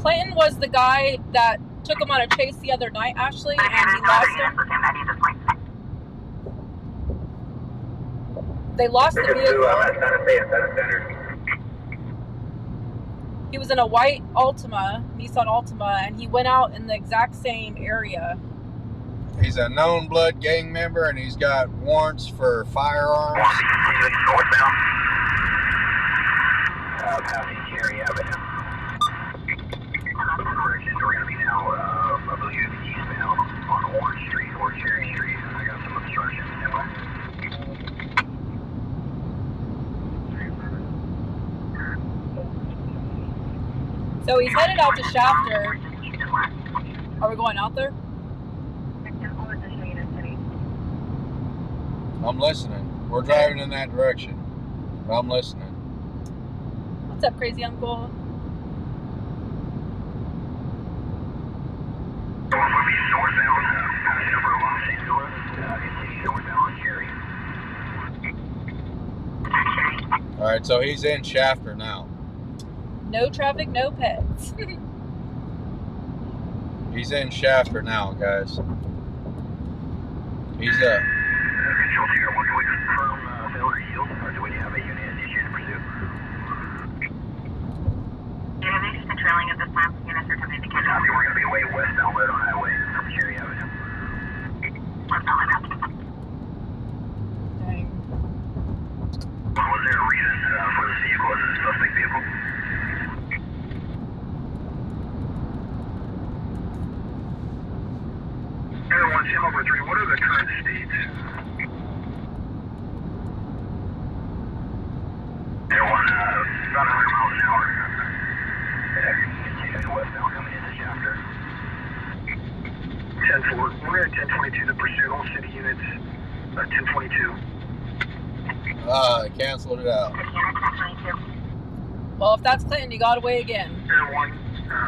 Clinton was the guy that took him on a chase the other night, Ashley, and he lost him. They lost the vehicle. He was in a white Altima, Nissan Altima, and he went out in the exact same area. He's a known blood gang member and he's got warrants for firearms. Northbound. Passing Cherry Avenue. Correction, we're going to be now, I believe, eastbound on Orange Street or Cherry Street. I got some obstruction. So he's headed out to Shafter. Are we going out there? I'm listening. We're driving in that direction. I'm listening. What's up, crazy uncle? Alright, so he's in Shafter now. No traffic, no pets. He's in Shafter now, guys. He's up. Yeah, they've just been trailing at this time. Units are attempting to catch up. We're going to be away westbound Red on Highway from Cherry Avenue. Dang. Was there a reason for this vehicle as a suspect vehicle? Everyone, Sim over 3, what are the current speeds? Everyone, about 100 miles an hour. Continuing westbound coming into Shafter. 10-4, we're at 1022 to pursue all city units. 1022. Canceled it out. Well, if that's Clinton, you got away again. Everyone,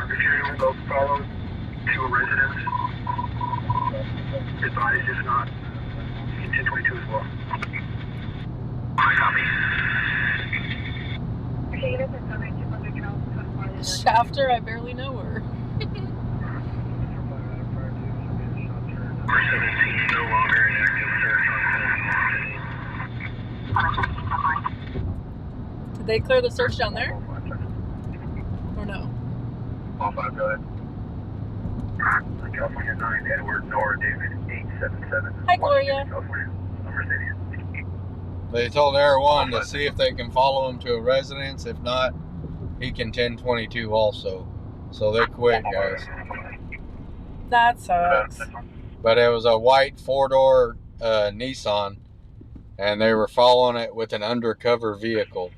if you're able to follow to a residence, advise if not, 1022 as well. Copy. Okay, units are coming to Mother Charles. Shafter, I barely know her. Number 17, no longer in active search on Did they clear the search down there? Or no? All 5, go ahead. California 9, Edward Nora David 877. Hi, Gloria. California, Mercedes. They told Air 1 to see if they can follow him to a residence. If not, he can 1022 also. So they quit, guys. That sucks. But it was a white 4-door Nissan, and they were following it with an undercover vehicle.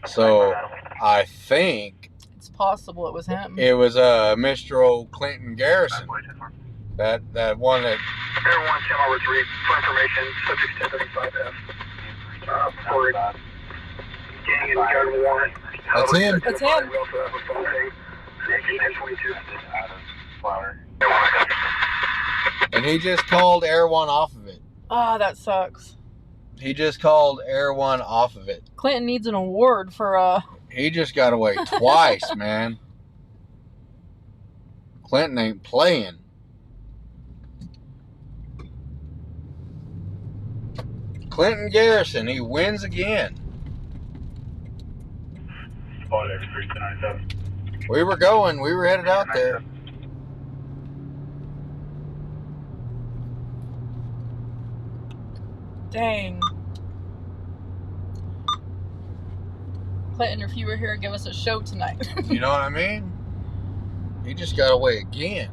So I think It's possible it was him. it was Mr. Clinton Garrison. That one that. Everyone, Tim over 3, for information, subject 1035F. For gang and gun warrant. That's him. That's him. We also have a phone thing. 1022. And he just called Air 1 off of it. Oh, that sucks. He just called Air 1 off of it. Clinton needs an award for He just got away twice, man. Clinton ain't playing. Clinton Garrison, he wins again. Spot X 397. We were headed out there. Dang. Clinton, if you were here, give us a show tonight. You know what I mean? He just got away again.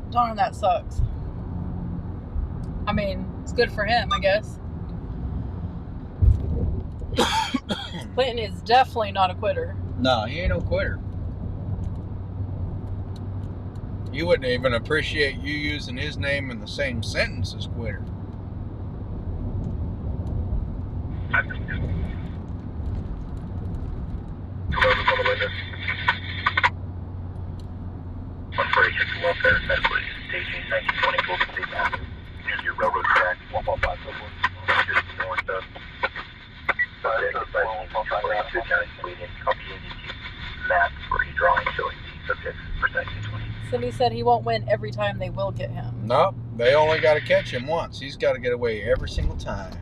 Darn, that sucks. I mean, it's good for him, I guess. Clinton is definitely not a quitter. No, he ain't no quitter. You wouldn't even appreciate you using his name in the same sentence as quitter. Operations welfare medical staging 1924 State Avenue. Near your railroad track 115 so forth. Just north of. Map for a drawing showing the subjects for section 20. Cindy said he won't win every time, they will get him. Nope, they only got to catch him once. He's got to get away every single time.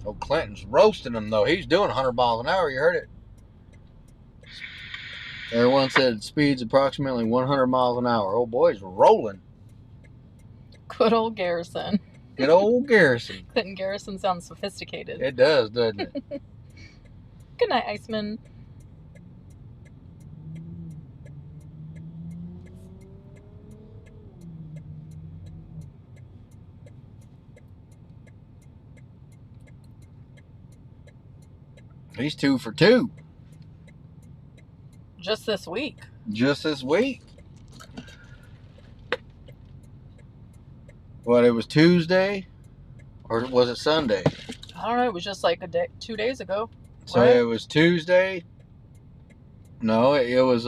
Oh, Clinton's roasting him, though. He's doing 100 miles an hour. You heard it. Everyone said speed's approximately 100 miles an hour. Oh, boy, he's rolling. Good old Garrison. Good old Garrison. Clinton Garrison sounds sophisticated. It does, doesn't it? Good night, Iceman. He's 2 for 2. Just this week. Just this week. What, it was Tuesday? Or was it Sunday? I don't know. It was just like 2 days ago. So right? it was Tuesday. No, it was,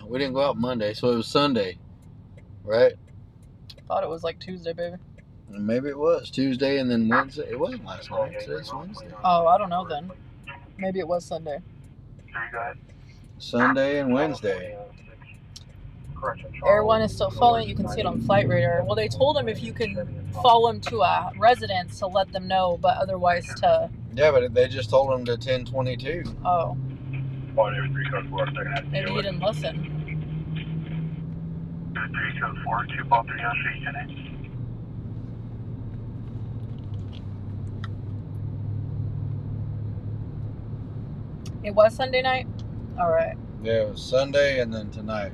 we didn't go out Monday, so it was Sunday. Right? Thought it was like Tuesday, baby. Maybe it was Tuesday and then Wednesday. It wasn't last night. Today's Wednesday. Oh, I don't know then. Maybe it was Sunday. Sunday and Wednesday. Air 1 is still following. You can see it on Flight Radar. Well, they told him if you can follow him to a residence to let them know, but otherwise to... Yeah, but they just told him to 1022. Oh. Maybe he didn't listen. 304, 253 It was Sunday night? Alright. Yeah, it was Sunday and then tonight.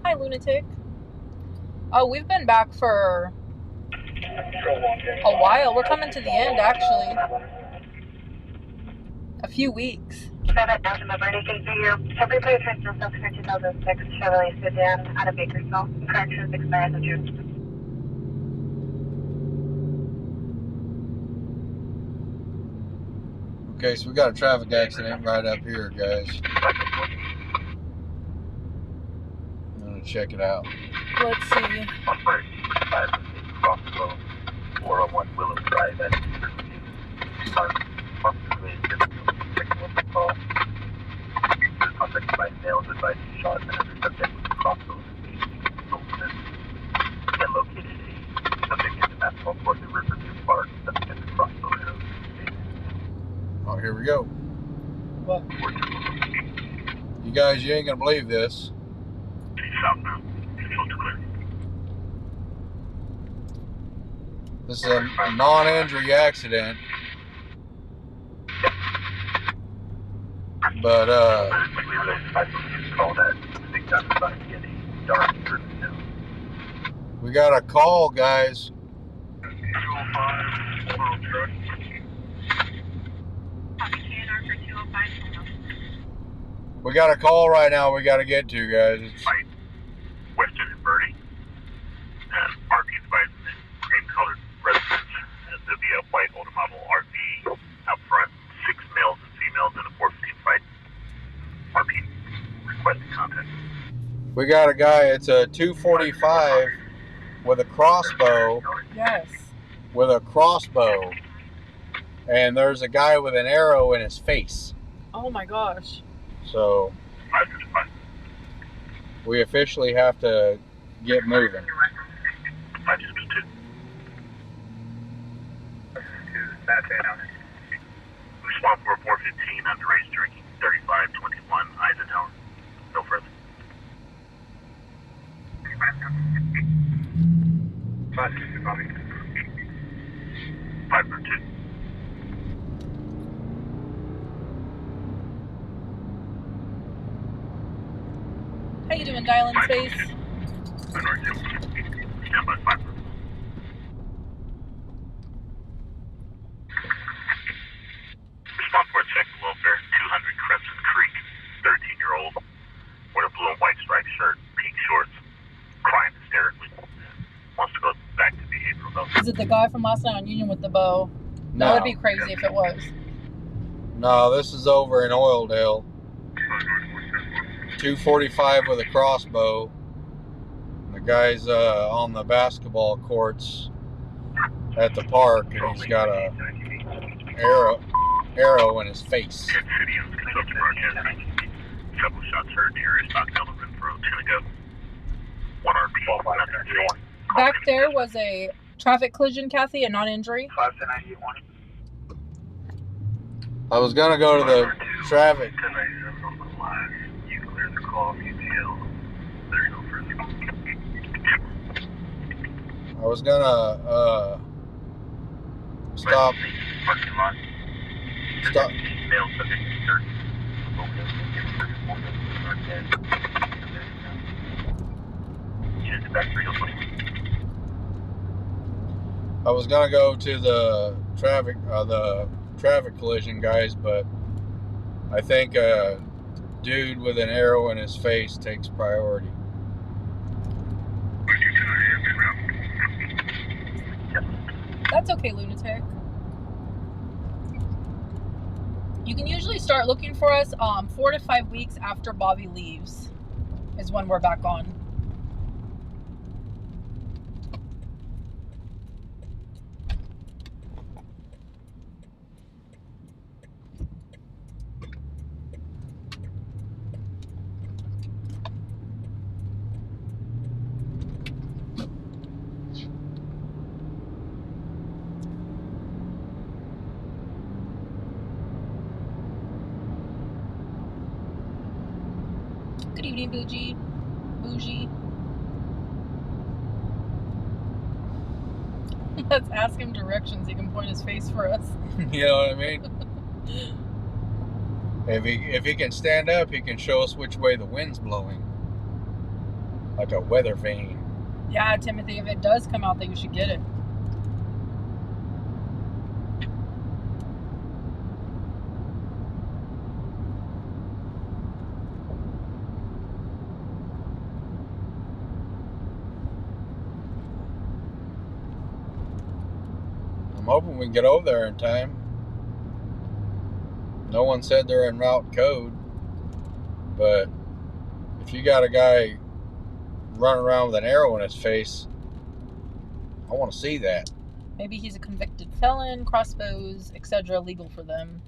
Hi, lunatic. Oh, we've been back for a while. We're coming to the end, actually. A few weeks. 7 Delta Mobility, can you temporary plate transfer for 2006 Chevrolet sedan out of Bakersfield? Correction 6 miles of June. Okay, so we got a traffic accident right up here, guys. I'm gonna check it out. Let's see. Crossbow, 401 Willow Drive at contact by males advised shot and another subject with Crossbow and located a subject in the basketball court in Riverview Park, subject to Crossbow arrow. Oh, here we go. What? You guys, you ain't gonna believe this. Southbound, control to clear. This is a non-injury accident. But, we got a call, guys. 205, truck. We got a call right now we got to get to, guys. It's Right. Western and Birdie. And RV advised the cream-colored residence. And there'll be a white older model RV out front. 6 males and females in a 415 fight. RV requesting contact. we got a guy, it's a 245 with a crossbow, Yes. with a crossbow. And there's a guy with an arrow in his face. Oh my gosh. So, 555. we officially have to get moving. 552. Swamp 415, underage drinking, 3521 Eisenhower. No further. 502. How you doing, dial in space? Minority 2. Stand by 5. Response for check welfare 200 Crescent Creek, 13-year-old, wear a blue and white striped shirt, pink shorts, crying hysterically. Wants to go back to behavioral health. Is it the guy from last night on Union with the bow? That No, would be crazy if it was. no, this is over in Oildale. 245 with a crossbow. The guy's on the basketball courts at the park, and he's got a arrow in his face. City of Kentucky broadcast. Several shots heard near Stock Element for 2 to go. 1 RP, 1 Back there was a traffic collision, Kathy, a non-injury. 5 to 91. I was gonna go to the traffic. You clear the call, KTLA. There's no further. I was gonna stop. Parking lot. Stop. Male subject to search. units to Bakersfield 20. I was gonna go to the traffic collision guys, but I think a dude with an arrow in his face takes priority. That's okay, lunatic. You can usually start looking for us 4 to 5 weeks after Bobby leaves is when we're back on. Good evening, Bougie. Bougie. Let's ask him directions. He can point his face for us. You know what I mean? If he can stand up, he can show us which way the wind's blowing. Like a weather vane. Yeah, Timothy, if it does come out, then you should get it. I'm hoping we can get over there in time. No one said they're en route code, but if you got a guy running around with an arrow in his face, I want to see that. Maybe he's a convicted felon, crossbows, etc. legal for them.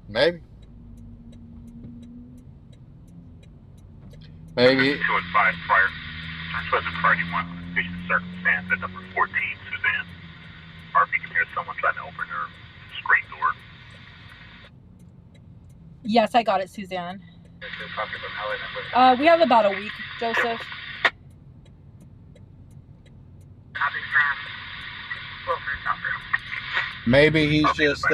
Maybe. Maybe. 2 and 5 prior. Unpleasant Friday 1, suspicious circumstance at number 14, Suzanne. RP can hear someone trying to open her screen door. Yes, I got it, Suzanne. We have about a week, Joseph. Copy from Wilford, Southfield. Maybe he's just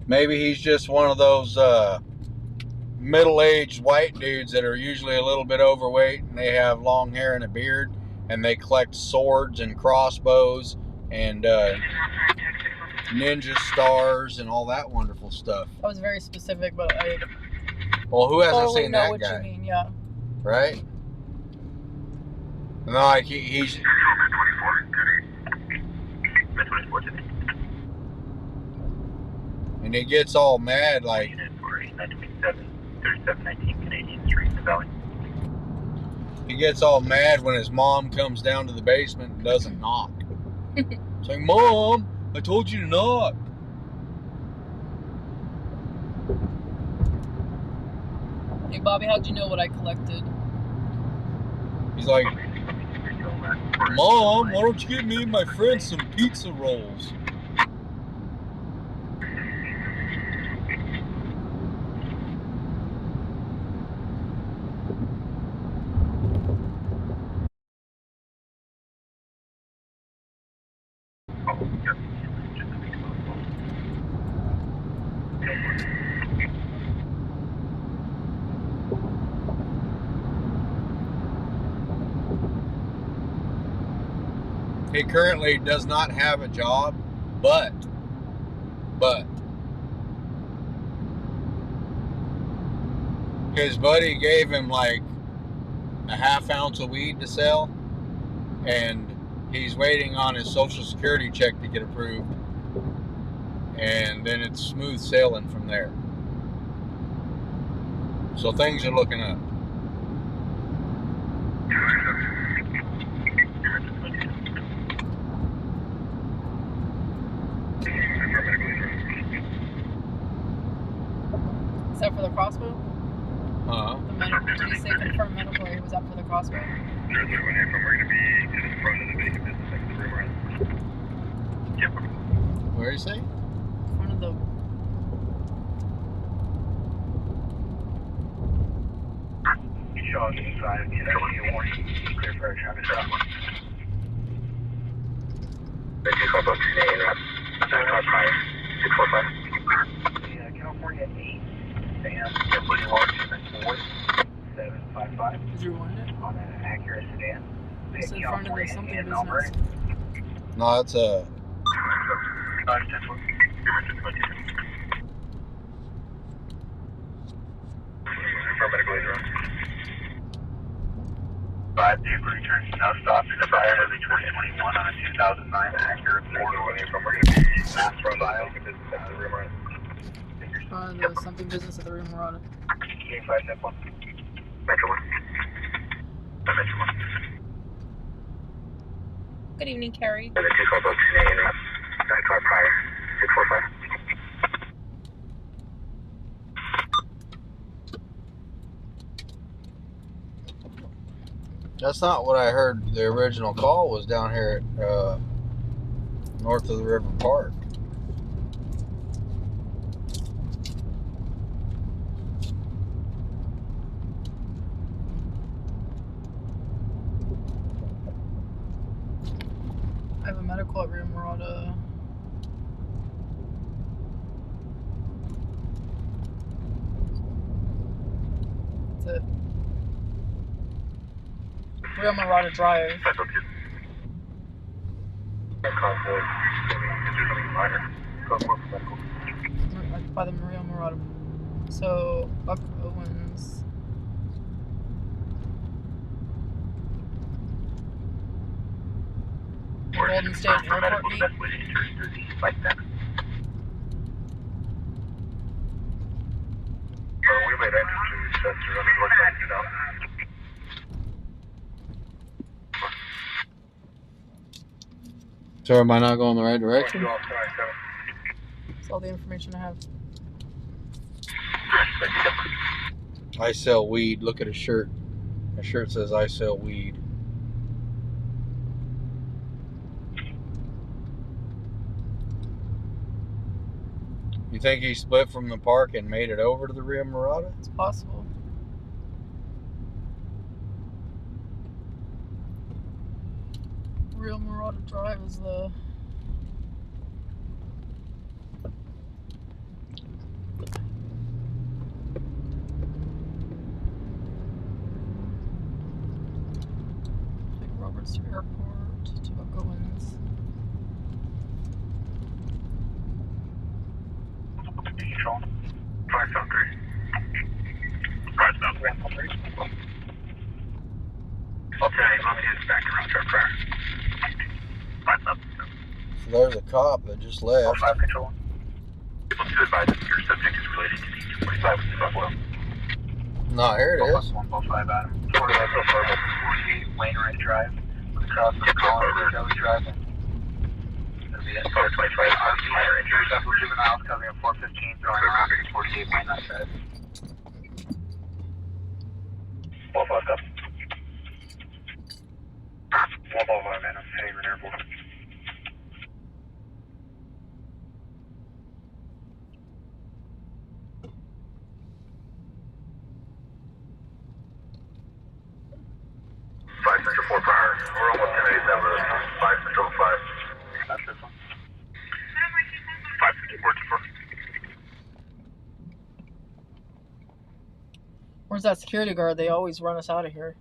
maybe he's just one of those middle-aged white dudes that are usually a little bit overweight and they have long hair and a beard and they collect swords and crossbows and ninja stars and all that wonderful stuff. That was very specific, but I Well, who hasn't totally seen know that what guy? you mean, yeah. Right? No, like he's and he gets all mad like 3719 Canadian Street in the Valley. he gets all mad when his mom comes down to the basement and doesn't knock. It's like, Mom, I told you to knock. Hey, Bobby, how'd you know what I collected? He's like, Mom, why don't you get me and my friends some pizza rolls? He currently does not have a job, but his buddy gave him like a ½ ounce of weed to sell, and he's waiting on his Social Security check to get approved, and then it's smooth sailing from there. So things are looking up. Is that for the crossbow? Uh-huh. The medical, did he say confirm medical, or was that for the crossbow? We're going to be to the front of the vacant business next to the river. Yep. Where is he? In front of the... Shaw inside, get out here, warning. Clear for air traffic stop. Thank you, Crossbow. Crossfire. 645. Yeah, California 8. Sam, Blue Large, 4. Drew, wasn't it? On an accurate sedan. It's in front of the something business. No, it's a. Five vehicle returns now stop expired as a 2021 on a 2009 Acura mass profile. The something business at the Rio Murata. Good evening, Carrie. That's not what I heard. The original call was down here at north of the River Park. I have a medical at Rio Murata. That's it. Rio Murata Drive. By the Rio Murata. So, Buck Owens. Golden State Airport meet. So am I not going the right direction? That's all the information I have. I sell weed. Look at his shirt. His shirt says I sell weed. You think he split from the park and made it over to the Rio Murata? It's possible. Rio Murata Drive is the... Take Roberts to airport to Buck Owens. Control. 573. 573. Okay, let's back around truck car. 573. So there's a cop that just left. 5 control. People to advise that your subject is related to the 45 with Buffalo. No, here it is. 145 Adam. 48 Wainwright Drive. Across the Collins Kelly Drive. That'll be it. 25 minor injuries. Double juveniles covering a 415 throwing around 48 Wainwright Drive. 155 up. 155 man, I'm Haven Airport. Central 4 power. We're almost 10 8 down the 5 Central 5. That's this one. 5 Central 4 Where's that security guard? They always run us out of here.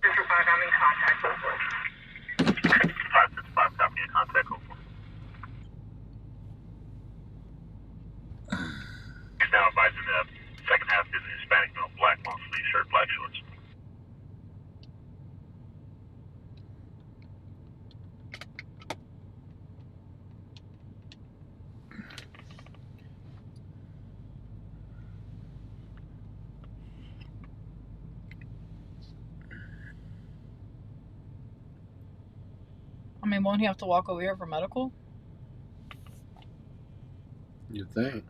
Central 5, I'm in contact with 5 copy in contact with He's now advising the second half is Hispanic male, black long sleeve shirt, black shorts. I mean, won't he have to walk over here for medical? You think?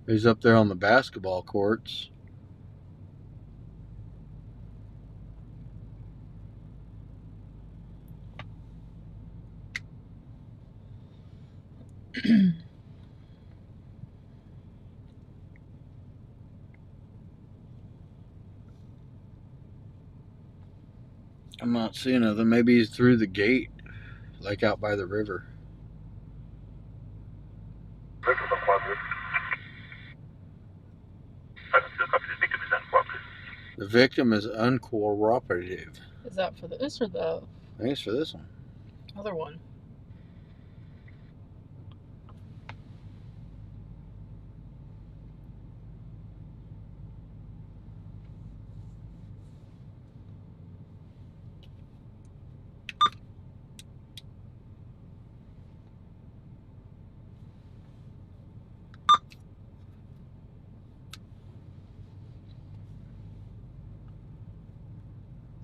He's up there on the basketball courts. I'm not seeing nothing. Maybe he's through the gate, like out by the river. The victim is uncooperative. Is that for this or the I think it's for this one. other one?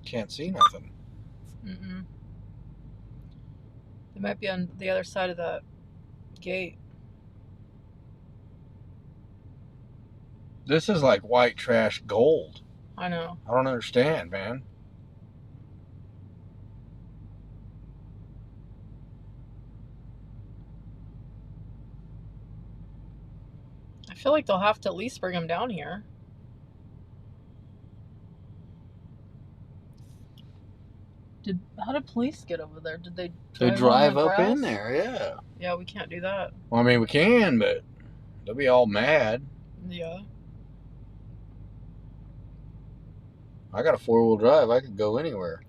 Can't see nothing. Mm-mm. It might be on the other side of that gate. This is like white trash gold. I know. I don't understand, man. I feel like they'll have to at least bring him down here. How did police get over there? Did they drive on the up grass? in there, yeah. Yeah, we can't do that. Well, I mean, we can, but they'll be all mad. Yeah. I got a 4-wheel drive. I could go anywhere.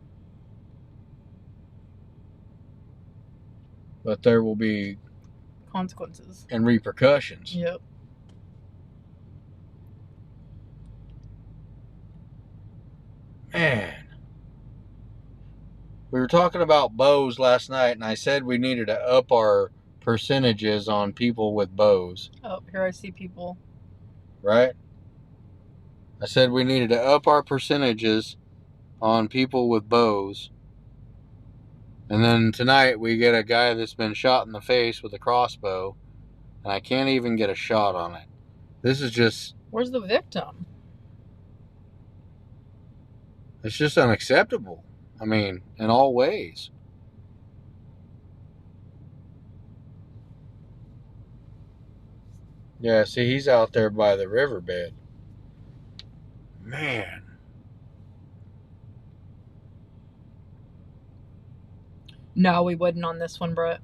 But there will be Consequences. and repercussions. Yep. Man. We were talking about bows last night, and I said we needed to up our percentages on people with bows. Oh, here I see people. Right? I said we needed to up our percentages on people with bows. And then tonight we get a guy that's been shot in the face with a crossbow, and I can't even get a shot on it. This is just... Where's the victim? It's just unacceptable. I mean, in all ways. Yeah, see, he's out there by the riverbed. Man. No, we wouldn't on this one, Brett.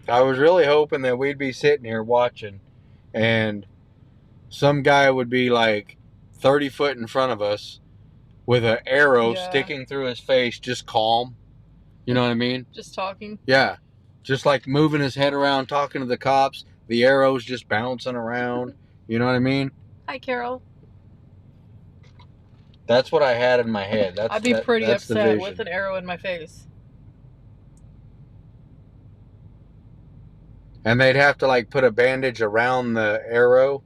I was really hoping that we'd be sitting here watching and some guy would be like 30 foot in front of us with an arrow sticking through his face, just calm. You know what I mean? Just talking? Yeah. Just like moving his head around, talking to the cops. The arrow's just bouncing around. You know what I mean? Hi, Carol. That's what I had in my head. I'd be pretty upset with an arrow in my face. And they'd have to like put a bandage around the arrow.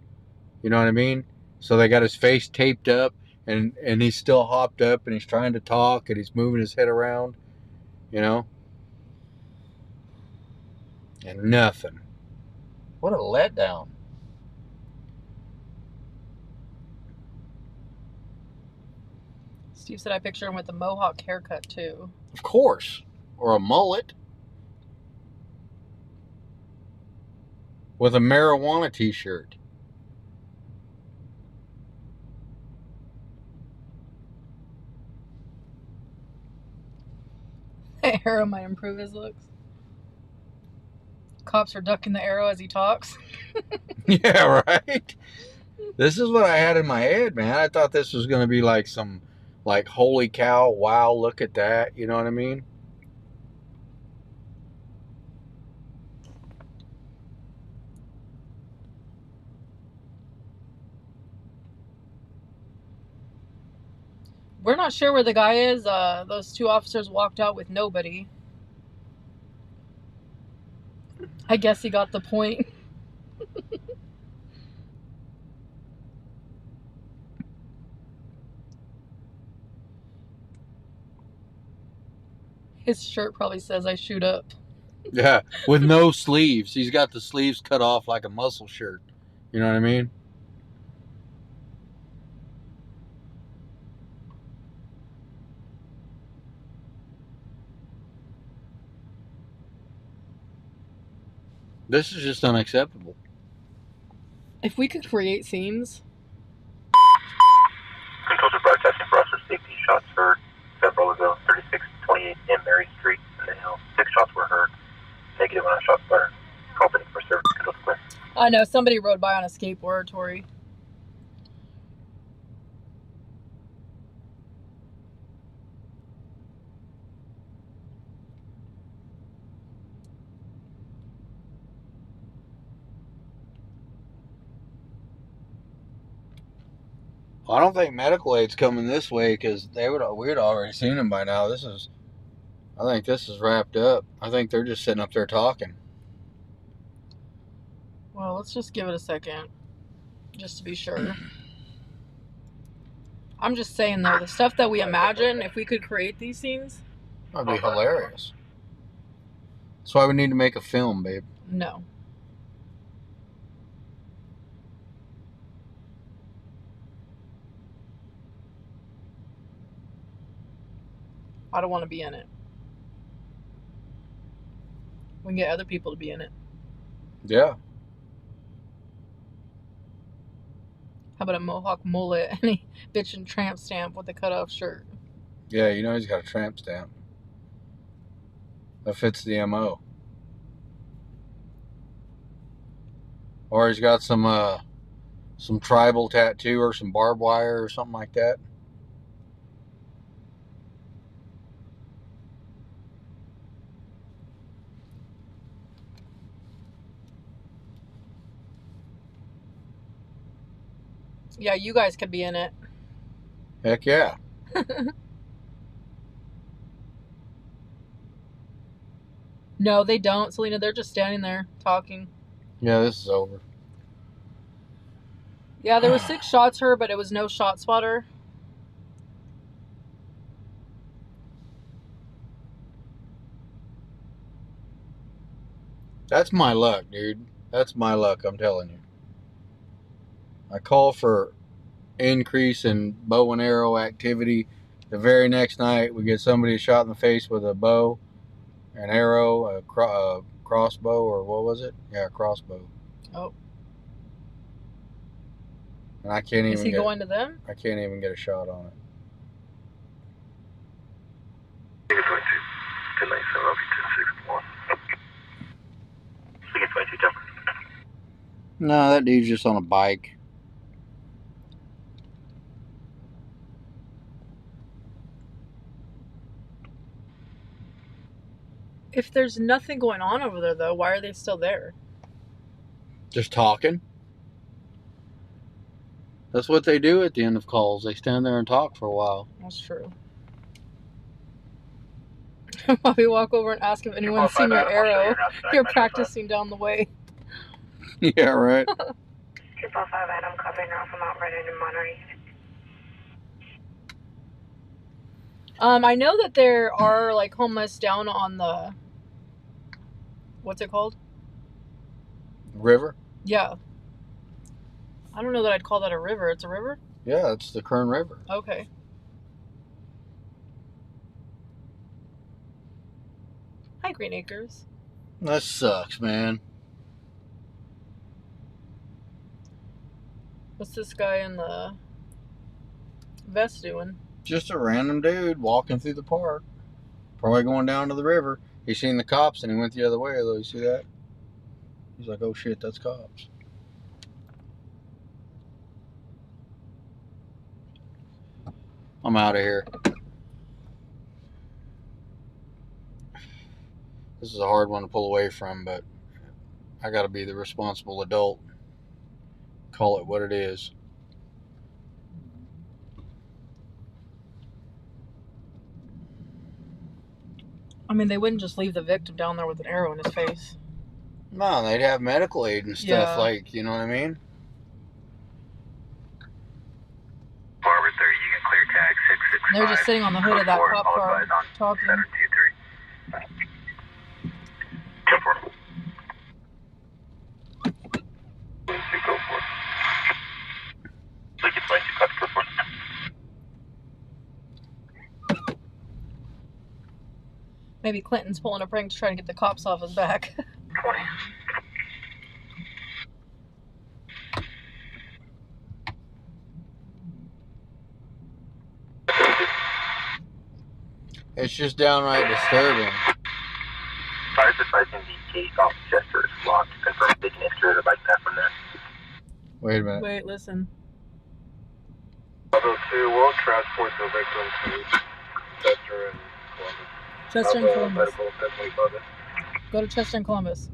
You know what I mean? So they got his face taped up and he's still hopped up and he's trying to talk and he's moving his head around. You know? And nothing. What a letdown. Steve said I picture him with a mohawk haircut too. Of course. Or a mullet. With a marijuana t-shirt. That arrow might improve his looks. Cops are ducking the arrow as he talks. Yeah, right? This is what I had in my head, man. I thought this was going to be like some, like, holy cow, wow, look at that. You know what I mean? We're not sure where the guy is. Those two officers walked out with nobody. I guess he got the point. His shirt probably says I shoot up. Yeah, with no sleeves. He's got the sleeves cut off like a muscle shirt. You know what I mean? This is just unacceptable. If we could create scenes. Controls are broadcasting for officer safety. Shots heard several ago. 3628 in Mary Street in the hill. 6 shots were heard. Negative on shots fired. Opening for service. Controls clear. I know, somebody rode by on a skateboard, Tori. I don't think medical aid's coming this way because we'd already seen him by now. I think this is wrapped up. I think they're just sitting up there talking. Well, let's just give it a second, just to be sure. I'm just saying, though, the stuff that we imagine, if we could create these scenes. That'd be hilarious. That's why we need to make a film, babe. No. I don't want to be in it. We can get other people to be in it. Yeah. How about a mohawk mullet and a bitchin' tramp stamp with a cutoff shirt? Yeah, you know he's got a tramp stamp. That fits the MO. Or he's got some tribal tattoo or some barbed wire or something like that. Yeah, you guys could be in it. Heck yeah. No, they don't, Selena. They're just standing there talking. Yeah, this is over. Yeah, there were 6 shots heard, but it was no shot spotter. That's my luck, dude. That's my luck, I'm telling you. I call for increase in bow and arrow activity. The very next night, we get somebody shot in the face with a bow, an arrow, a crossbow, or what was it? Yeah, a crossbow. Oh. And I can't even. Is he going to them? I can't even get a shot on it. No, that dude's just on a bike. If there's nothing going on over there, though, why are they still there? Just talking. That's what they do at the end of calls. They stand there and talk for a while. That's true. While we walk over and ask if anyone's seen your arrow, you're practicing down the way. Yeah, right. 245 Adam, copy now from Mount Vernon in Monterey. I know that there are, like, homeless down on the... What's it called? River? Yeah. I don't know that I'd call that a river. It's a river? Yeah, it's the Kern River. Okay. Hi, Green Acres. That sucks, man. What's this guy in the vest doing? Just a random dude walking through the park. Probably going down to the river. He seen the cops and he went the other way, though. You see that? He's like, oh shit, that's cops. I'm out of here. This is a hard one to pull away from, but I gotta be the responsible adult. Call it what it is. I mean, they wouldn't just leave the victim down there with an arrow in his face. No, they'd have medical aid and stuff, Yeah. like, you know what I mean? Barber 30, you can clear tag 665. They're just sitting on the hood of that cop car talking. 723. 10-4. Go for it. Lincoln 22, copy, go for it. Maybe Clinton's pulling a prank to try to get the cops off his back. 20. It's just downright disturbing. Fire advising the gate off Chester is locked. Confirm they can enter the bike path from there. Wait a minute. Wait, listen. Level 2 will transport the victim to Chester and Columbus. Chester and Columbus. Medical, definitely Columbus. Go to Chester and Columbus.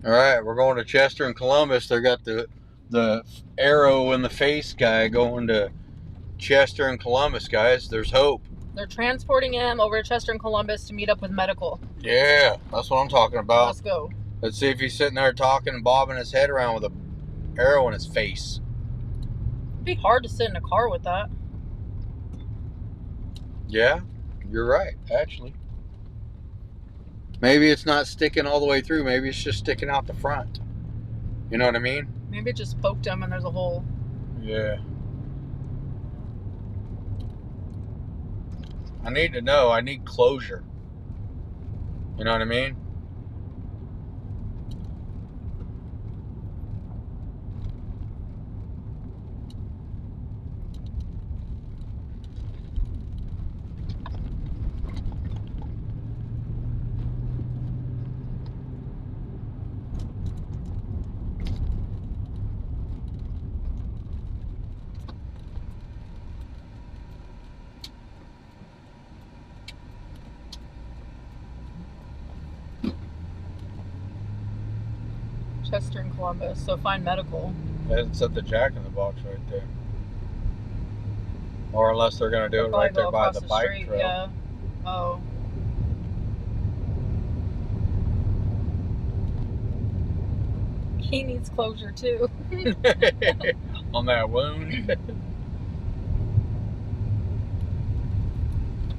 All right, we're going to Chester and Columbus. They got the arrow in the face guy going to Chester and Columbus, guys. There's hope. They're transporting him over to Chester and Columbus to meet up with medical. Yeah, that's what I'm talking about. Let's go. Let's see if he's sitting there talking and bobbing his head around with an arrow in his face. It'd be hard to sit in a car with that. Yeah, you're right, actually. Maybe it's not sticking all the way through. Maybe it's just sticking out the front. You know what I mean? Maybe it just poked him and there's a hole. Yeah. I need to know. I need closure. You know what I mean? Chester and Columbus, so find medical. It's at the Jack in the Box right there. Or unless they're going to do it right there by the bike trail. Yeah. Oh. He needs closure too. On that wound.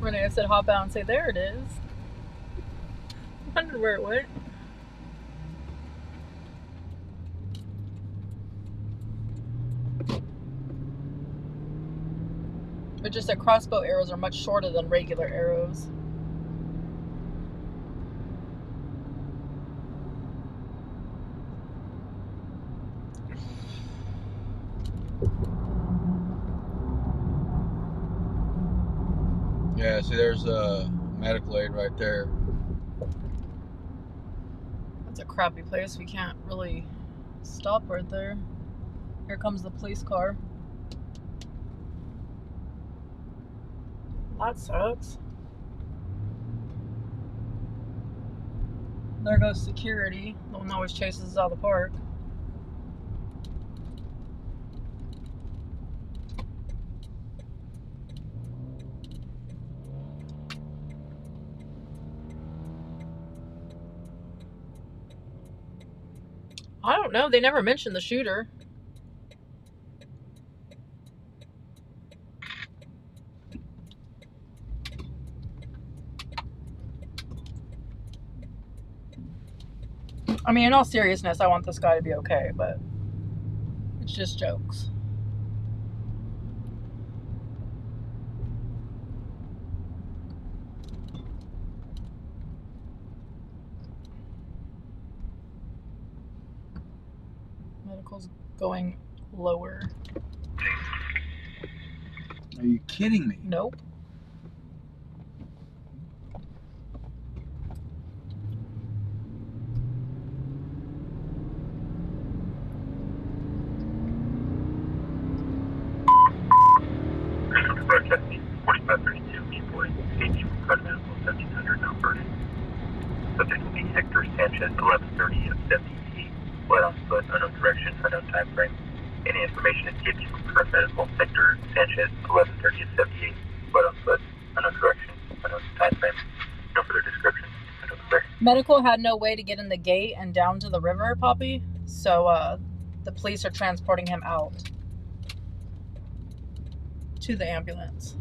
Renee said hop out and say, there it is. I wondered where it went. But just that crossbow arrows are much shorter than regular arrows. Yeah, see, there's a medical aid right there. That's a crappy place. We can't really stop right there. Here comes the police car. That sucks. There goes security. The one that always chases us out of the park. I don't know. They never mentioned the shooter. I mean, in all seriousness, I want this guy to be okay, but it's just jokes. Medical's going lower. Are you kidding me? Nope. Broadcasting 4532 Viewpoint, KG from Continental 1700 now burning. Subject will be Hector Sanchez, 1130 of 78, blood on foot, unknown direction, unknown time frame. Any information is given from current medical. Hector Sanchez, 1130 of 78, blood on foot, unknown direction, unknown time frame. No further description. Medical had no way to get in the gate and down to the river, Poppy, so the police are transporting him out to the ambulance.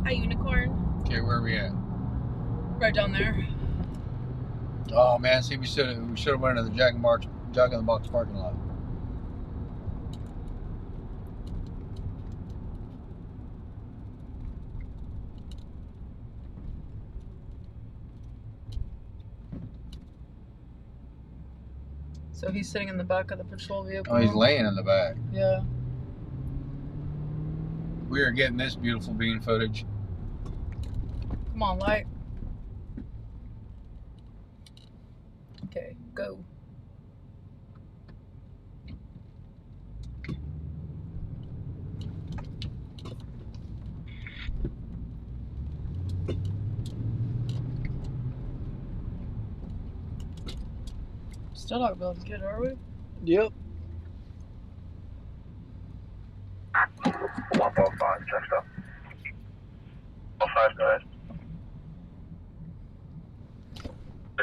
Hi, Unicorn. Okay, where are we at? Right down there. Oh man, see, we should have went to the Jack in the Box parking lot. So he's sitting in the back of the patrol vehicle. Oh, he's laying in the back. Yeah. We are getting this beautiful bean footage. Come on, light. Okay, go. Still not able to get, are we? Yep. 145, check stop. 145, go ahead.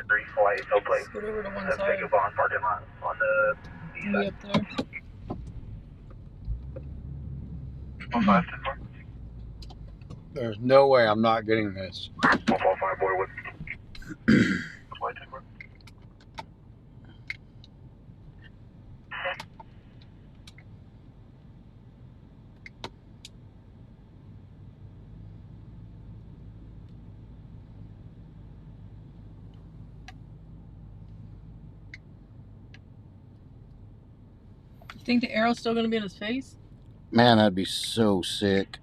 3 flight, no plate. Scoot over to one Let's side. take a bond parking lot on the east Be side. up there. 1524. There's no way I'm not getting this. 145, boy, with flight 24. You think the arrow's still gonna be in his face? Man, that'd be so sick.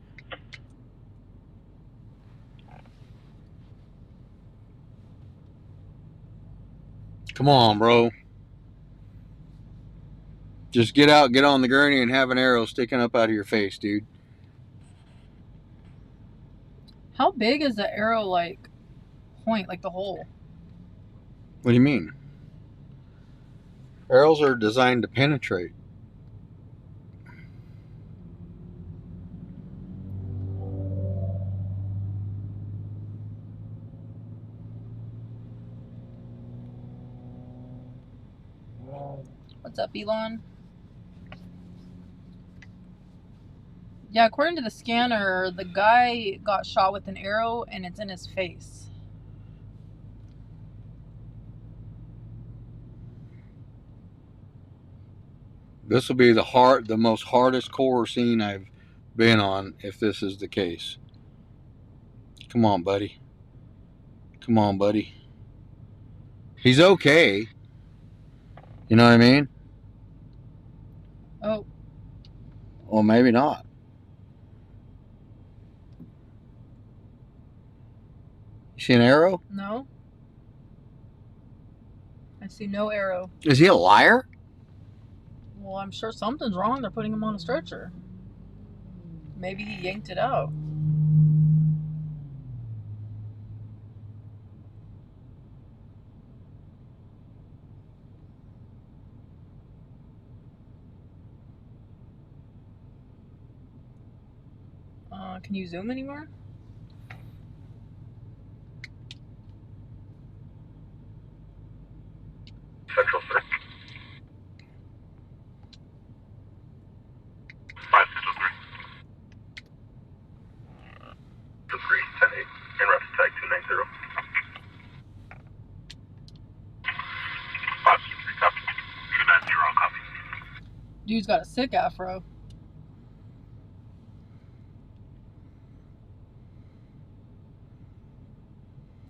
Come on, bro. Just get out, get on the gurney, and have an arrow sticking up out of your face, dude. How big is the arrow, like, point, like the hole? What do you mean? Arrows are designed to penetrate. What's up, Elon? Yeah, according to the scanner, the guy got shot with an arrow and it's in his face. This will be the most hardest core scene I've been on if this is the case. Come on, buddy. Come on, buddy. He's okay. You know what I mean? Oh, Well, maybe not. You see an arrow? no. I see no arrow. Is he a liar? Well, I'm sure something's wrong. They're putting him on a stretcher. Maybe he yanked it out. Can you zoom anymore? Central 3. 5 Central 3. 3, 10 8. En route to tag 290. 5 3 copy. 290 copy. Dude's got a sick afro.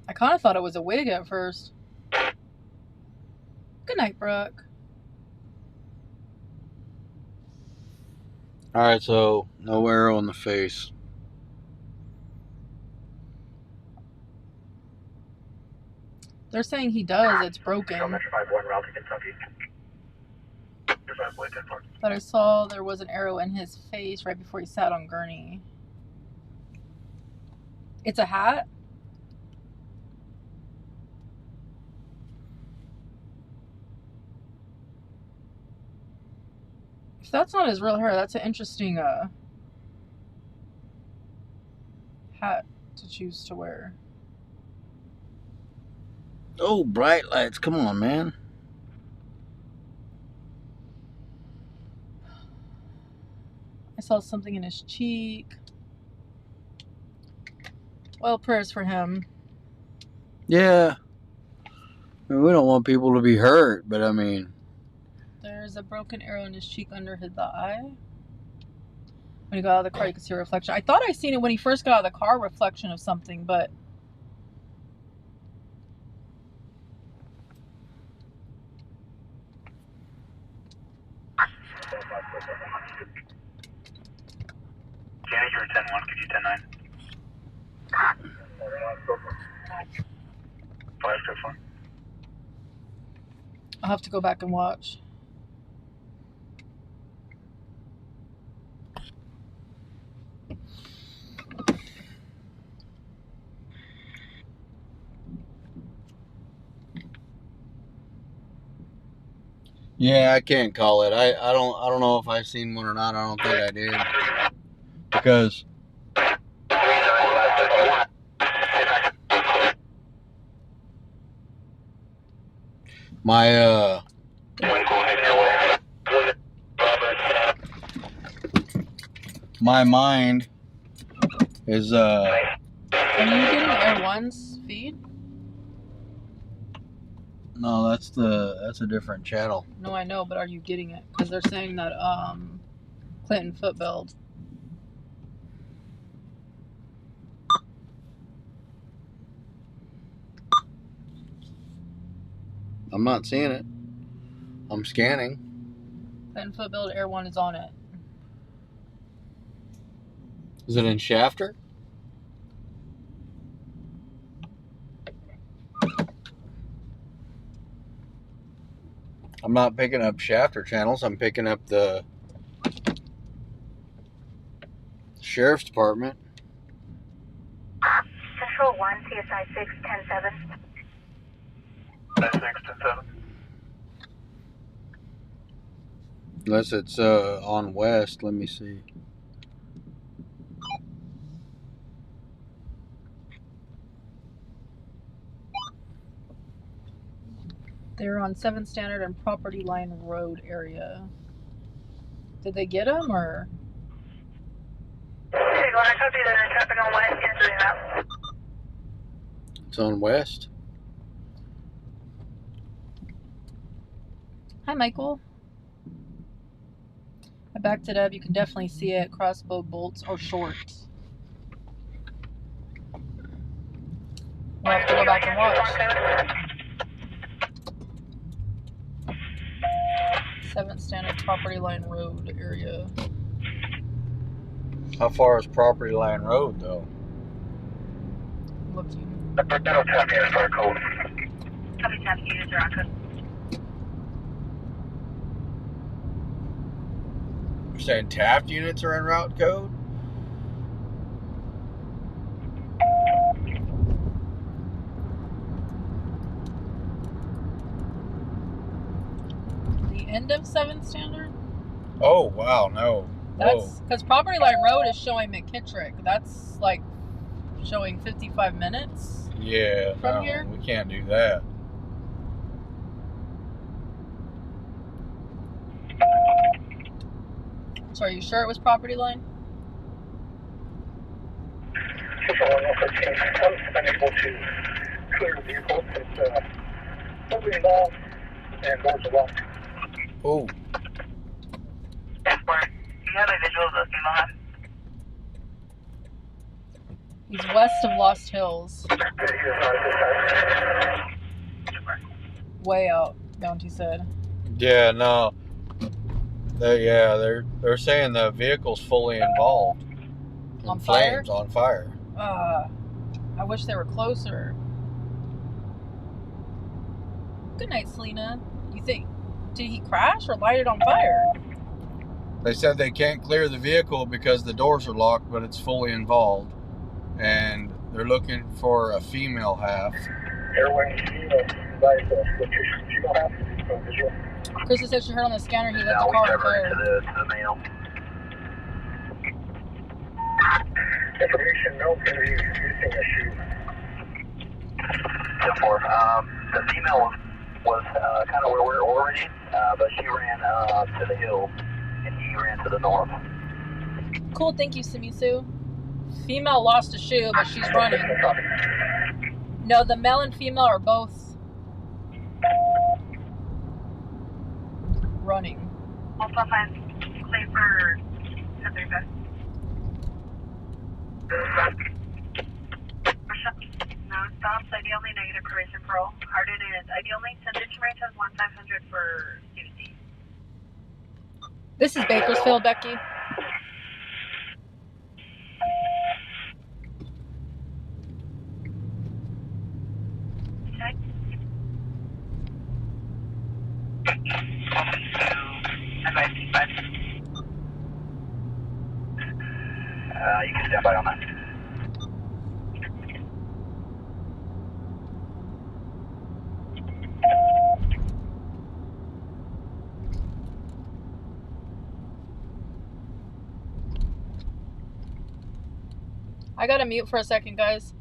I kind of thought it was a wig at first. Good night, Brooke. Alright, so no arrow in the face. They're saying he does. It's broken. Metro 51 route to Kentucky. 5 10 4. But I saw there was an arrow in his face right before he sat on gurney. It's a hat? If that's not his real hair, that's an interesting hat to choose to wear. Oh, bright lights. Come on, man. I saw something in his cheek. Well, prayers for him. Yeah. I mean, we don't want people to be hurt, but I mean... There's a broken arrow in his cheek under the eye. When he got out of the car, you could see a reflection. I thought I seen it when he first got out of the car, reflection of something, but... 10-9. 5-1. I'll have to go back and watch. Yeah, I can't call it. I don't know if I've seen one or not. I don't think I did. Because my my mind is Are you getting Air One's feed? no, that's a different channel. No, I know, but are you getting it? Because they're saying that Clinton footbuild. I'm not seeing it. I'm scanning. Clinton footbuild Air One is on it. Is it in Shafter? I'm not picking up Shafter channels. I'm picking up the Sheriff's Department. Central 1, CSI 6, 10-7. 6-7. Unless it's on West. Let me see. They're on 7th Standard and Property Line Road area. Did they get them or? Okay, when I copy the traffic on West, answer the map. It's on West. Hi, Michael. I backed it up. You can definitely see it. Crossbow bolts are short. We'll have to go back and watch. 7th Standard Property Line Road area. How far is Property Line Road, though? Looking. That'll tap me as our code. Copy tap units are on code. You're saying Taft units are in route code? The end of 7th Standard? Oh, wow, no. That's because Property Line Road is showing McKittrick. That's like showing 55 minutes. Yeah, from no, here? we can't do that. So are you sure it was Property Line? I'm unable to clear the vehicle. It's totally involved and doors are locked. Oh, Airport. Do you have a visual of the female hand? He's west of Lost Hills. Way out, Bounty said. yeah, no. They're saying the vehicle's fully involved. In On fire? flames, on fire. I wish they were closer. Good night, Selena. You think, did he crash or light it on fire? They said they can't clear the vehicle because the doors are locked, but it's fully involved. And they're looking for a female half. Airway, advise location. You don't have to visual. Krista said she heard on the scanner he lit the car on fire. To the mail. Information, no, can be using a shoe. 10-4. The female was kind of where we're already, but she ran to the hill, and he ran to the north. Cool, thank you, Simisu. Female lost a shoe, but she's running. No, the male and female are both running. Also, find claim for 10-35. No stops, ideally negative correction parole. Harden is ideally send it to range has 1-500 for CBC. This is Bakersfield, Becky. You can stand by on that. I gotta mute for a second, guys.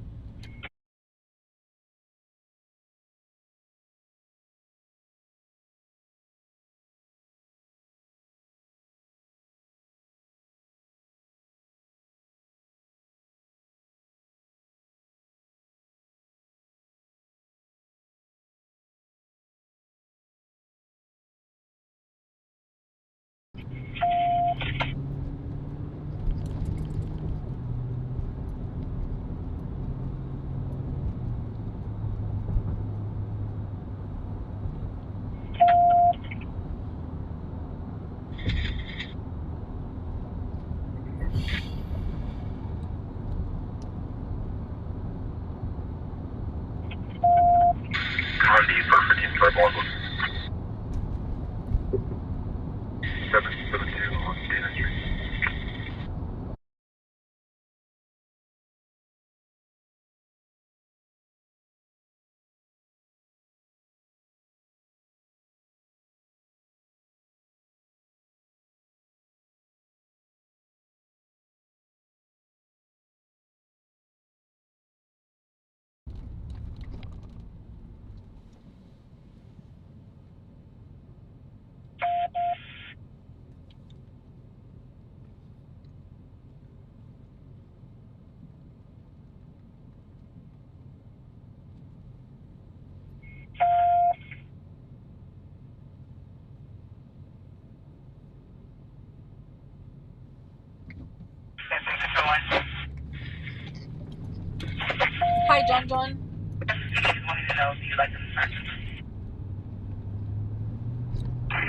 Hi, John John. We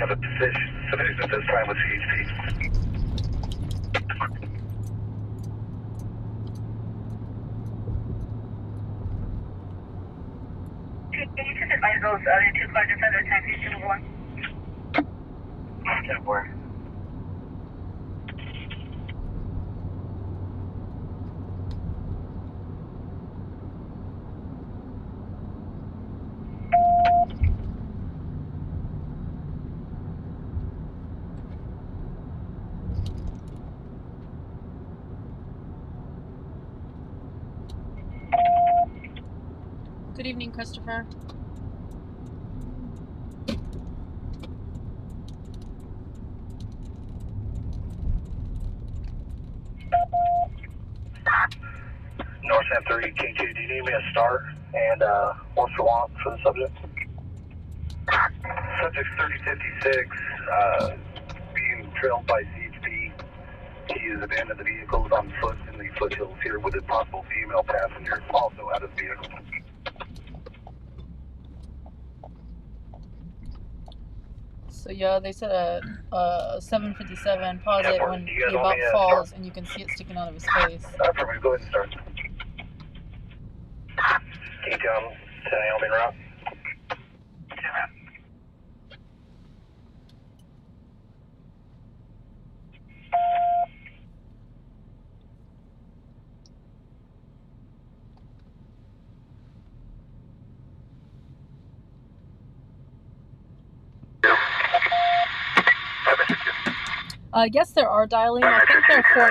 have a submission at this time with CHP. Can you just advise those other two cars inside the taxi to move on? 10-4. Good evening, Christopher. North Sam 3, King 2, do you need me a star and what's the want for the subject? Subject 3056, being trailed by CHP. He is abandoned the vehicles on foot in the foothills here with a possible female passenger also out of the vehicle. So yeah, they said a 757 pause it when he about falls and you can see it sticking out of his face. Affirmative, go ahead and start. Can you come to Naomi route? Yes, there are dialing. I think they're $4.99.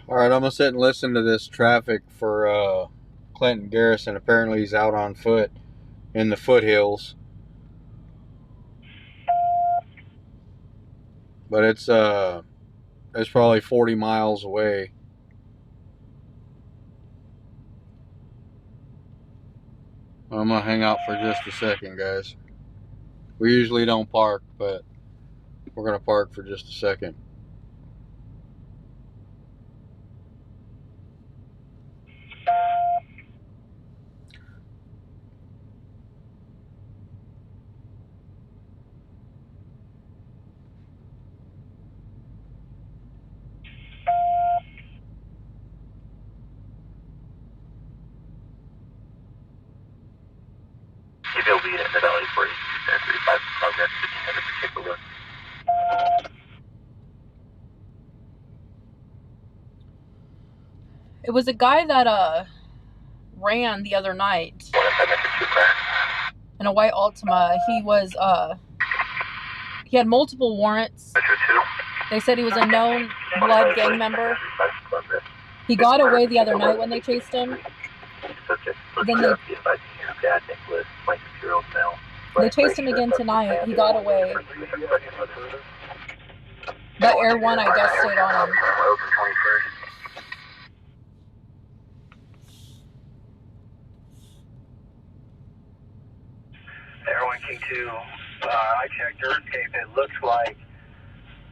All right, I'm gonna sit and listen to this traffic for Clinton Garrison. Apparently, he's out on foot in the foothills, but it's probably 40 miles away. I'm gonna hang out for just a second, guys. We usually don't park, but we're gonna park for just a second. It was a guy that ran the other night in a white Altima. He had multiple warrants. They said he was a known blood gang member. He got away the other night when they chased him. Then they chased him again tonight. He got away. That Air 1, I guess, stayed on him. Air 1 King 2, I checked Earthscape. It looks like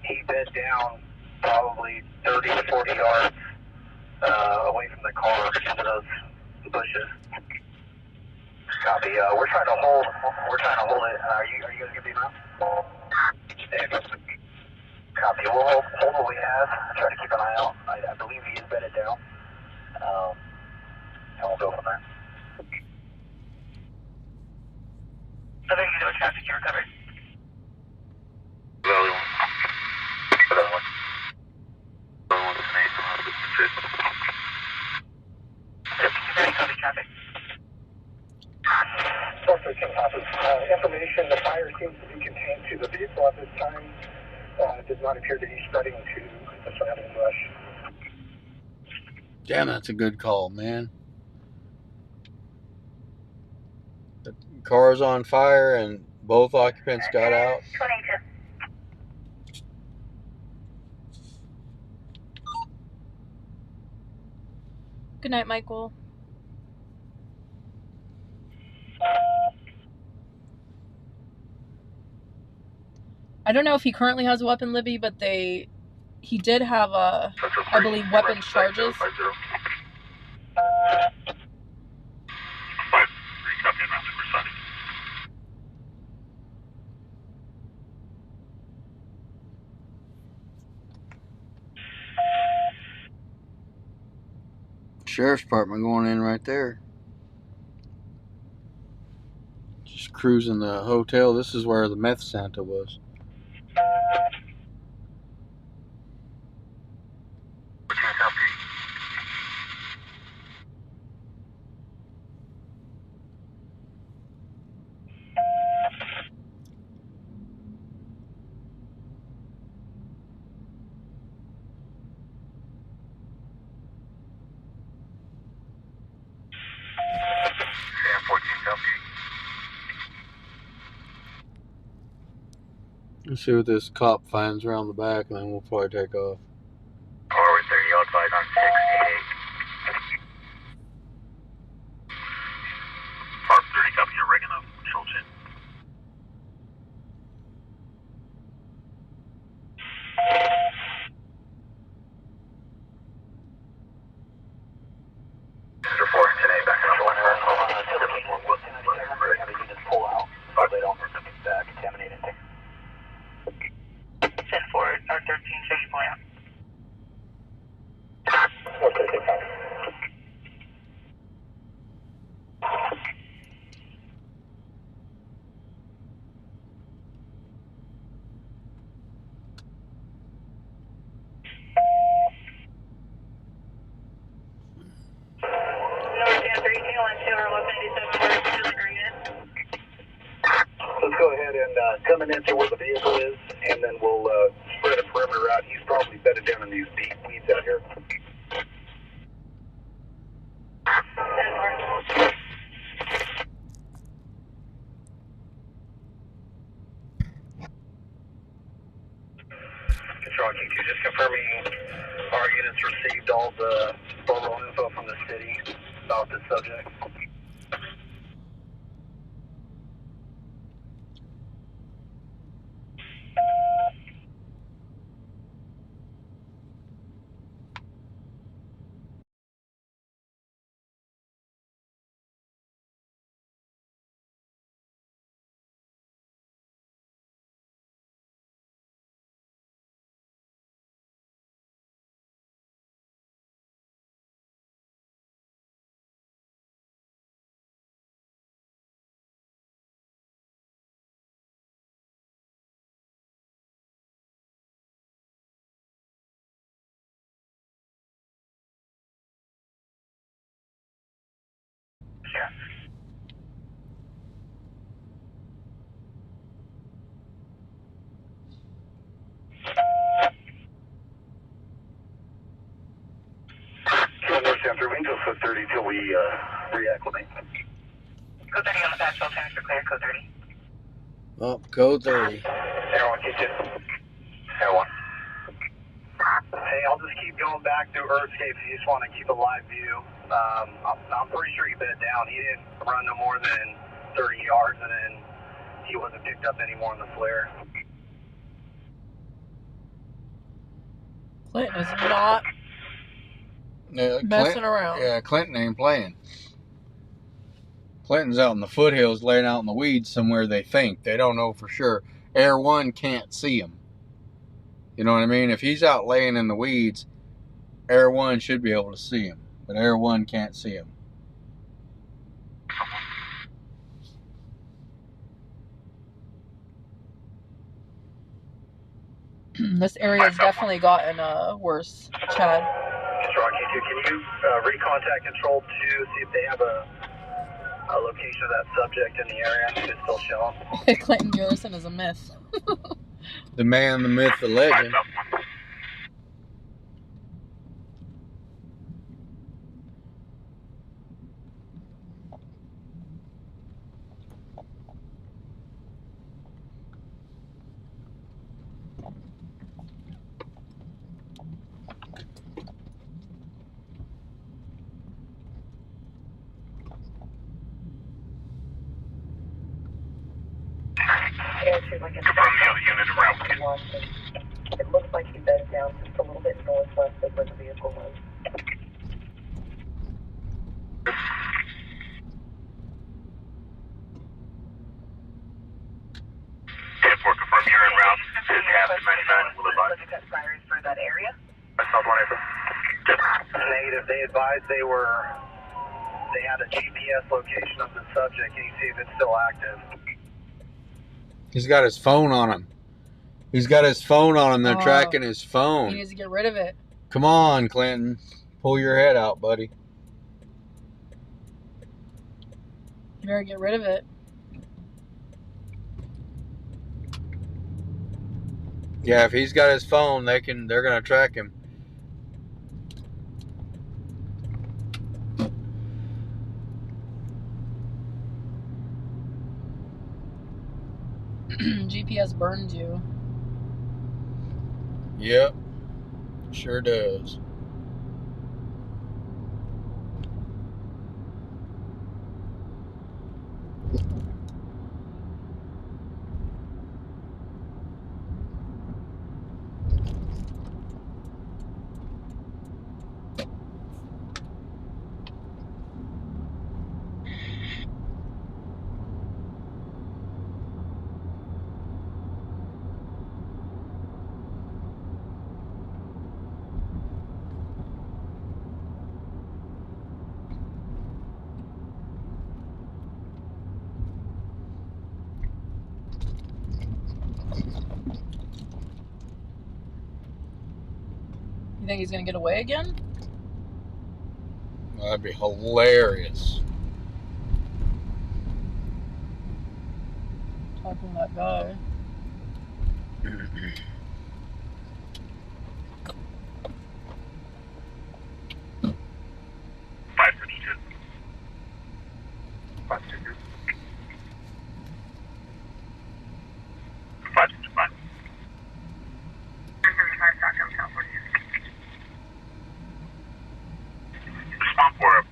he bed down probably 30 to 40 yards away from the car into those bushes. Copy. We're trying to hold. It. Are you guys gonna be enough? Copy. We'll hold what we have. Try to keep an eye out. I believe he is bedded down. And we'll go from there. I think you know traffic. You're covered. Information, the fire seems to be contained to the vehicle at this time. It does not appear to be spreading to the surrounding brush. Damn, that's a good call, man. The car's on fire and both occupants got out. Good night, Michael. I don't know if he currently has a weapon, Libby, but he did have I believe, weapons charges. Sheriff's Department going in right there. Just cruising the hotel. This is where the meth Santa was. Let's see what this cop finds around the back, and then we'll probably take off. Forward 30 outside on 688. Park 30, copy, you're rigging up. Control chin. Mr. 4, today, back up. The units pull out so they don't contaminate anything. 10 forward, R13, check your point out. Okay, copy. Let's go ahead and come and enter where the vehicle is, and then we'll spread a perimeter out. He's probably bedded down in these deep weeds out here. Control Q2, just confirming our units received all the photo info from the city about this subject. we reacclimate. Code 30 on the backfill, transfer clear, code 30. Oh, code 30. Air 1, K2. Air 1. Hey, I'll just keep going back through Earthscape if you just want to keep a live view. I'm pretty sure he bed down. He didn't run no more than 30 yards, and then he wasn't picked up anymore in the flare. Clinton is not messing around. Yeah, Clinton ain't playing. Clinton's out in the foothills, laying out in the weeds somewhere. They think they don't know for sure. Air 1 can't see him. You know what I mean? If he's out laying in the weeds, Air 1 should be able to see him, but Air 1 can't see him. This area has definitely gotten worse, Chad. Rocky 2, can you recontact Control 2, see if they have a location of that subject in the area if it's still showing? Clinton Garrison is a myth. The man, the myth, the legend. It looks like he bed down just a little bit northwest of where the vehicle was. Airport, confirm you're en route to Captain 99 Boulevard. Fires for that area? South 1 April. Negative. They advised they had a GPS location of the subject. Can you see if it's still active? He's got his phone on him. He's got his phone on him. They're tracking his phone. He needs to get rid of it. Come on, Clinton. Pull your head out, buddy. You better get rid of it. Yeah, if he's got his phone, they're gonna track him. GPS burns you. Yep. Sure does. You think he's gonna get away again? That'd be hilarious. Talking to that guy. Respond for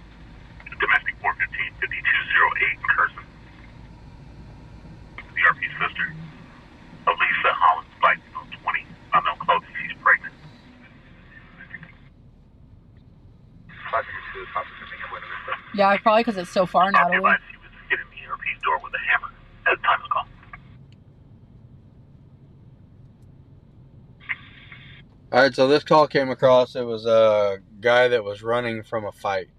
domestic 415 5208 in Curzon. DRP sister, Elisa Hollins, flight 20, unknown clothing, she's pregnant. Yeah, probably because it's so far, Natalie. She was hitting the ERP's door with a hammer at the time of the call. Alright, so this call came across. It was a guy that was running from a fight.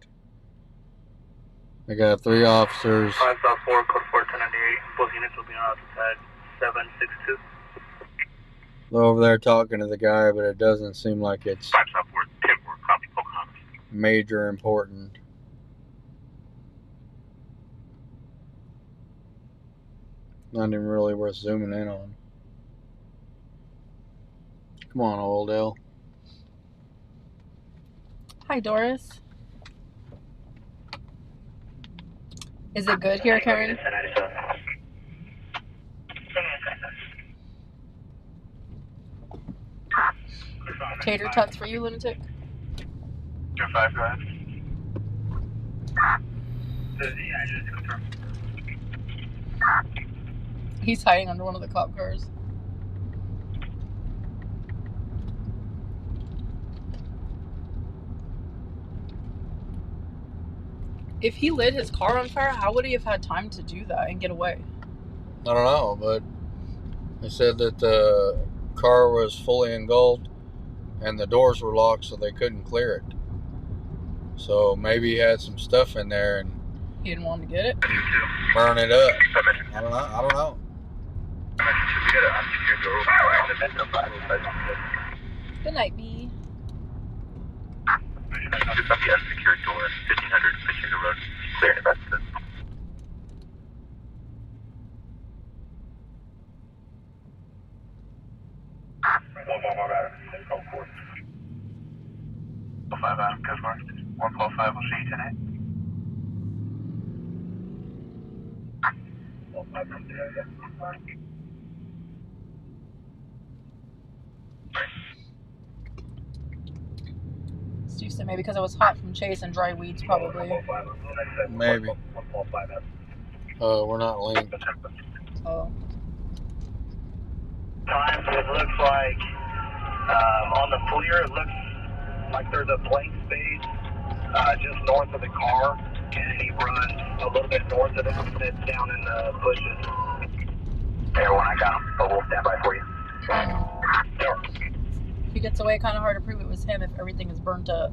They got 3 officers. 5 South 4, code 41098. Both units will be on outside 762. They're over there talking to the guy, but it doesn't seem like it's 5 South 4, 10 4, copy, Pocahontas. major important. Not even really worth zooming in on. Come on, old L. Hi, Doris. Is it good here, Karen? Tater tots for you, lunatic? Your 5, go ahead. He's hiding under one of the cop cars. If he lit his car on fire, how would he have had time to do that and get away? I don't know, but they said that the car was fully engulfed and the doors were locked, so they couldn't clear it. So maybe he had some stuff in there and He didn't want to get it? burn it up. I don't know. Good night, B. Just on the unsecured door, 1500 Michigan Road, clear to Bakersfield. Five Adam, good for 145, we'll see you tonight. Steve said maybe because it was hot from chase and dry weeds, probably. Maybe. We're not linked. Oh. Times, it looks like on the FLIR, it looks like there's a blank space just north of the car, and he runs a little bit north of it, and it's down in the bushes. Everyone, I got him. So we'll stand by for you. If he gets away, kind of hard to prove it was him if everything is burnt up.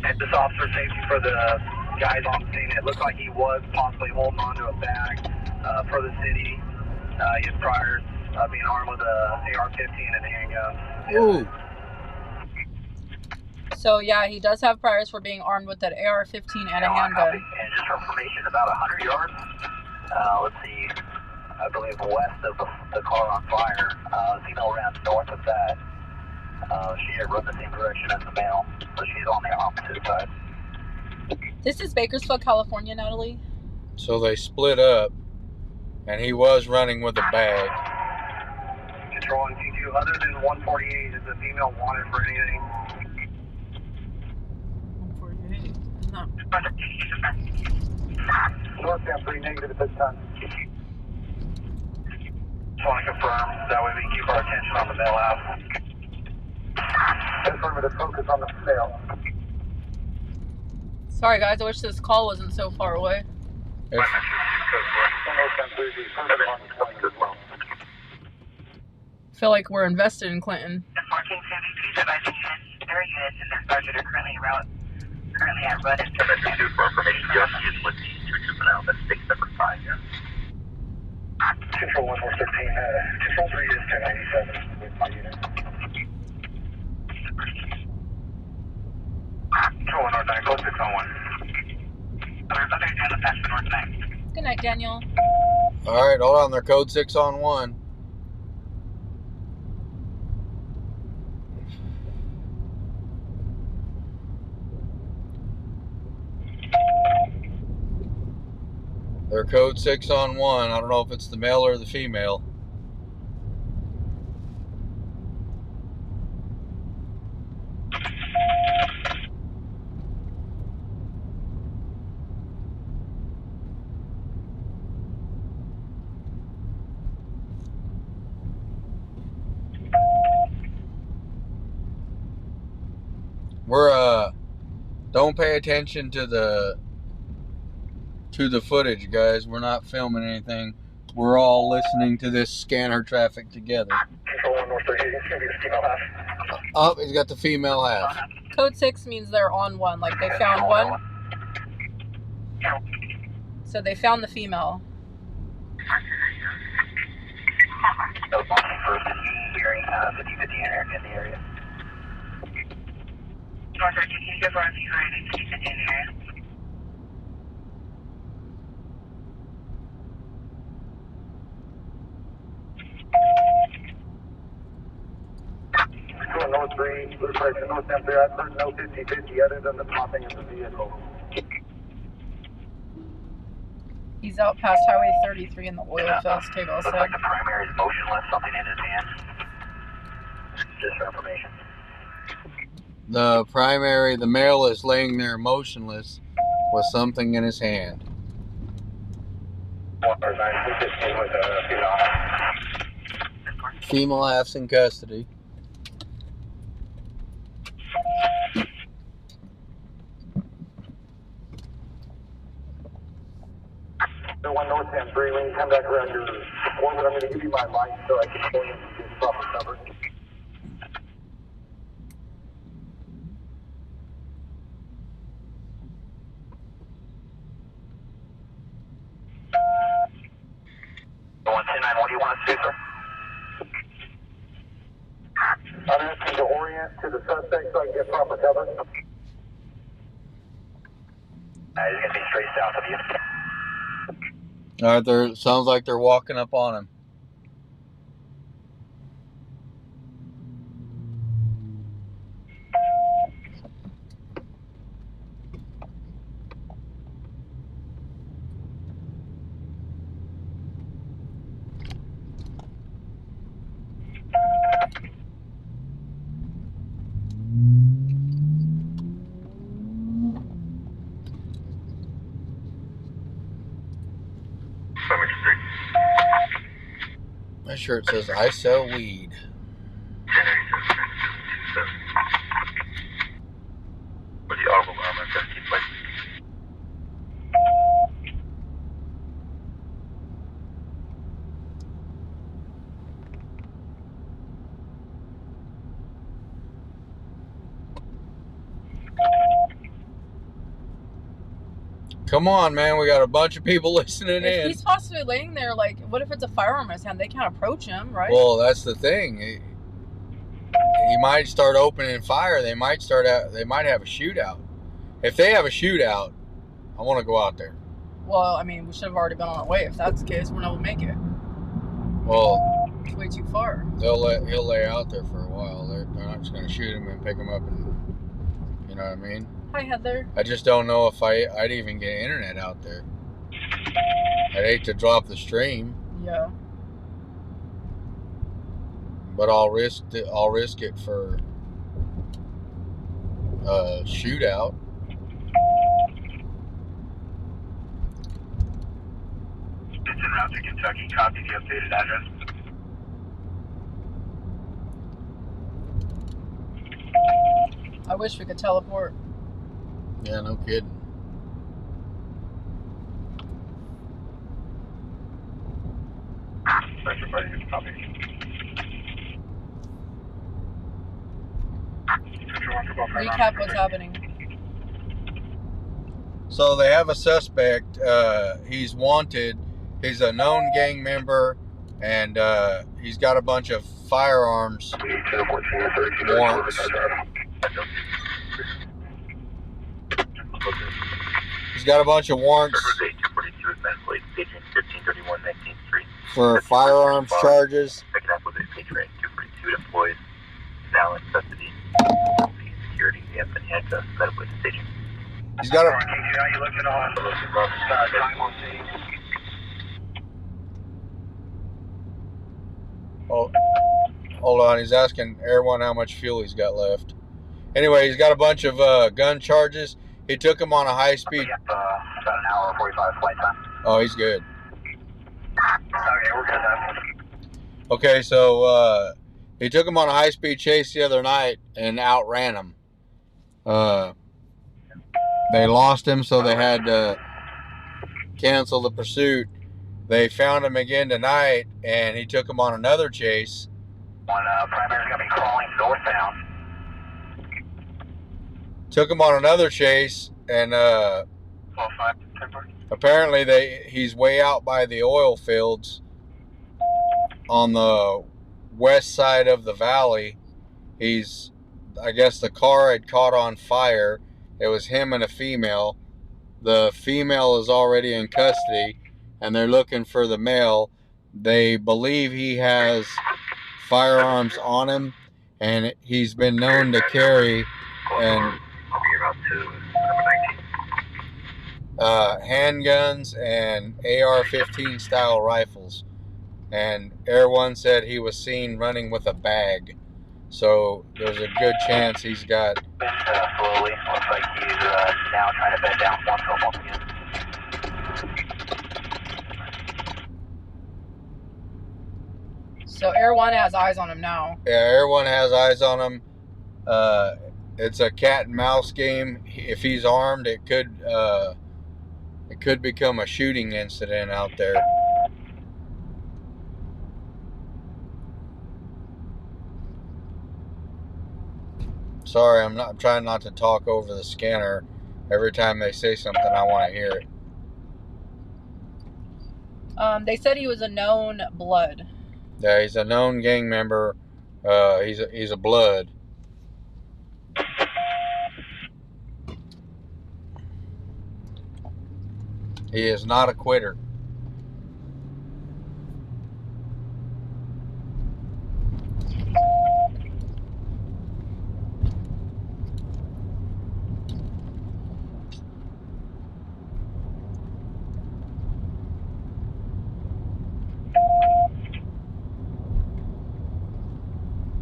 And this officer safety for the guys on scene, it looked like he was possibly holding onto a bag for the city. He had priors being armed with a AR-15 and a handgun. Ooh. So yeah, he does have priors for being armed with that AR-15 and a handgun. And just for information, about 100 yards, let's see, I believe west of the car on fire, female ran north of that. She had run the same direction as the male, so she's on the opposite side. This is Bakersfield, California, Natalie. So they split up, and he was running with a bag. Control on T2, other than 148, is the female wanted for anything? 148. No. Northbound 3 negative at this time. Just want to confirm, that way we can keep our attention on the male out. Affirmative, focus on the male. Sorry guys, I wish this call wasn't so far away. If, I feel like we're invested in Clinton. The 1472 advising units, their units and their sergeant are currently at Rudd and For information, yes, he is with the 2 juvenile, that's 675, yeah. Control 1416, Control 3 is 1097 with my unit. Control 109, go 601. Good night, Daniel. all right, hold on. They're code 6 on 1. They're code 6 on 1. I don't know if it's the male or the female. We're don't pay attention to the footage, guys. We're not filming anything. We're all listening to this scanner traffic together. Control 1 North 38, it's going to be the female half. Oh, he's got the female half. Code 6 means they're on one, like they found one. So they found the female. No bonding first and hearing 50-50 in the area. North 13, can you go for a few in the area? Control North 3, Blue Price and North 10 I've heard no 50-50 other than the popping of the vehicle. He's out past Highway 33 in the oil fields, KBAK Looks said. like the primary is motionless, something in his hand. Just for information. The primary, the male is laying there motionless with something in his hand. Female half's in custody. The 1 North 10-3, when you come back around your orbit, I'm going to give you my light so I can point you to get proper coverage. The 110-9, what do you want us to do, sir? I'm asking to orient to the suspect so I can get proper coverage. He's going to be straight south of you. All right, there sounds like they're walking up on him. My shirt says, I sell weed. With the auto armor, 17 places. Come on, man. We got a bunch of people listening If in. he's possibly laying there, like, what if it's a firearm in his hand? They can't approach him, right? Well, that's the thing. He might start opening fire. They might have a shootout. If they have a shootout, I want to go out there. Well, I mean, we should have already been on our way. If that's the case, we're not going to make it. Well, It's way too far. he'll lay out there for a while. They're not just going to shoot him and pick him up and, you know what I mean? Hi, Heather. I just don't know if I'd even get internet out there. I'd hate to drop the stream, Yeah. but I'll risk it for a shootout. It's en route to Kentucky. Copy the updated address. I wish we could teleport. Yeah, no kidding. Recap what's happening. So they have a suspect. He's wanted. He's a known gang member, and he's got a bunch of firearms warrants. He's got a bunch of warrants for firearms charges. Picking up with a patron, 242 employees, now in custody. Security, they have been handcuffed, medically station. He's got a. KGET, you looking on time on scene? Oh, hold on. He's asking Air One how much fuel he's got left. Anyway, he's got a bunch of gun charges. He took him on a high speed. About an hour 45 flight time. Oh, he's good. Okay, we're good now. Okay, so he took him on a high speed chase the other night and outran him. They lost him, so they had to cancel the pursuit. They found him again tonight, and he took him on another chase. Primary's gonna be crawling northbound. Took him on another chase, and apparently he's way out by the oil fields on the west side of the valley. I guess the car had caught on fire. It was him and a female. The female is already in custody, and they're looking for the male. They believe he has firearms on him, and he's been known to carry. And handguns and AR-15 style rifles. And Air 1 said he was seen running with a bag. So there's a good chance he's got... slowly. Looks like he's now trying to bed down once again. So Air 1 has eyes on him now. Yeah, Air 1 has eyes on him. It's a cat and mouse game. If he's armed, it could become a shooting incident out there. Sorry, I'm trying not to talk over the scanner. Every time they say something, I want to hear it. They said he was a known blood. Yeah, he's a known gang member. He's a blood. He is not a quitter.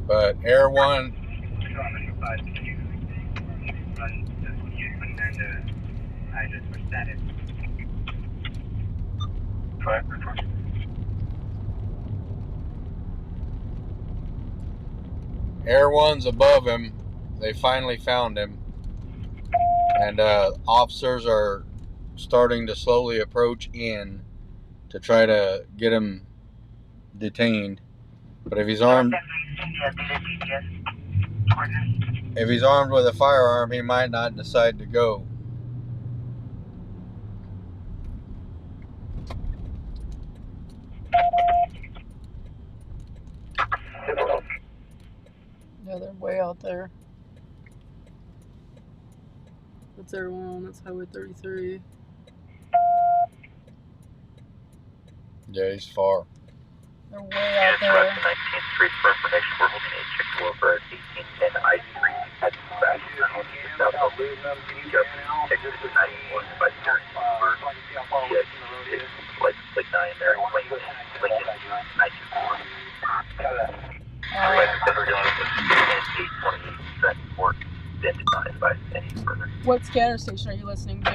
But Air 1, Air 1's above him. They finally found him. And officers are starting to slowly approach in to try to get him detained. But if he's armed with a firearm, he might not decide to go. Yeah, they're way out there. That's Air 1, that's Highway 33. Yeah, he's far. They're way out there. 19th Street for information. We're holding a chick over at 1810 I Street at the back. Texas 91 by Terry Cooper. It's like 9 there. Lincoln 1904. What scanner station are you listening to?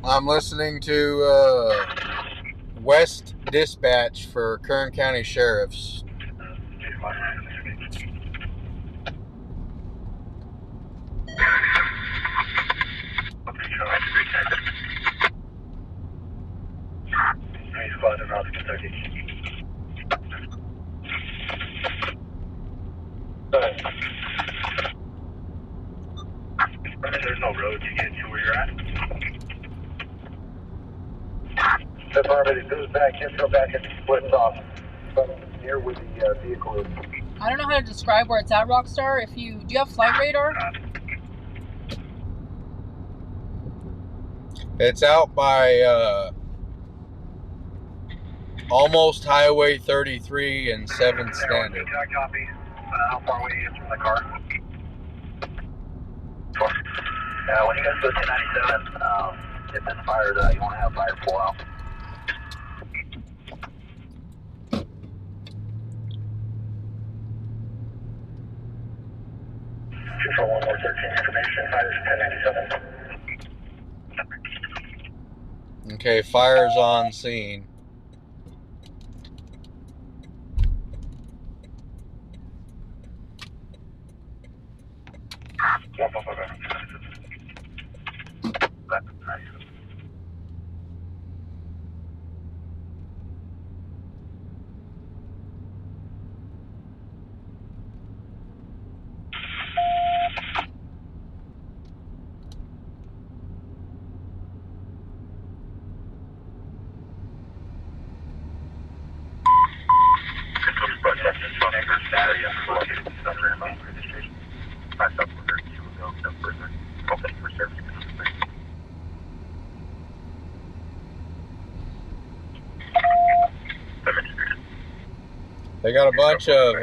I'm listening to West Dispatch for Kern County Sheriffs. There's no road to get to where you're at. It goes back, intro back and splits off. Near where the vehicle is. I don't know how to describe where it's at, Rockstar. Do you have flight radar? It's out by almost Highway 33 and 7th Standard. Copy. How far away is from the car? When you guys go to 1097, if it's fired, you want to have fire pull out. For one more searching information, fires 1097. Okay, fire's on scene. They got a bunch of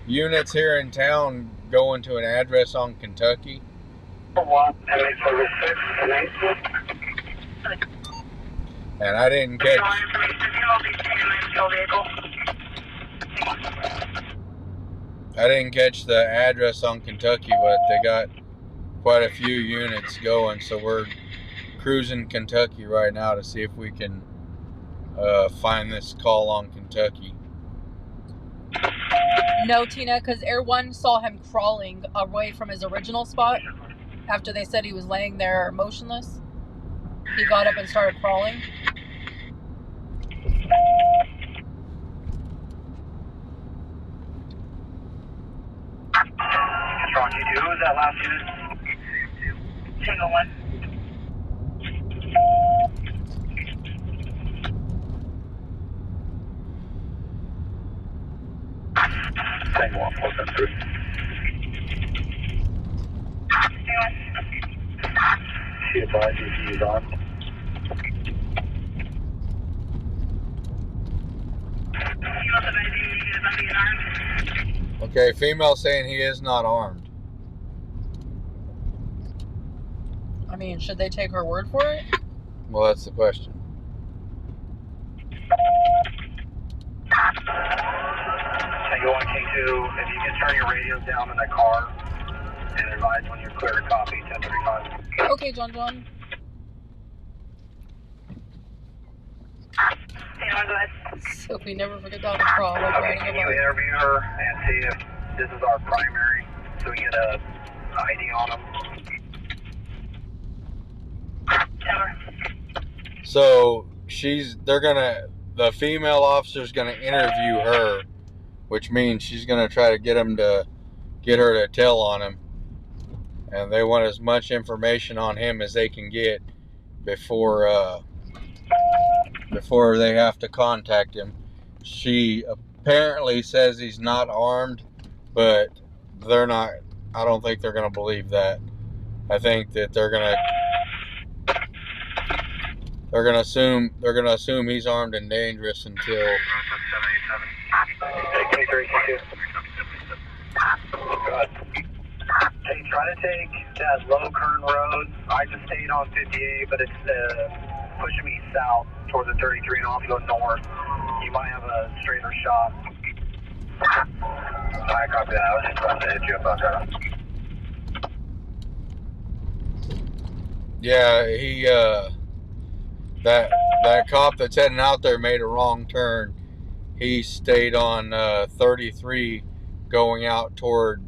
units here in town going to an address on Kentucky. And I didn't catch. I didn't catch the address on Kentucky, but they got quite a few units going, so we're cruising Kentucky right now to see if we can find this call on Kentucky. No, Tina, because Air 1 saw him crawling away from his original spot after they said he was laying there motionless. He got up and started crawling. Strong G2, who was that last unit? Tango 1. Tango 1, 473. She advised you is on. Okay, female saying he is not armed. I mean, should they take her word for it? Well, that's the question. Tango 1, K2, if you can turn your radios down in the car and advise when you're clear to copy 1035. Okay, John. Go ahead. So we never forget how to crawl. Like Okay, riding can a you bike. interview her and see if this is our primary so we get a ID on them? So the female officer's gonna interview her, which means she's gonna try to get her to tell on him, and they want as much information on him as they can get before they have to contact him. She apparently says he's not armed, but they're not. I don't think they're gonna believe that. I think that they're gonna assume he's armed and dangerous until. Hey, try to take that low Kern Road. I just stayed on 58, but it's pushing me south towards the 33, and I'll have to go north. You might have a straighter shot. I copy that. I was just about to hit you about that. Yeah, that cop that's heading out there made a wrong turn. He stayed on 33 going out toward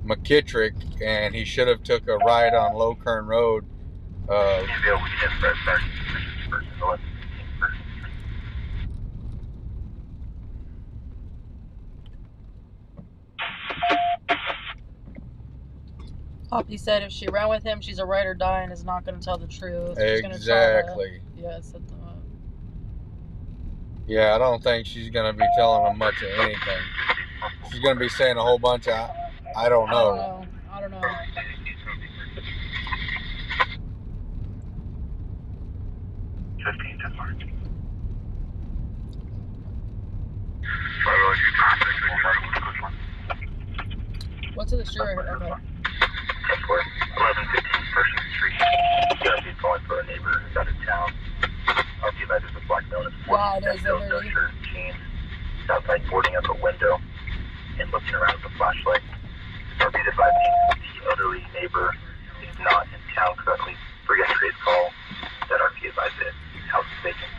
McKittrick, and he should have took a right on Low Kern Road. Poppy said if she ran with him, she's a ride or die and is not going to tell the truth. She's Exactly. Gonna set them up. Yeah, I don't think she's going to be telling them much of anything. She's going to be saying a whole bunch of, I don't know. I don't know. What's in the shirt? Okay. 1115 First Street. He's calling for a neighbor who's out of town. I'll see if I just a black notice. God, is it No really? shirt, jeans. He's outside boarding up a window and looking around with a flashlight. I'll be advising the elderly neighbor is not in town currently. For yesterday's call, that RP advised that his house is vacant.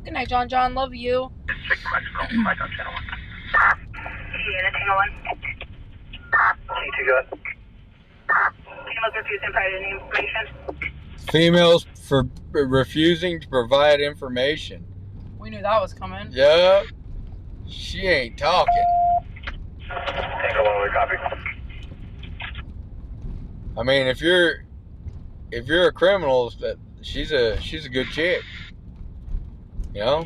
Good night, John John. Love you. Check the Mexico, right on channel 1. KGET, Tango 1. T2, go ahead. Females refusing private information. Females for refusing to provide information. We knew that was coming. Yup. She ain't talking. Tango 1, we copy. I mean, if you're a criminal, that she's a good chick. You know?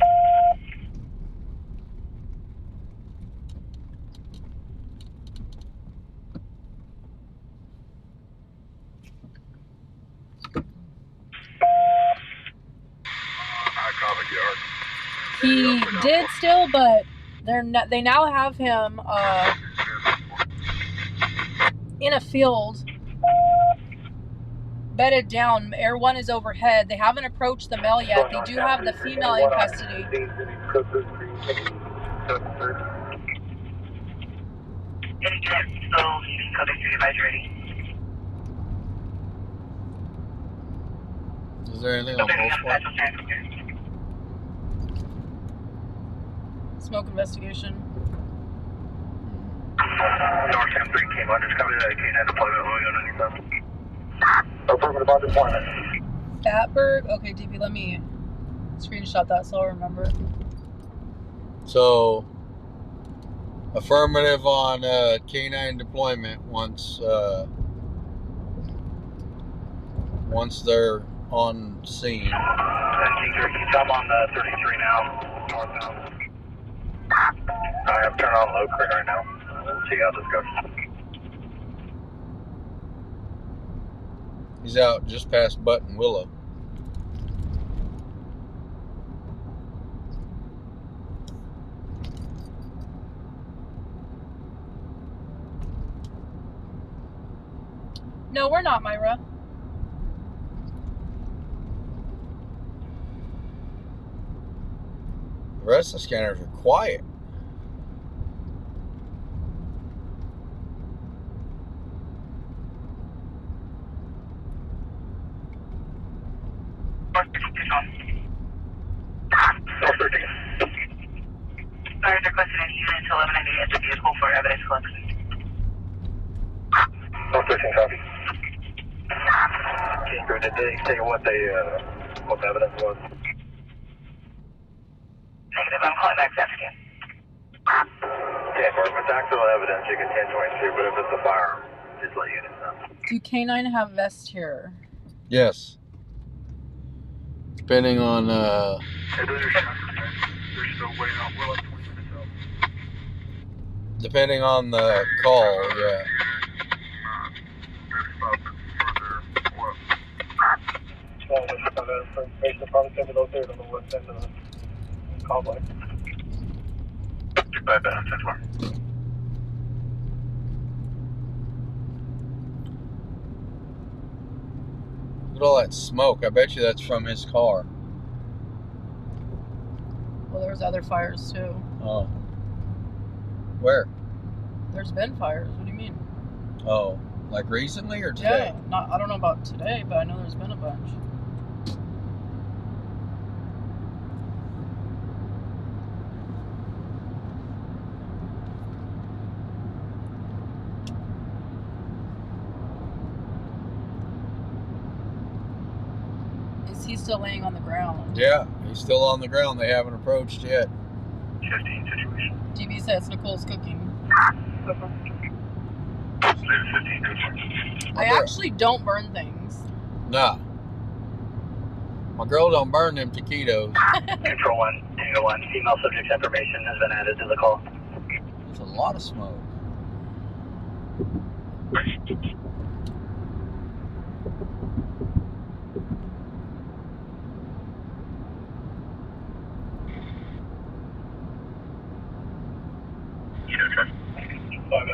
He did still, but they now have him in a field, bedded down. Air 1 is overhead. They haven't approached the male yet. They do have the female in custody. Is there anything on both one? Smoke investigation. North 10-3 came under, discovered that K9 deployment will be underneath them. Affirmative on deployment. Fatberg? Okay, DB, let me screenshot that so I'll remember. So, affirmative on K9 deployment once they're on scene. I'm on 33 now, northbound. I have turned on low current right now. We'll see how this goes. He's out just past Button Willow. No, we're not, Myra. The rest of the scanners are quiet. Fire requested an unit to eliminate at the vehicle for evidence collection. North 13 copy. Did they say what the evidence was? Negative, I'm calling back fast again. Yeah, if it's actual evidence, you can 1022, but if it's a firearm, just let units know. Do K9 have vest here? Yes. Depending on They're still waiting on, we're like 20 minutes out. depending on the call, yeah. Information probably can be located on the west end of the complex. Goodbye, Ben. 10-4. Look at all that smoke. I bet you that's from his car. Well, there's other fires too. Oh. Where? There's been fires. What do you mean? Oh. Like recently or today? Yeah, I don't know about today, but I know there's been a bunch. Is he still laying on the ground? Yeah, he's still on the ground. They haven't approached yet. 15 situation. DB says Nicole's cooking. 15 I actually don't burn things. Nah. My girl don't burn them taquitos. Control 1, Tango 1, female subject's information has been added to the call. There's a lot of smoke.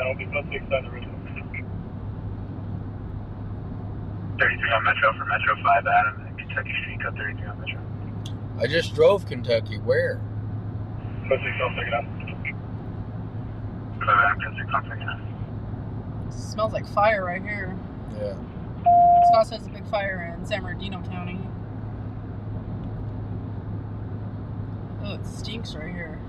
I'll be plus 6 on the original. 33 on Metro for Metro 5 Adam and Kentucky Street Code 33 on Metro. I just drove Kentucky. Where? Plus 6 on second out. 5 Adam, 10-6 on second out. Smells like fire right here. Yeah. Scott says a big fire in San Bernardino County. it stinks right here.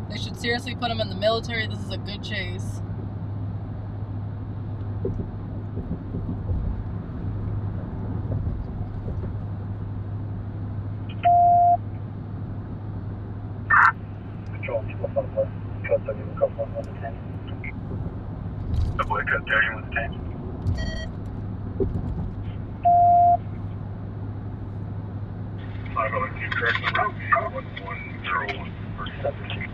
They should seriously put him in the military. This is a good chase. Control 215, trust I give a couple on the 10. Subway cut 30 with 10. Correct the route, 1101 for 17.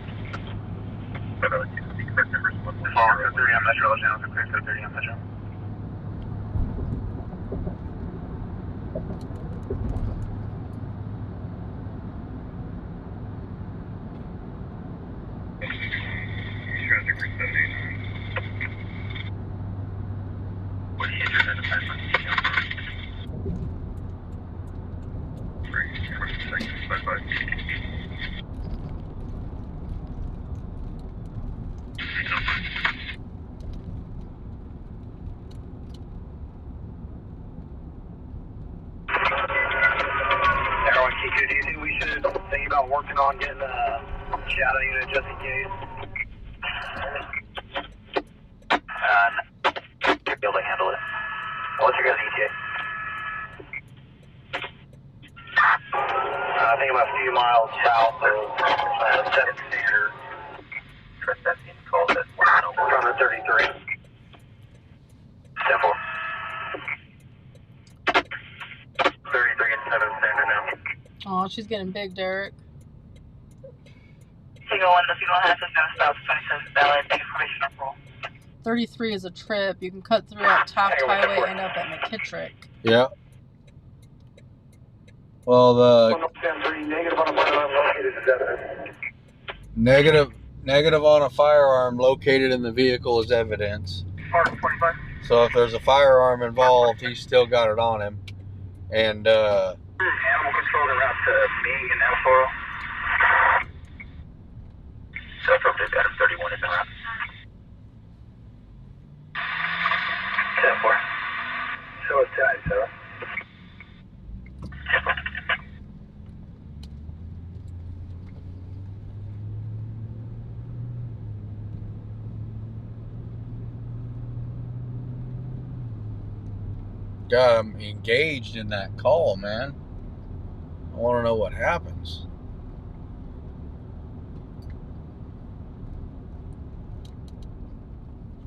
Correct numbers 110. Call code 30 on Metro, channel clear code 30 on Metro. Traffic for 79. What do you enter in the pipeline? Everyone, Kiko, do you think we should think about working on getting a shadow unit just in case? You'll be able to handle it. What's your guys' ETA? I think about a few miles south of 7 Standard. Trust that team called it. From the 33. 10-4. 33 and 7 Standard now. Oh, she's getting big, Derek. Signal 1, the signal has is now south 27 valid. Information up roll. 33 is a trip. You can cut through at Taft Highway and end up at McKittrick. Yeah. Well, the 110-3, negative on a firearm located as evidence. negative on a firearm located in the vehicle is evidence. 25. So if there's a firearm involved, he's still got it on him. And Animal control the route to me and L4. So appropriate, Adam 31 is in route. 10-4. So it's tight, so. 10-4. God, I'm engaged in that call, man. I want to know what happens.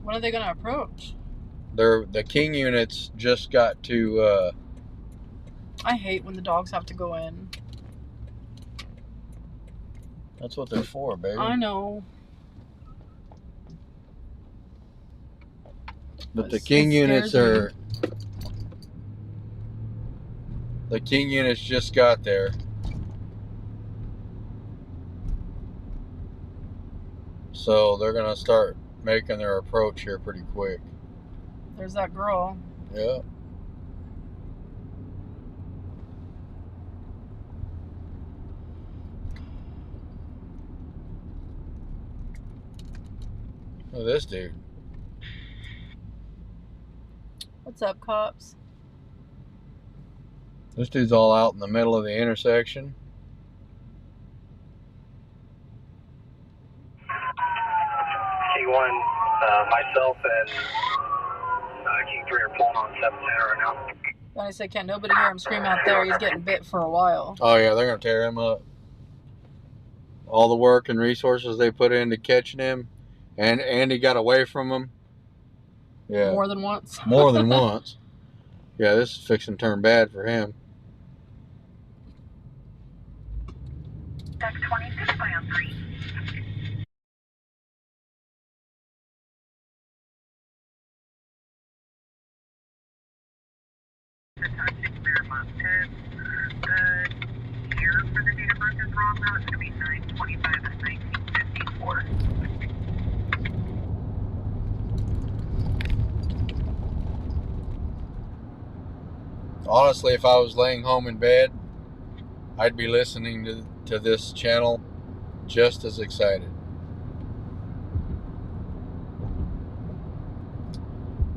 When are they going to approach? The King units just got to. I hate when the dogs have to go in. That's what they're for, baby. I know. But the King units are. The King units just got there. So they're going to start making their approach here pretty quick. There's that girl. Yeah. Look at this dude. What's up, cops? This dude's all out in the middle of the intersection. King 1, myself and King 3 are pulling on 7 right now. Then I said, can't nobody hear him scream out there. He's getting bit for a while. Oh yeah, they're gonna tear him up. All the work and resources they put into catching him, and he got away from him. Yeah, More than once. more than once. Yeah, this is fixing to turn bad for him. That's 26 by on 3. The year for the date of birth is wrong now. It's going to be 9/25 of 1954. Honestly, if I was laying home in bed, I'd be listening to this channel just as excited.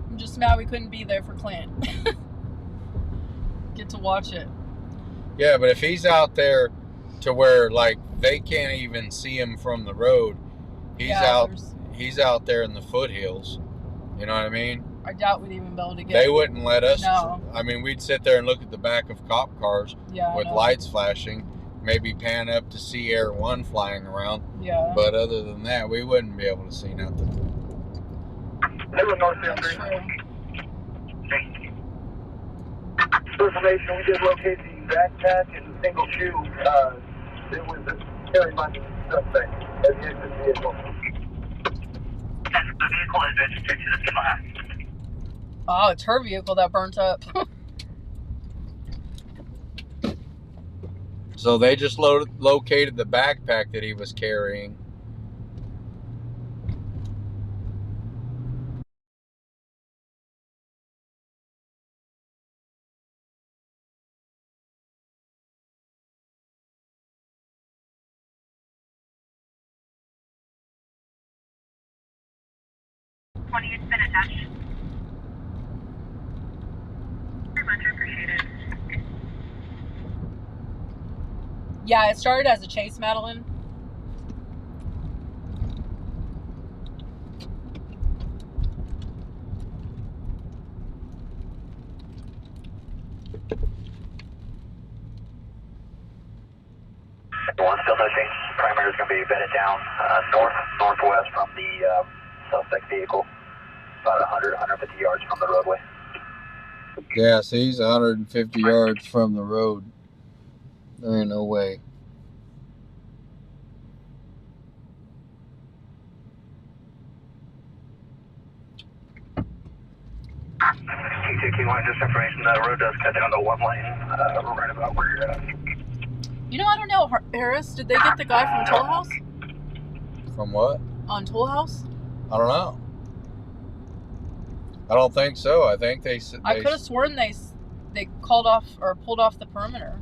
I'm just mad we couldn't be there for Clint. Get to watch it. Yeah, but if he's out there to where like they can't even see him from the road, he's out there in the foothills. You know what I mean? I doubt we'd even be able to get. They wouldn't let us. No. I mean, we'd sit there and look at the back of cop cars with lights flashing, maybe pan up to see Air 1 flying around. Yeah. But other than that, we wouldn't be able to see nothing. That's true. For information, we did locate the backpack and single shoe. It was carried by the suspect as he exited the vehicle. The vehicle has been restricted to fire. Oh, it's her vehicle that burnt up. So they just located the backpack that he was carrying. It's been attached. Very much appreciated. Yeah, it started as a chase, Madeline. One still touching. Primary is going to be bedded down northwest from the suspect vehicle, about 150 yards from the roadway. Yeah, so he's 150 yards from the road. There ain't no way. Q2Q1, just information, the road does cut down to one lane. We're right about where you're at. You know, I don't know, Harris. Did they get the guy from Toll House? From what? On Toll House? I don't know. I don't think so. I think they I could have sworn they called off or pulled off the perimeter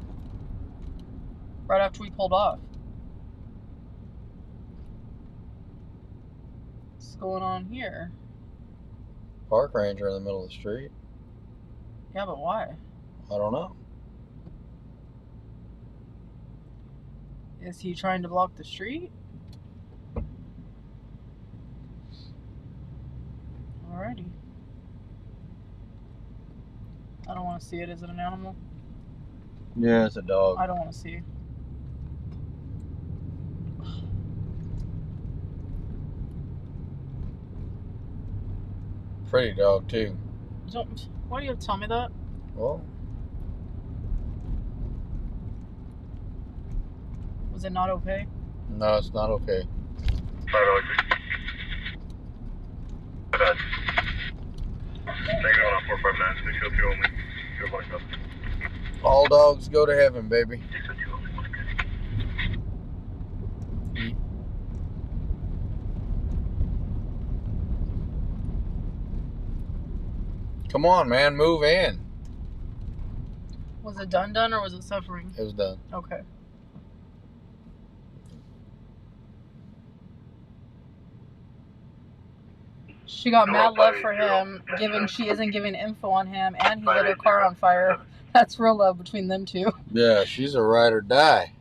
right after we pulled off. What's going on here? Park ranger in the middle of the street. Yeah, but why? I don't know. Is he trying to block the street? Alrighty. I don't want to see it. Is it an animal? Yeah, it's a dog. I don't want to see. Pretty dog too. Why do you have to tell me that? Well, was it not okay? No, it's not okay. All dogs go to heaven, baby. Come on, man, move in. Was it done or was it suffering? It was done. Okay. She got mad love for him, given she isn't giving info on him, and he lit her car on fire. That's real love between them two. Yeah, she's a ride or die.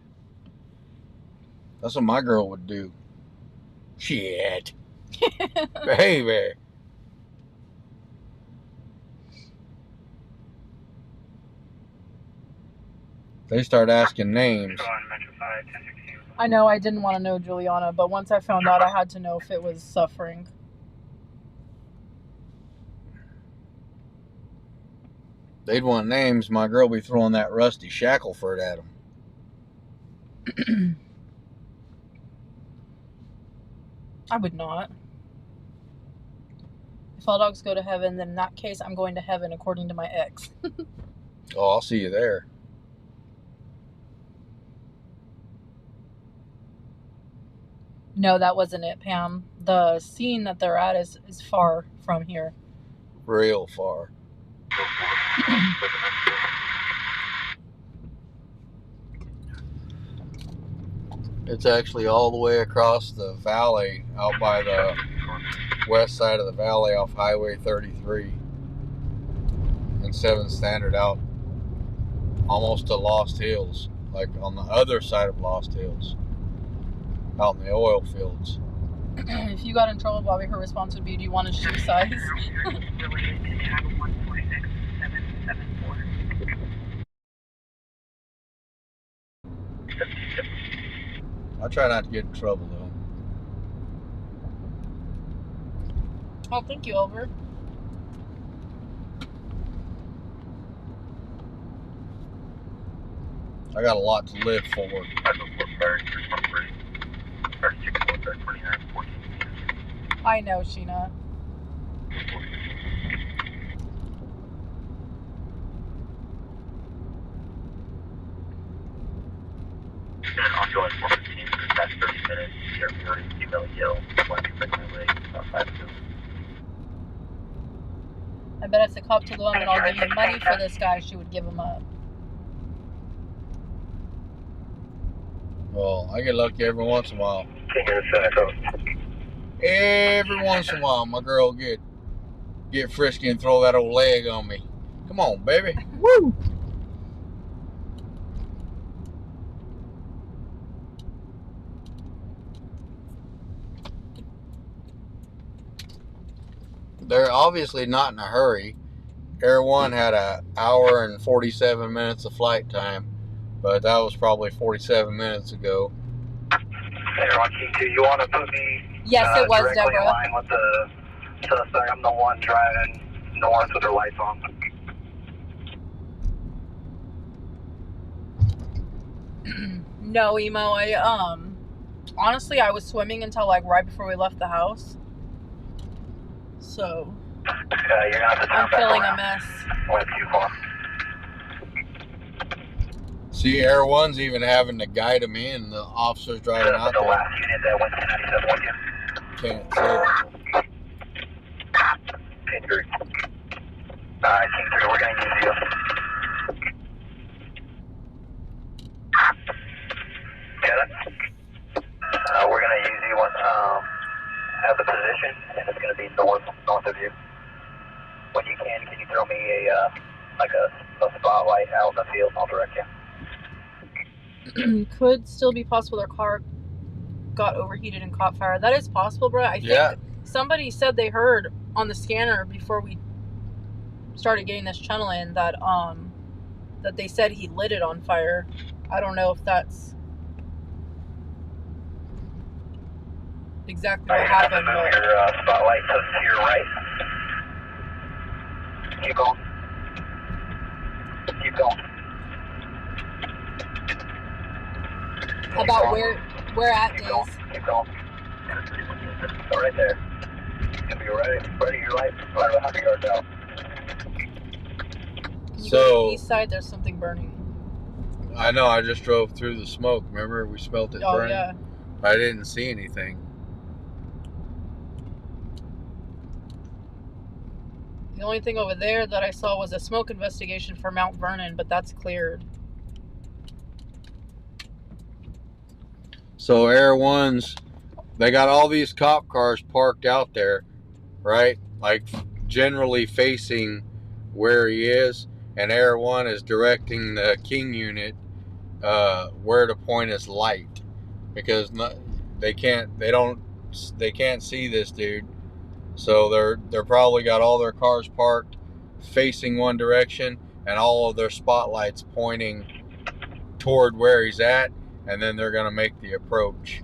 That's what my girl would do. Shit. Baby. They start asking names. I know I didn't want to know Juliana, but once I found out, I had to know if it was suffering. They'd want names. My girl be throwing that Rusty Shackelford at them. I would not. If all dogs go to heaven, then in that case, I'm going to heaven according to my ex. Oh, I'll see you there. No, that wasn't it, Pam. The scene that they're at is far from here. Real far. It's actually all the way across the valley, out by the west side of the valley off Highway 33 and 7 Standard, out almost to Lost Hills, like on the other side of Lost Hills, out in the oil fields. If you got in trouble, Bobby, her response would be, do you want a shoe size? I try not to get in trouble, though. Oh, thank you, Oliver. I got a lot to live for. I know, Sheena. Ongoing 415 for the past 30 minutes. You're female yell. I bet if the cop told the woman, I'll give you money for this guy, she would give him up. Well, I get lucky every once in a while. Every once in a while, my girl get frisky and throw that old leg on me. Come on, baby. Woo! They're obviously not in a hurry. Air One had an hour and 47 minutes of flight time, but that was probably 47 minutes ago. Air One King 2, you want to put me Yes, it was, directly Deborah. in line with the suspect? I'm the one driving north with her lights on. No, Emo. Honestly, I was swimming until like right before we left the house. So You're gonna have to turn I'm back feeling around. a mess. Went too far. See, Air One's even having to guide them in. The officers driving out The there. last unit that went to 97 with you. Can't see it. King 3. Alright, King 3, we're gonna use you. Get it? We're gonna use you at the position, and it's gonna be north of you. When you can you throw me a spotlight out in the field, and I'll direct you. Could still be possible their car got overheated and caught fire. That is possible, bro. I think somebody said they heard on the scanner before we started getting this channel in that that they said he lit it on fire. I don't know if that's exactly what happened. Move your spotlight to your right. Keep going. Keep going. About where at Keep Days? going. Keep going. Right there. You'll be right at your light, right 100 yards out. Can you go to So the east side? There's something burning. I know. I just drove through the smoke. Remember, we smelt it Oh burning. yeah. I didn't see anything. The only thing over there that I saw was a smoke investigation for Mount Vernon, but that's cleared. So Air One's, they got all these cop cars parked out there, right? Like generally facing where he is, and Air One is directing the King unit where to point his light, because they can't see this dude. So they're probably got all their cars parked facing one direction and all of their spotlights pointing toward where he's at, and then they're gonna make the approach.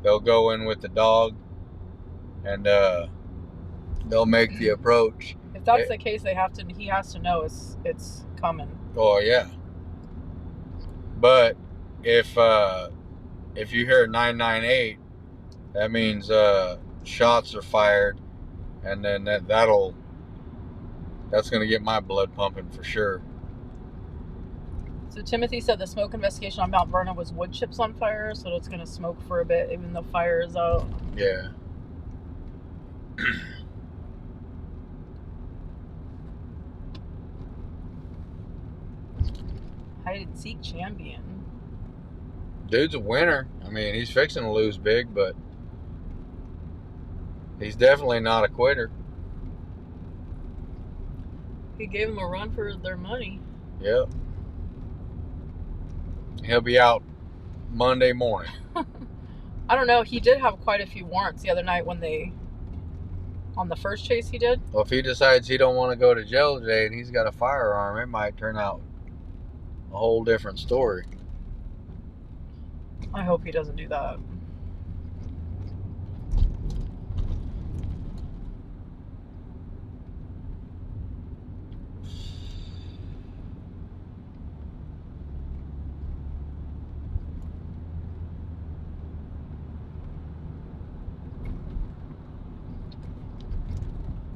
They'll go in with the dog and they'll make the approach. If that's the case, he has to know it's coming. Oh yeah. But if you hear 998, that means shots are fired, and then that's gonna get my blood pumping for sure. So Timothy said the smoke investigation on Mount Vernon was wood chips on fire, so it's going to smoke for a bit, even though fire is out. Yeah. Hide and seek champion. Dude's a winner. I mean, he's fixing to lose big, but he's definitely not a quitter. He gave them a run for their money. Yep. He'll be out Monday morning. I don't know. He did have quite a few warrants the other night when on the first chase he did. Well, if he decides he don't want to go to jail today and he's got a firearm, it might turn out a whole different story. I hope he doesn't do that.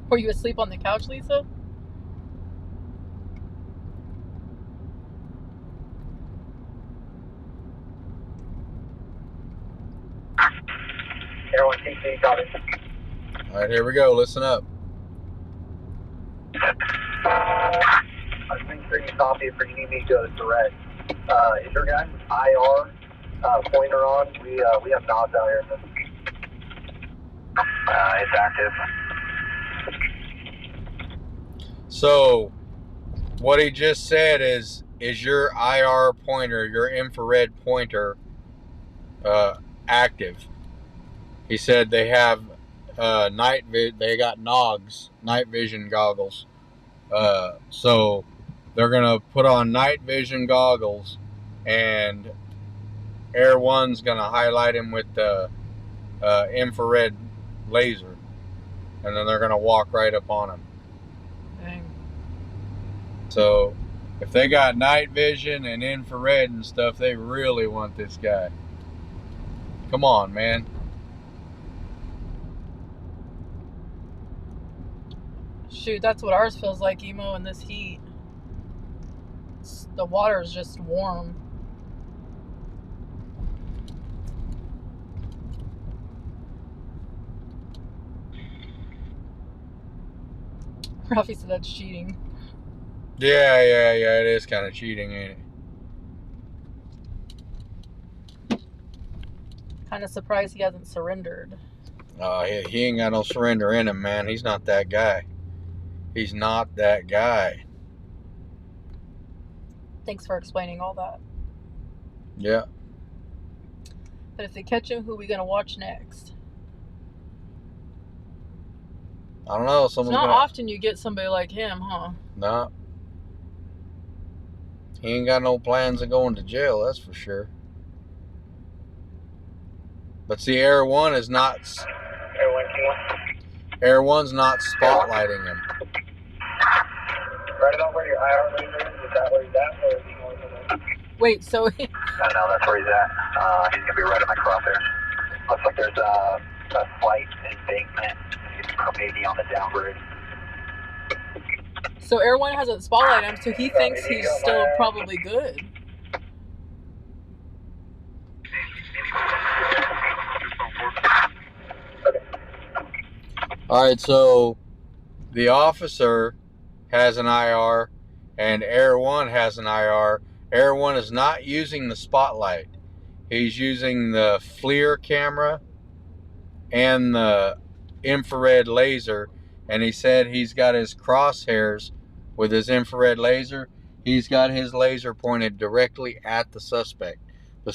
Were you asleep on the couch, Lisa? Everyone, TC, copy. All right, here we go. Listen up. I'm making sure you copy it for you need me to go direct. Is your guys' IR pointer on? We have knobs out here. It's active. So, what he just said is your IR pointer, your infrared pointer, active? He said they have they got NOGs, night vision goggles. So they're gonna put on night vision goggles, and Air One's gonna highlight him with the infrared laser, and then they're gonna walk right up on him. Dang. So if they got night vision and infrared and stuff, they really want this guy. Come on, man. Shoot, that's what ours feels like, Emo, in this heat. The water is just warm. Ralphie said that's cheating. Yeah, it is kind of cheating, ain't it? Kind of surprised he hasn't surrendered. He ain't got no surrender in him, man. He's not that guy. He's not that guy. Thanks for explaining all that. Yeah. But if they catch him, who are we going to watch next? I don't know. It's not often you get somebody like him, huh? No. He ain't got no plans of going to jail, that's for sure. But see, Air One is not. Air One's not spotlighting him. Right about where your IR laser is that where he's at, or is he going to the... Wait, so... No, that's where he's at. He's going to be right at my crosshair. Looks like there's a slight embankment, maybe on the downgrade. So Air One hasn't spotlighted him, so he thinks he's still probably good. Alright, so the officer has an IR and Air One has an IR. Air One is not using the spotlight. He's using the FLIR camera and the infrared laser, and he said he's got his crosshairs with his infrared laser. He's got his laser pointed directly at the suspect. The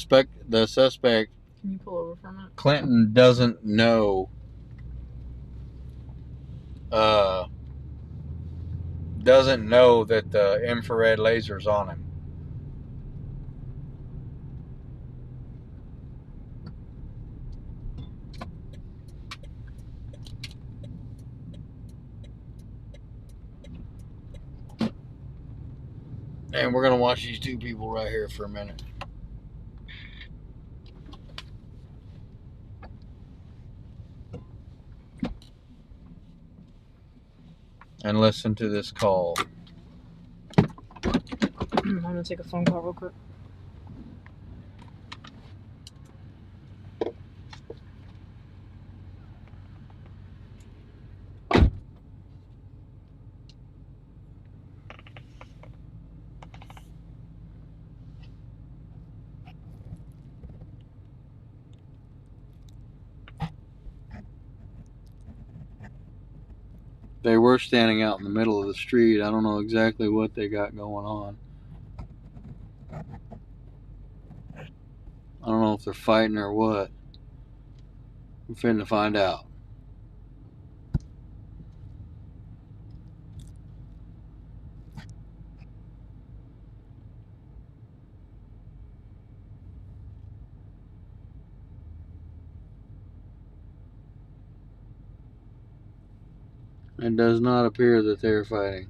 suspect, Can you pull over from it? Clinton, doesn't know that the infrared laser's on him. And we're gonna watch these two people right here for a minute. And listen to this call. I'm gonna take a phone call real quick. They were standing out in the middle of the street. I don't know exactly what they got going on. I don't know if they're fighting or what. We're finna find out. It does not appear that they're fighting.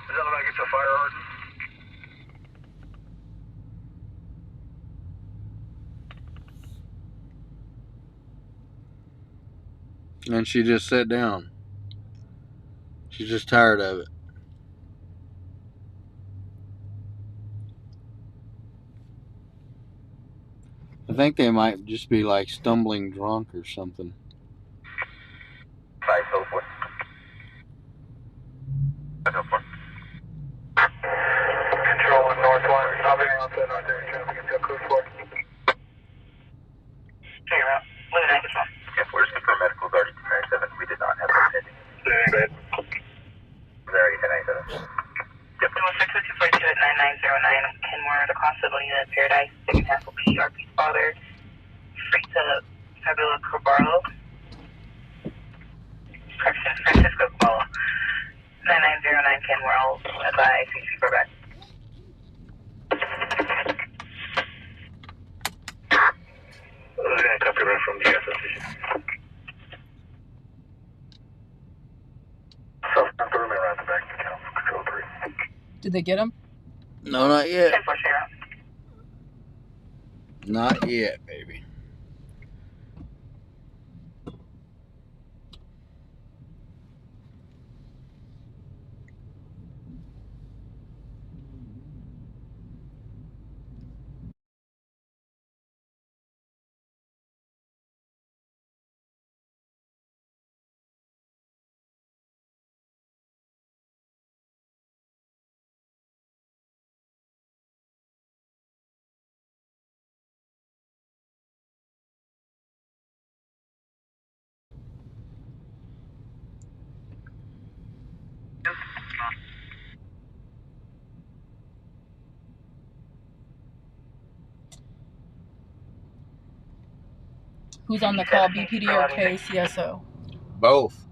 Does that look like it's a fire hardened? And she just sat down. She's just tired of it. I think they might just be like stumbling drunk or something. 504. 504. Control in North 1. I'll be outside North area traffic until code 4. Check it out. Let me know this one. Yes, we're just for medical guarding 1097. We did not have that pending. Very 1097. Yep. 216-242 at 9909 Kenmore, the Crossbow unit, Paradise, second half will be RP father. Free to Fabula Cabarlo. Correction, Francisco Cabarlo. 9909 Kenmore, I'll advise CC for back. Lieutenant, copy right from the association. Self-confirming around the back, control 3. Did they get him? No, not yet. 10-4 share. Not yet, baby. Who's on the call, BPD or KCSO? Both.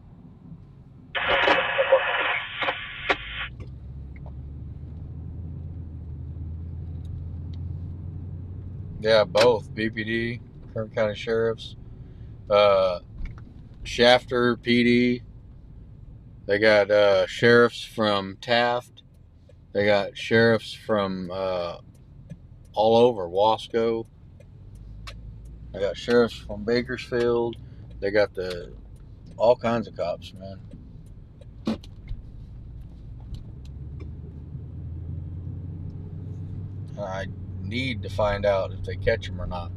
Yeah, both. BPD, Kern County Sheriffs, Shafter PD. They got sheriffs from Taft. They got sheriffs from all over Wasco. They got sheriffs from Bakersfield. They got all kinds of cops, man. I need to find out if they catch them or not.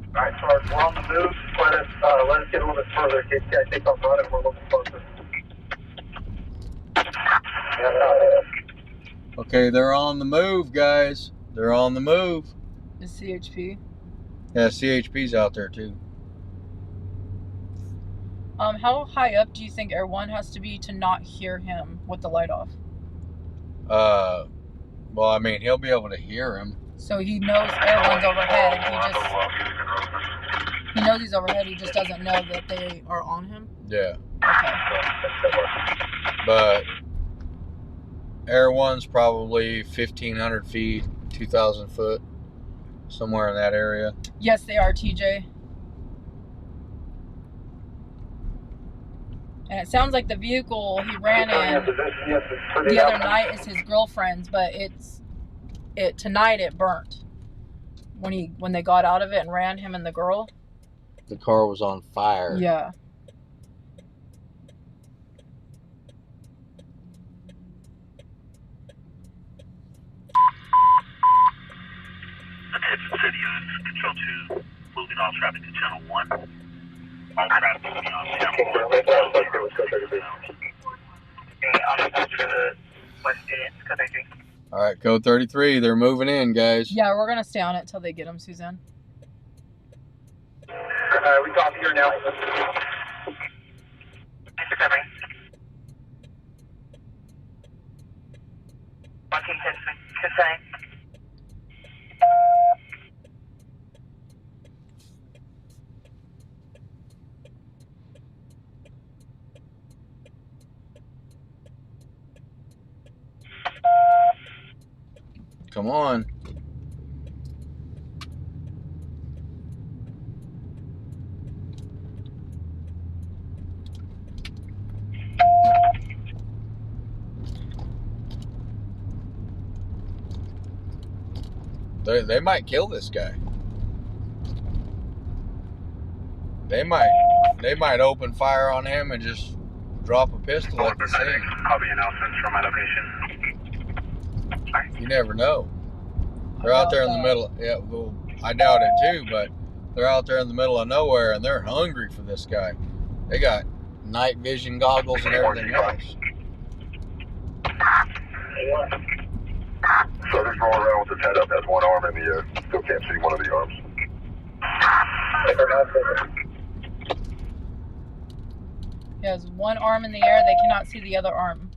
Alright, Sarge, we're on the move. Let us get a little bit further in case you guys take off running. We're a little bit closer. Okay, they're on the move, guys. They're on the move. Is CHP? Yeah, CHP's out there too. How high up do you think Air 1 has to be to not hear him with the light off? Well, I mean, he'll be able to hear him. So he knows Air 1's overhead. He knows he's overhead. He just doesn't know that they are on him. Yeah. Okay. But Air 1's probably 1,500 feet, 2,000 foot, somewhere in that area. Yes, they are, TJ. And it sounds like the vehicle he ran in the other night is his girlfriend's, but tonight it burnt when they got out of it and ran him and the girl. The car was on fire. Yeah. City units, Control 2, moving all traffic to Channel 1. All traffic moving on Channel 1. Okay, I'm going to the West End, Code 33. All right, code 33. They're moving in, guys. Yeah, we're gonna stay on it till they get them, Suzanne. We talk here now. Come on. They might kill this guy. They might open fire on him and just drop a pistol at the scene. Copy announcements from my location. You never know. They're out there in the middle. Yeah, well, I doubt it too, but they're out there in the middle of nowhere and they're hungry for this guy. They got night vision goggles and everything else. So just roll around with his head up, has one arm in the air. Still can't see one of the arms. He has one arm in the air. They cannot see the other arm.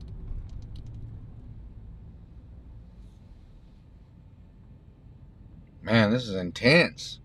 Man, this is intense.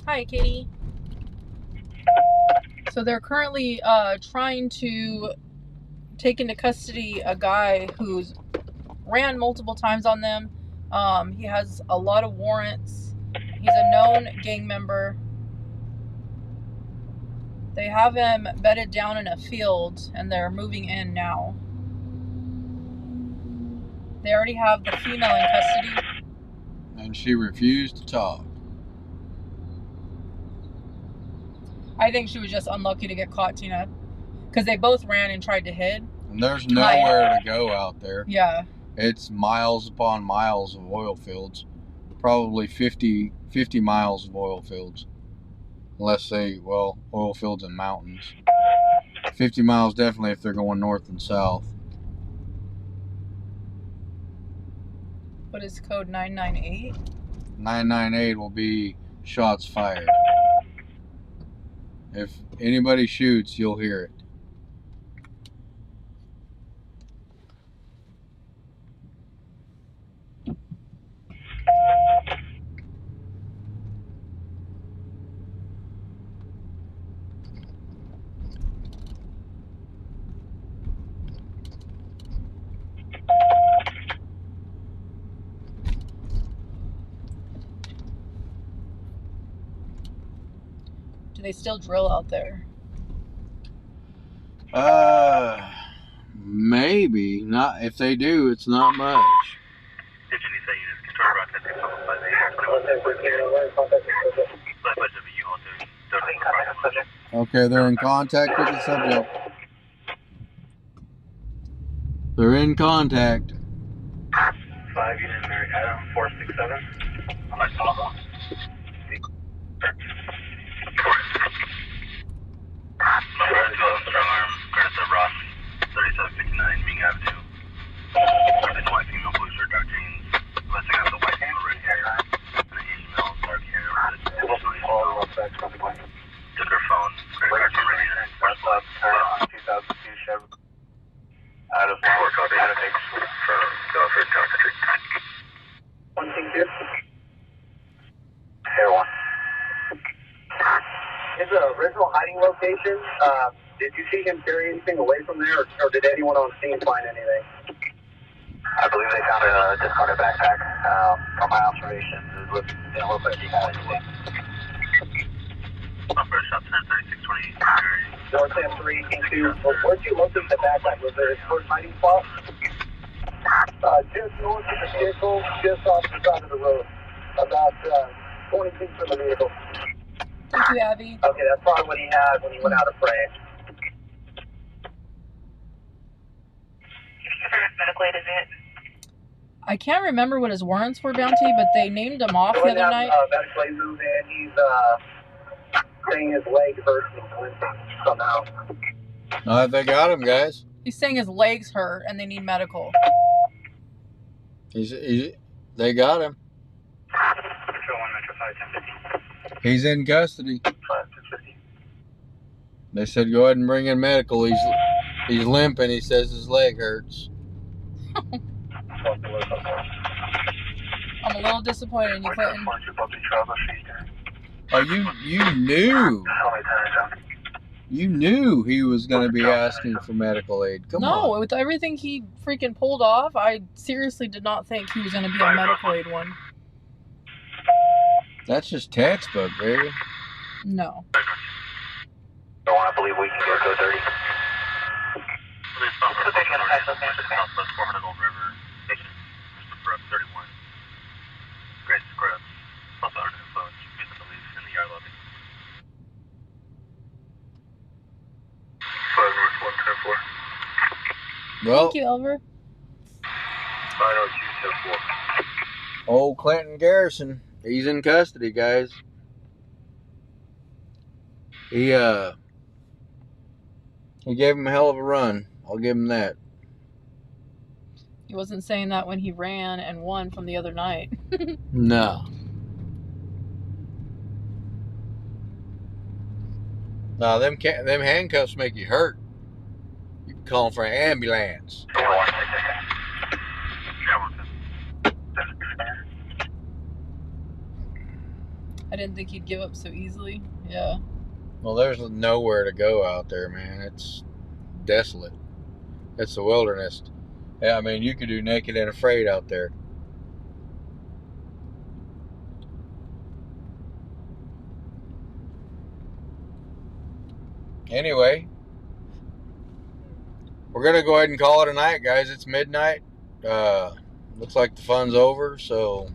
Hi, Katie. So they're currently trying to take into custody a guy who's ran multiple times on them. He has a lot of warrants. He's a known gang member. They have him bedded down in a field and they're moving in now. They already have the female in custody. And she refused to talk. I think she was just unlucky to get caught, Tina. Because they both ran and tried to hide. And there's nowhere to go out there. Yeah. It's miles upon miles of oil fields. Probably 50 miles of oil fields. Unless they, well, oil fields and mountains. 50 miles definitely if they're going north and south. What is code 998? 998 will be shots fired. If anybody shoots, you'll hear it. Do they still drill out there? Maybe. Not. If they do, it's not much. Okay, they're in contact with the subject. They're in contact. 5 units, Mary Adam, 467. On my cell. Strong arm, Curtis of Ross, 3759 Ming Avenue. This white female, blue shirt, dark jeans. Listing of the white female, red hair. And the Asian male, dark hair. Took her phone. West up on 2002 Chevy. Out of Bakersfield from Bakersfield Country. 122. Air 1. His original hiding location, did you see him carry anything away from there, or did anyone on scene find anything? I believe they found a discarded backpack. From my observations, it didn't look like he had anything. Number shop 103628. North Sam 3 into, where'd you locate the backpack? Was there his first hiding spot? Just north of the vehicle, just off the side of the road. About 20 feet from the vehicle. Thank you, Abby. Okay, that's probably what he had when he went out of frame. Medical aid is it? I can't remember what his warrants were, Bounty, but they named him off the other night. Medical aid moved in. He's saying his leg hurts and limping somehow. They got him, guys. He's saying his legs hurt and they need medical. They got him. He's in custody. They said go ahead and bring in medical. He's limping. He says his leg hurts. I'm a little disappointed in you, Clinton. Oh, you knew. You knew he was going to be asking for medical aid. Come on. No, with everything he freaking pulled off, I seriously did not think he was going to be a medical aid one. That's just textbook, baby. No. Don't want to believe we can go 30. Southwest 400 Old River Station, Mr. 31. Great Scrubs. Also under influence. Use the police in the yard lobby. 5 North 110-4. Well, Thank you, Elver. 902-4. old Clinton Garrison, he's in custody, guys. He gave him a hell of a run. I'll give him that. He wasn't saying that when he ran and won from the other night. No. No, them handcuffs make you hurt. You can call for an ambulance. I didn't think he'd give up so easily. Yeah. Well, there's nowhere to go out there, man. It's desolate. It's the wilderness. Yeah, I mean, you could do naked and afraid out there. Anyway, we're going to go ahead and call it a night, guys. It's midnight. Looks like the fun's over, so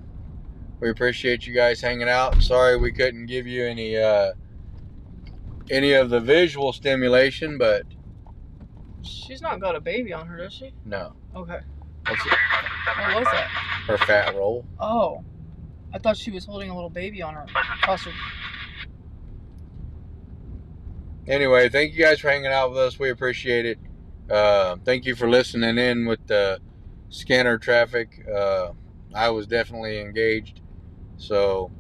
we appreciate you guys hanging out. Sorry we couldn't give you any of the visual stimulation, but She's not got a baby on her, does she? no. Okay. That's What was that? her fat roll. Oh. I thought she was holding a little baby on her. Across her. Anyway, thank you guys for hanging out with us. We appreciate it. Thank you for listening in with the scanner traffic. I was definitely engaged. So,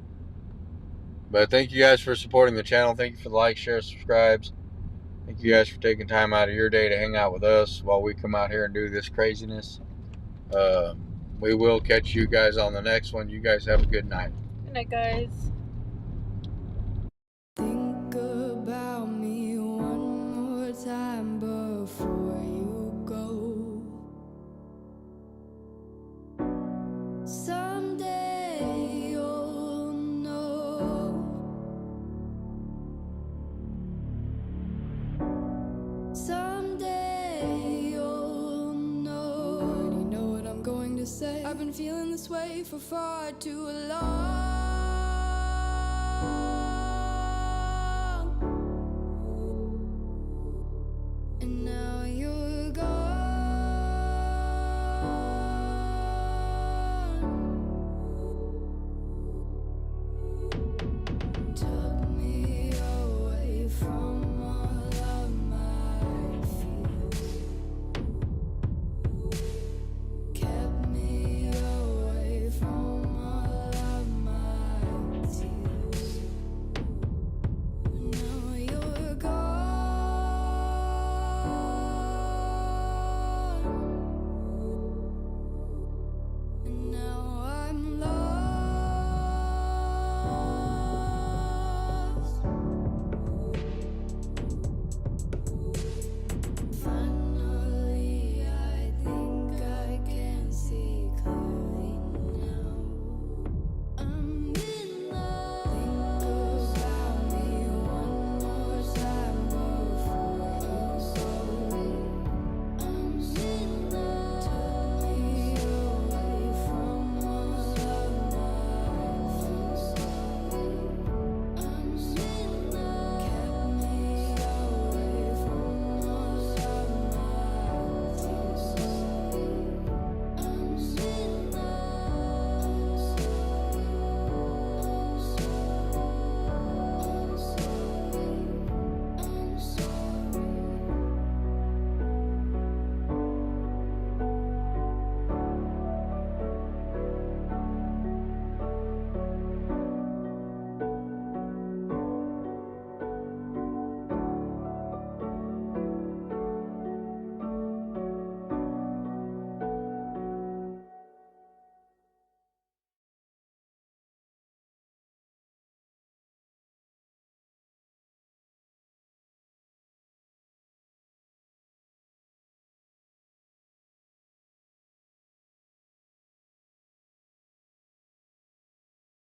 but thank you guys for supporting the channel. Thank you for the likes, shares, subscribes. Thank you guys for taking time out of your day to hang out with us while we come out here and do this craziness. We will catch you guys on the next one. You guys have a good night. Good night, guys. Think about me one more time before you go. Someday you'll know. Someday you'll know. Already know what I'm going to say. I've been feeling this way for far too long.